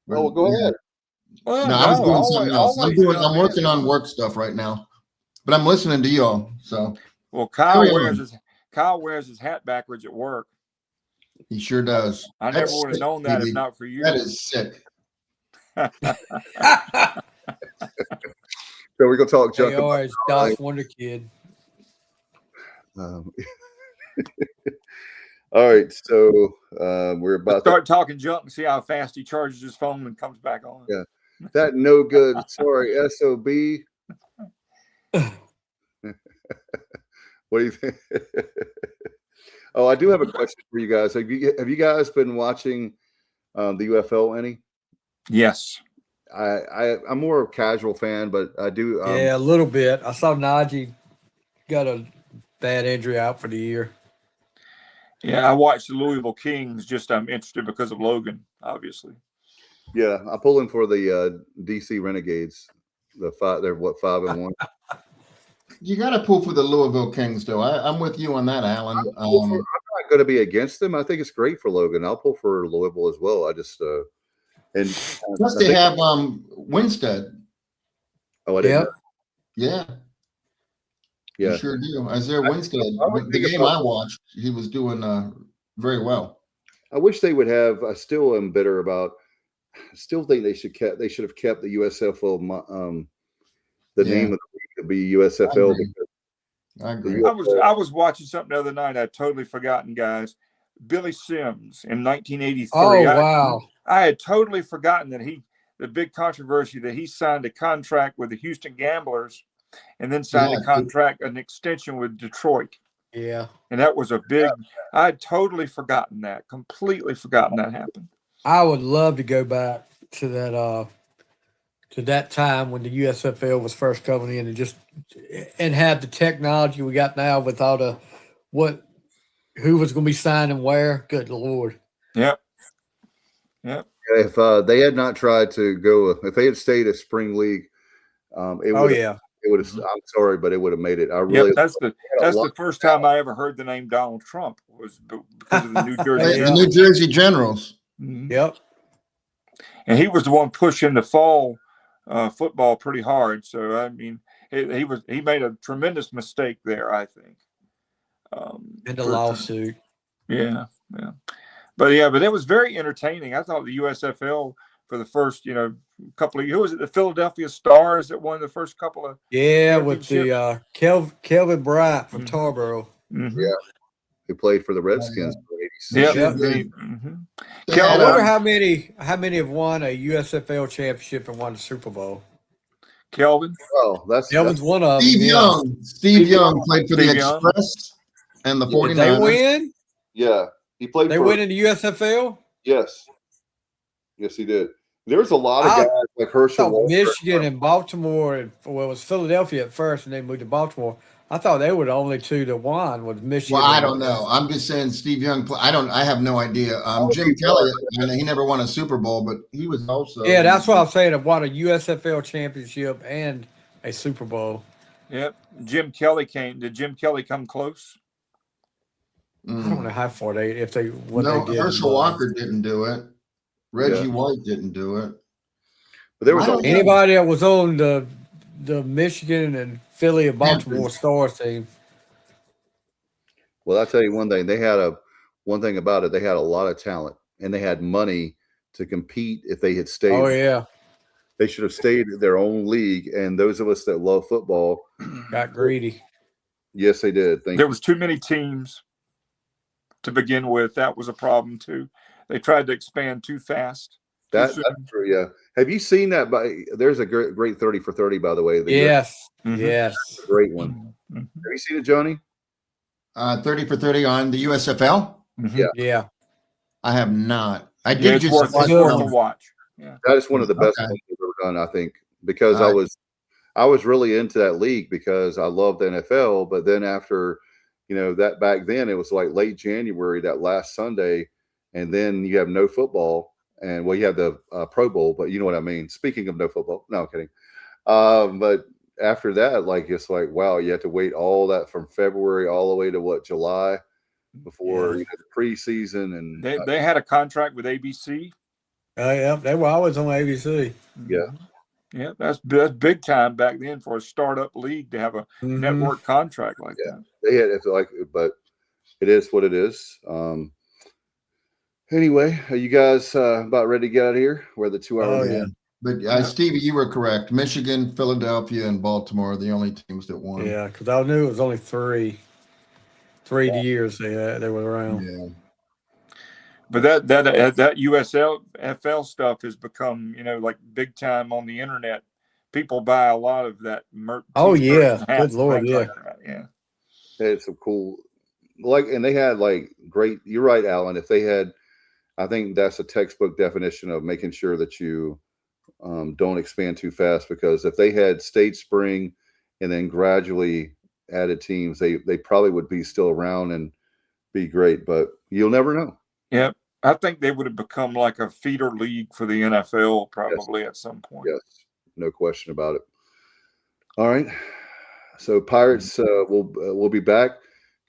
Well, go ahead. Well, no, I was doing something else. I'm working on work stuff right now, but I'm listening to y'all. So, well, Kyle wears his hat backwards at work. He sure does. I never would have known that if not for you. That is sick. So we're gonna talk junk. JR is Doc Wonder Kid. All right, so we're about to start talking junk and see how fast he charges his phone and comes back on. Yeah, that no good. Sorry, SOB. What do you think? Oh, I do have a question for you guys. Have you guys been watching the UFL any? Yes. I'm more of a casual fan, but I do. Yeah, a little bit. I saw Najee got a bad injury out for the year. Yeah, I watched the Louisville Kings. I'm interested because of Logan, obviously. Yeah, I'm pulling for the DC Renegades. They're 5-1. You got to pull for the Louisville Kings, though. I'm with you on that, Alan. I'm not going to be against them. I think it's great for Logan. I'll pull for Louisville as well. I just plus they have Winstead. Oh, I didn't. Yeah. Yeah, you sure do. Isaiah Winstead. The game I watched, he was doing very well. I wish they would have. I still am bitter about. I still think they should have kept the USFL. The name of the league to be USFL. I agree. I was watching something the other night. I'd totally forgotten, guys. Billy Sims in 1983. Oh wow! I had totally forgotten that the big controversy that he signed a contract with the Houston Gamblers. And then signed a contract, an extension with Detroit. Yeah. And that was a big, I had totally forgotten that, completely forgotten that happened. I would love to go back to that time when the USFL was first coming in and have the technology we got now with all who was going to be signing where. Good Lord. Yep. If they had not tried to go, if they had stayed at spring league, it would have. I'm sorry, but it would have made it. That's the first time I ever heard the name Donald Trump was because of the New Jersey. The New Jersey Generals. Mm-hmm. Yep. And he was the one pushing the fall football pretty hard. So I mean, he made a tremendous mistake there, I think. In the lawsuit. Yeah. But it was very entertaining. I thought the USFL for the first, couple of, who was it? The Philadelphia Stars that won the first couple of. Yeah, with the Kelvin Bryant from Tarboro. Mm-hmm. Yeah, he played for the Redskins for 86. Yeah. I wonder how many have won a USFL championship and won the Super Bowl. Kelvin. Oh, Kelvin's one of them. Steve Young played for the Express and the 49ers. Did they win? Yeah, he played. They win in the USFL. Yes, he did. There's a lot of guys like Herschel Walker. Michigan and Baltimore, it was Philadelphia at first, and they moved to Baltimore. I thought they were the only two that won was Michigan. Well, I don't know. I'm just saying Steve Young. I have no idea. Jim Kelly, he never won a Super Bowl, but he was also. Yeah, that's what I'm saying. Of won a USFL championship and a Super Bowl. Yep. Jim Kelly came. Did Jim Kelly come close? I don't know how far they did. Herschel Walker didn't do it. Reggie White didn't do it. But there was anybody that was on the Michigan and Philly and Baltimore Stars team. Well, I'll tell you one thing. One thing about it, they had a lot of talent and they had money to compete if they had stayed. Oh, yeah. They should have stayed in their own league. And those of us that love football got greedy. Yes, they did. There was too many teams to begin with. That was a problem too. They tried to expand too fast. That's true. Yeah. Have you seen that? There's a great 30 for 30, by the way. Yes. Yes. That's a great one. Have you seen it, Johnny? 30 for 30 on the USFL? Yeah. Yeah. I have not. I did just worth to watch. Yeah. That is one of the best things we've ever done, I think, because I was really into that league because I loved the NFL. But then after, that back then it was like late January, that last Sunday, and then you have no football. And you have the Pro Bowl, but you know what I mean. Speaking of no football, no, I'm kidding. But after that, it's like, wow, you have to wait all that from February all the way to July before the preseason. And they had a contract with ABC. Yeah, they were always on ABC. Yeah, yeah, that's big time back then for a startup league to have a network contract like that. They had but it is what it is. Anyway, are you guys about ready to get out of here? We're the 2 hour. Yeah. But Stevie, you were correct. Michigan, Philadelphia, and Baltimore are the only teams that won. Yeah, because I knew it was only three years they were around. Yeah. But that USFL stuff has become, like big time on the internet. People buy a lot of that merch. Oh yeah, good Lord, yeah. They had some cool, and they had great. You're right, Alan. If they had. I think that's a textbook definition of making sure that you don't expand too fast, because if they had state spring and then gradually added teams, they probably would be still around and be great, but you'll never know. Yeah. I think they would have become like a feeder league for the NFL probably at some point. Yes. No question about it. All right. So Pirates will be back.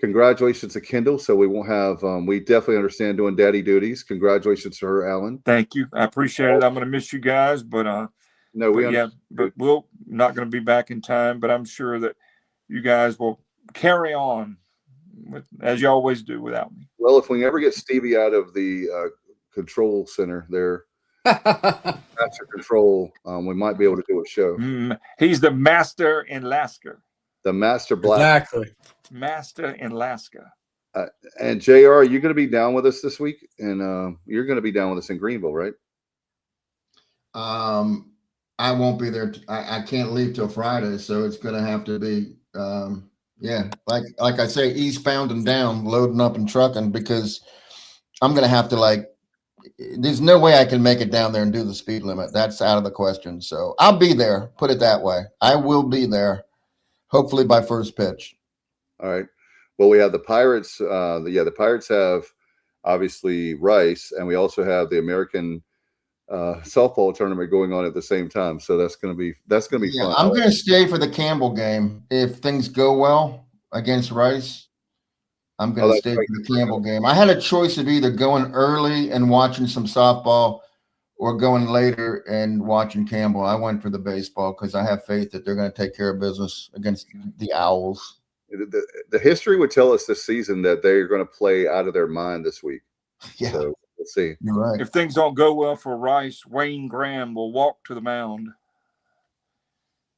Congratulations to Kendall. So we won't have, we definitely understand doing daddy duties. Congratulations to her, Alan. Thank you. I appreciate it. I'm going to miss you guys, but but we're not going to be back in time, but I'm sure that you guys will carry on as you always do without me. Well, if we ever get Stevie out of the control center there, master control, we might be able to do a show. He's the master in Lasker. The master black. Exactly. Master in Alaska. And JR, you're going to be down with us this week, and you're going to be down with us in Greenville, right? I won't be there. I can't leave till Friday, so it's going to have to be, like I say, eastbound and down, loading up and trucking, because I'm going to have to there's no way I can make it down there and do the speed limit. That's out of the question. So I'll be there. Put it that way. I will be there, hopefully by first pitch. All right. Well, we have the Pirates. The Pirates have obviously Rice, and we also have the American softball tournament going on at the same time. So that's going to be fun. I'm going to stay for the Campbell game if things go well against Rice. I'm going to stay for the Campbell game. I had a choice of either going early and watching some softball or going later and watching Campbell. I went for the baseball because I have faith that they're going to take care of business against the Owls. The history would tell us this season that they're going to play out of their mind this week. Yeah. So we'll see. You're right. If things don't go well for Rice, Wayne Graham will walk to the mound.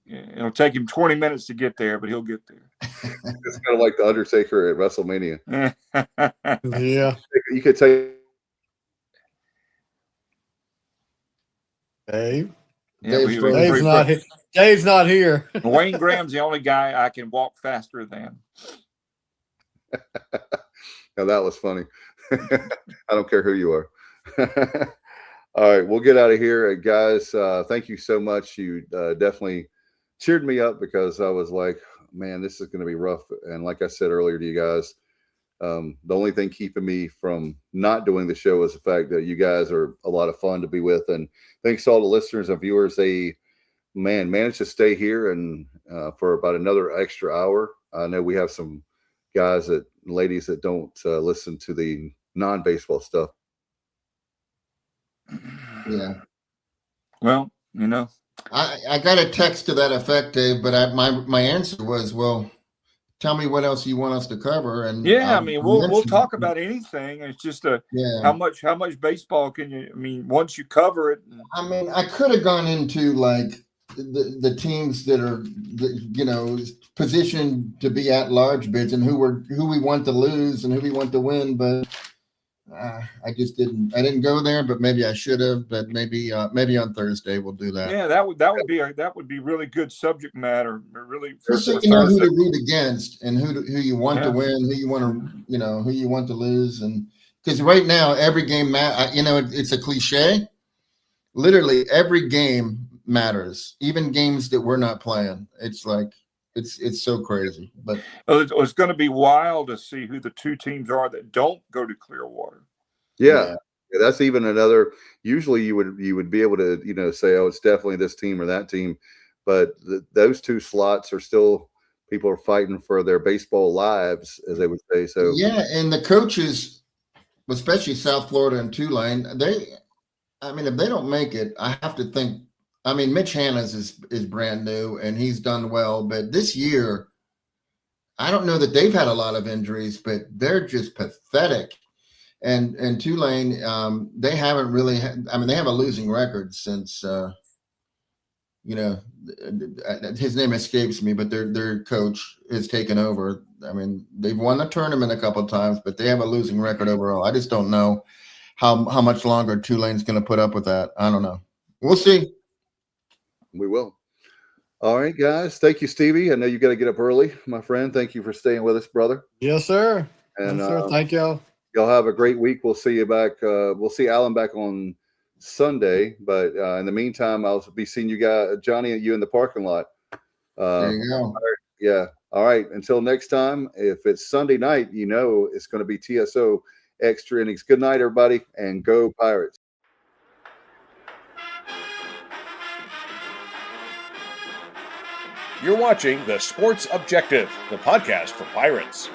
It'll take him 20 minutes to get there, but he'll get there. It's kind of like the Undertaker at WrestleMania. Yeah. You could take. Dave. Yeah, Dave's not here. Wayne Graham's the only guy I can walk faster than. Now that was funny. I don't care who you are. All right, we'll get out of here, guys. Thank you so much. You definitely cheered me up because I was like, man, this is going to be rough. And like I said earlier to you guys, the only thing keeping me from not doing the show is the fact that you guys are a lot of fun to be with. And thanks to all the listeners and viewers. They, managed to stay here and for about another extra hour. I know we have some ladies that don't listen to the non-baseball stuff. Yeah. Well, I got a text to that effect, Dave, but my answer was, well, tell me what else you want us to cover. And yeah, we'll talk about anything. It's just how much baseball can you? Once you cover it. I could have gone into like the teams that are, positioned to be at large bids and who we want to lose and who we want to win, but I just didn't. I didn't go there, but maybe I should have. But maybe on Thursday we'll do that. Yeah, that would be really good subject matter. Really, so you know who to root against and who you want to win, who you want to who you want to lose, and because right now every game it's a cliche. Literally every game matters, even games that we're not playing. It's like it's so crazy. But it's going to be wild to see who the two teams are that don't go to Clearwater. Yeah, that's even another. Usually, you would be able to say, oh, it's definitely this team or that team, but those two slots are still people are fighting for their baseball lives, as they would say. So yeah, and the coaches, especially South Florida and Tulane, if they don't make it, I have to think. Mitch Hanna's is brand new and he's done well, but this year, I don't know that they've had a lot of injuries, but they're just pathetic. And Tulane, they haven't really. They have a losing record since his name escapes me, but their coach has taken over. They've won the tournament a couple of times, but they have a losing record overall. I just don't know how much longer Tulane's going to put up with that. I don't know. We'll see. We will. All right, guys. Thank you, Stevie. I know you got to get up early, my friend. Thank you for staying with us, brother. Yes, sir. And yes, sir. Thank y'all. Y'all have a great week. We'll see you back. We'll see Alan back on Sunday. But in the meantime, I'll be seeing you guys, Johnny, and you in the parking lot. There you go. Yeah. All right. Until next time, if it's Sunday night, it's going to be TSO Extra Innings. Good night, everybody, and go Pirates. You're watching The Sports Objective, the podcast for Pirates.